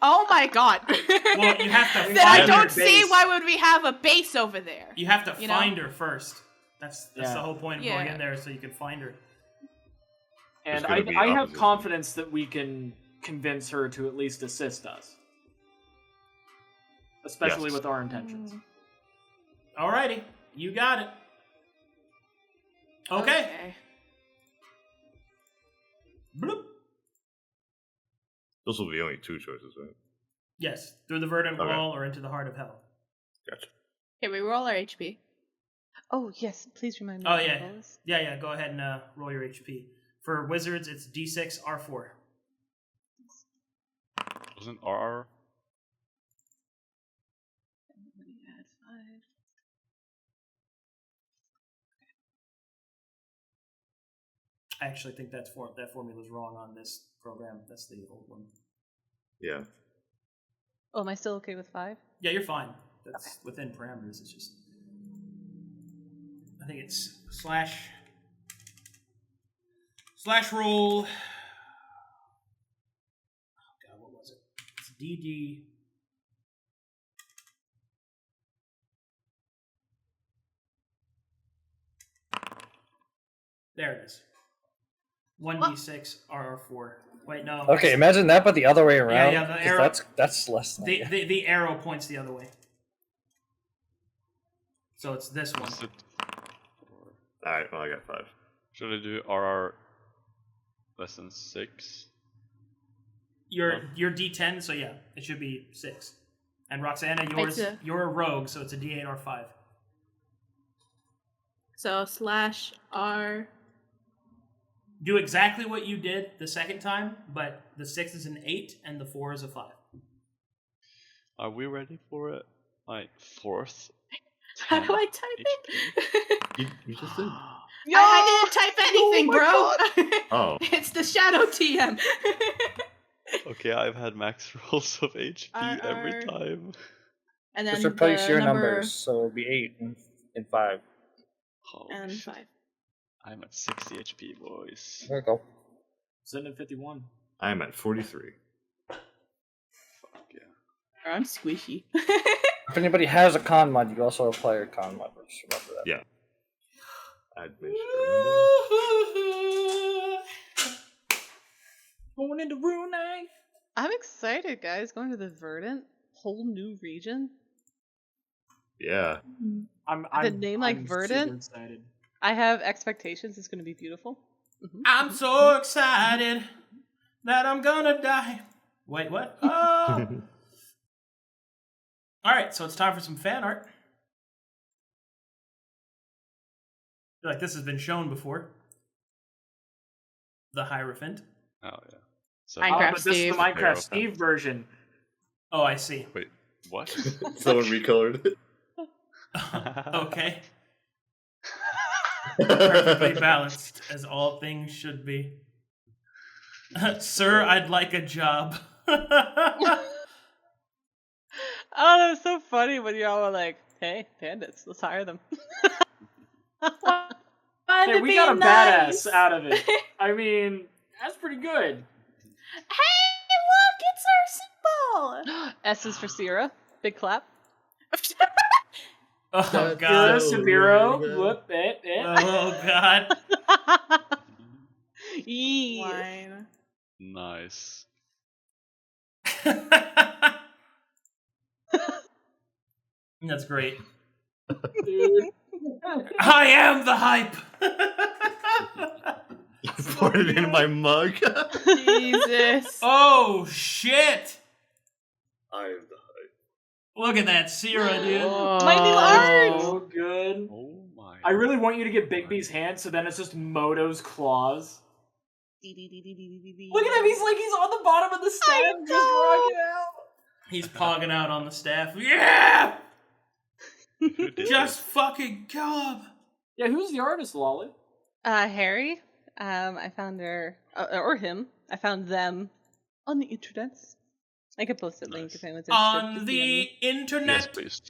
Oh my god! Well, you have to Then I find don't her. see base. why would we have a base over there. You have to you know? find her first. That's Yeah. the whole point of going Yeah. in there, so you can find her. And There's gonna be I have opposition. confidence that we can convince her to at least assist us. Especially Yes. with our intentions. Alrighty, you got it. Okay. Bloop. Those will be only 2 choices, right? Yes, through the Verdant Okay. Wall or into the Heart of Hell. Gotcha. Okay, we roll our HP. Oh yes, please remind me. Oh, of yeah. all this. Yeah, go ahead and roll your HP. For wizards, it's D6 R4. Wasn't RR? I actually think that formula's wrong on this program. That's the old one. Yeah. Oh, am I still okay with 5? Yeah, you're fine. That's within parameters. It's just, I think it's slash roll. Oh God, what was it? It's DD. There it is. 1d6 RR4. Wait, no. Okay, imagine that, but the other way around. Yeah, the 'cause arrow. That's less than The arrow points the other way. So it's this one. Is it- Alright, well, I got 5. Should I do RR less than 6? You're D10, so yeah, it should be 6. And Roxanna, you're a rogue, so it's a D8 or 5. So /R. Do exactly what you did the second time, but the 6 is an 8 and the 4 is a 5. Are we ready for it? My 4th. How do I type it? You just did. I didn't type anything, bro. Oh. It's the shadow TM. Okay, I've had max rolls of HP every RR. time. And then Just replace the your number numbers, so it'll be 8 and 5. Oh, and shit. 5. I'm at 60 HP, boys. There you go. Sitting at 51. I'm at 43. Fuck yeah. I'm squishy. If anybody has a con mod, you can also apply your con mod. Just remember that. Yeah. I'd make Going into Rune. I'm excited, guys. Going to the Verdant, whole new region. Yeah. I'm name like I'm Verdant? super excited. I have expectations. It's going to be beautiful. I'm so excited that I'm gonna die. Wait, what? Oh. Alright, so it's time for some fan art. I feel like this has been shown before. The Hierophant. Oh, yeah. So, Minecraft But this is the Steve. Minecraft Verum. Steve version. Oh, I see. wait, what? Someone recolored it. Okay. Perfectly balanced, as all things should be. Sir, I'd like a job. Oh, that was so funny when y'all were like, hey, bandits, let's hire them. Hey, we got a badass out of it. I mean, that's pretty good. Hey, look, it's our symbol. S is for Sera. Big clap. Oh, Sera, God. Sabeiro, whoop, it. Oh, God. Yee. Wine. Nice. That's great. Dude. I am the hype. You poured it in my mug. Jesus. Oh shit! I am the hype. Look at that Sera, dude. My new art! So good. Oh my. I really want you to get Bigby's hand, so then it's just Moto's claws. Look at him, he's on the bottom of the staff, just rocking out. He's pogging out on the staff. Yeah! Who did Just fucking kill him. Yeah, who's the artist, Lolly? Harry. I found her, or him. I found them on the internets. I could post a link if anyone's interested. On Just the DM me. Yes, internet. please.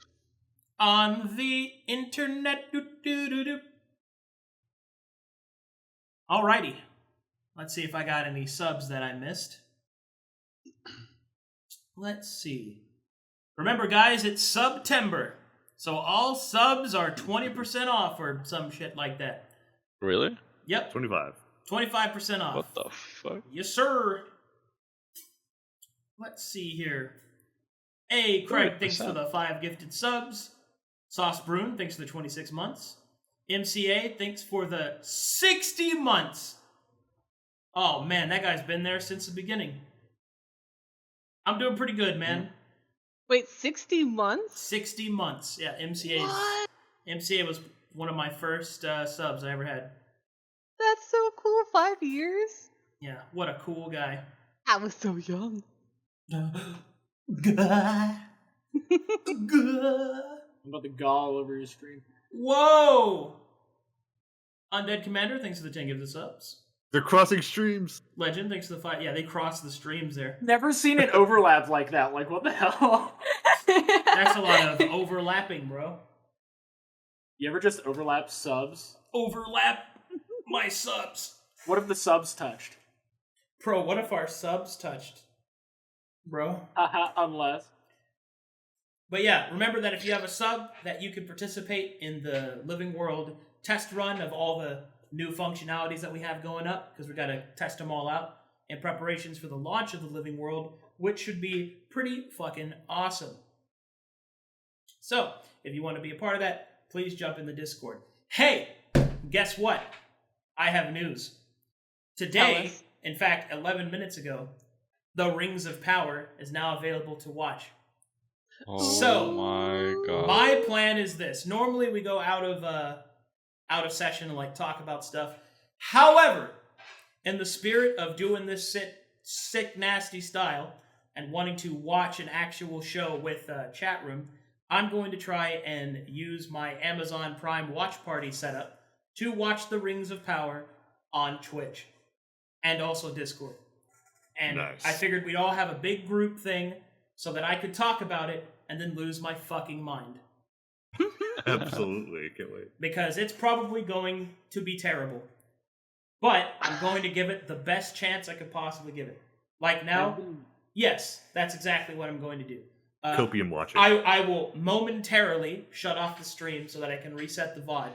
On the internet. Do. Alrighty. Let's see if I got any subs that I missed. Let's see. Remember, guys, it's September. So all subs are 20% off or some shit like that. Really? Yep, 25. 25% off. What the fuck? Yes, sir. Let's see here. Hey, Craig, thanks for the 5 gifted subs. Sauce Brune, thanks for the 26 months. MCA, thanks for the 60 months. Oh, man, that guy's been there since the beginning. I'm doing pretty good, man. Wait, 60 months? 60 months. Yeah, What? MCA was one of my first subs I ever had. That's so cool. 5 years? Yeah, what a cool guy. I was so young. I'm about to gall all over your screen. Whoa! Undead Commander, thanks for the 10 gifted subs. They're crossing streams. Legend, thanks for the fight. Yeah, they crossed the streams there. Never seen it overlap like that. Like, what the hell? That's a lot of overlapping, bro. You ever just overlap subs? Overlap my subs. What if the subs touched? Bro, what if our subs touched? Bro. Unless. But yeah, remember that if you have a sub, that you can participate in the Living World test run of all the new functionalities that we have going up, because we got to test them all out in preparations for the launch of the Living World, which should be pretty fucking awesome. So, if you want to be a part of that, please jump in the Discord. Hey, guess what? I have news. Today, in fact, 11 minutes ago, the Rings of Power is now available to watch. Oh So, my god. My plan is this. Normally we go out of session and like talk about stuff. However, in the spirit of doing this sick nasty style and wanting to watch an actual show with chat room, I'm going to try and use my Amazon Prime watch party setup to watch the Rings of Power on Twitch and also Discord. And Nice. I figured we'd all have a big group thing so that I could talk about it and then lose my fucking mind. Absolutely, can't wait. Because it's probably going to be terrible. But I'm going to give it the best chance I could possibly give it. Like now, yes, that's exactly what I'm going to do. Copium watching. I will momentarily shut off the stream so that I can reset the VOD.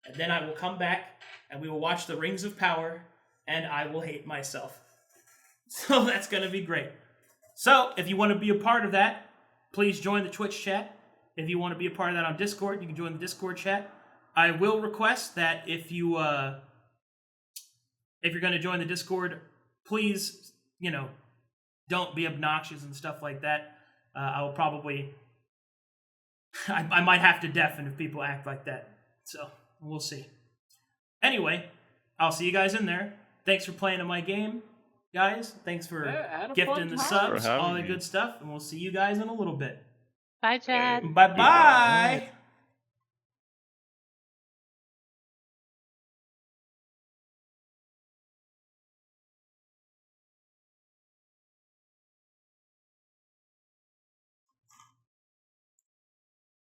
And then I will come back and we will watch the Rings of Power and I will hate myself. So that's going to be great. So if you want to be a part of that, please join the Twitch chat. If you want to be a part of that on Discord, you can join the Discord chat. I will request that if you're going to join the Discord, please, don't be obnoxious and stuff like that. I will probably, I might have to deafen if people act like that. So we'll see. Anyway, I'll see you guys in there. Thanks for playing in my game, guys. Thanks for gifting the subs, all the good stuff, and we'll see you guys in a little bit. Bye, Chad. Bye-bye.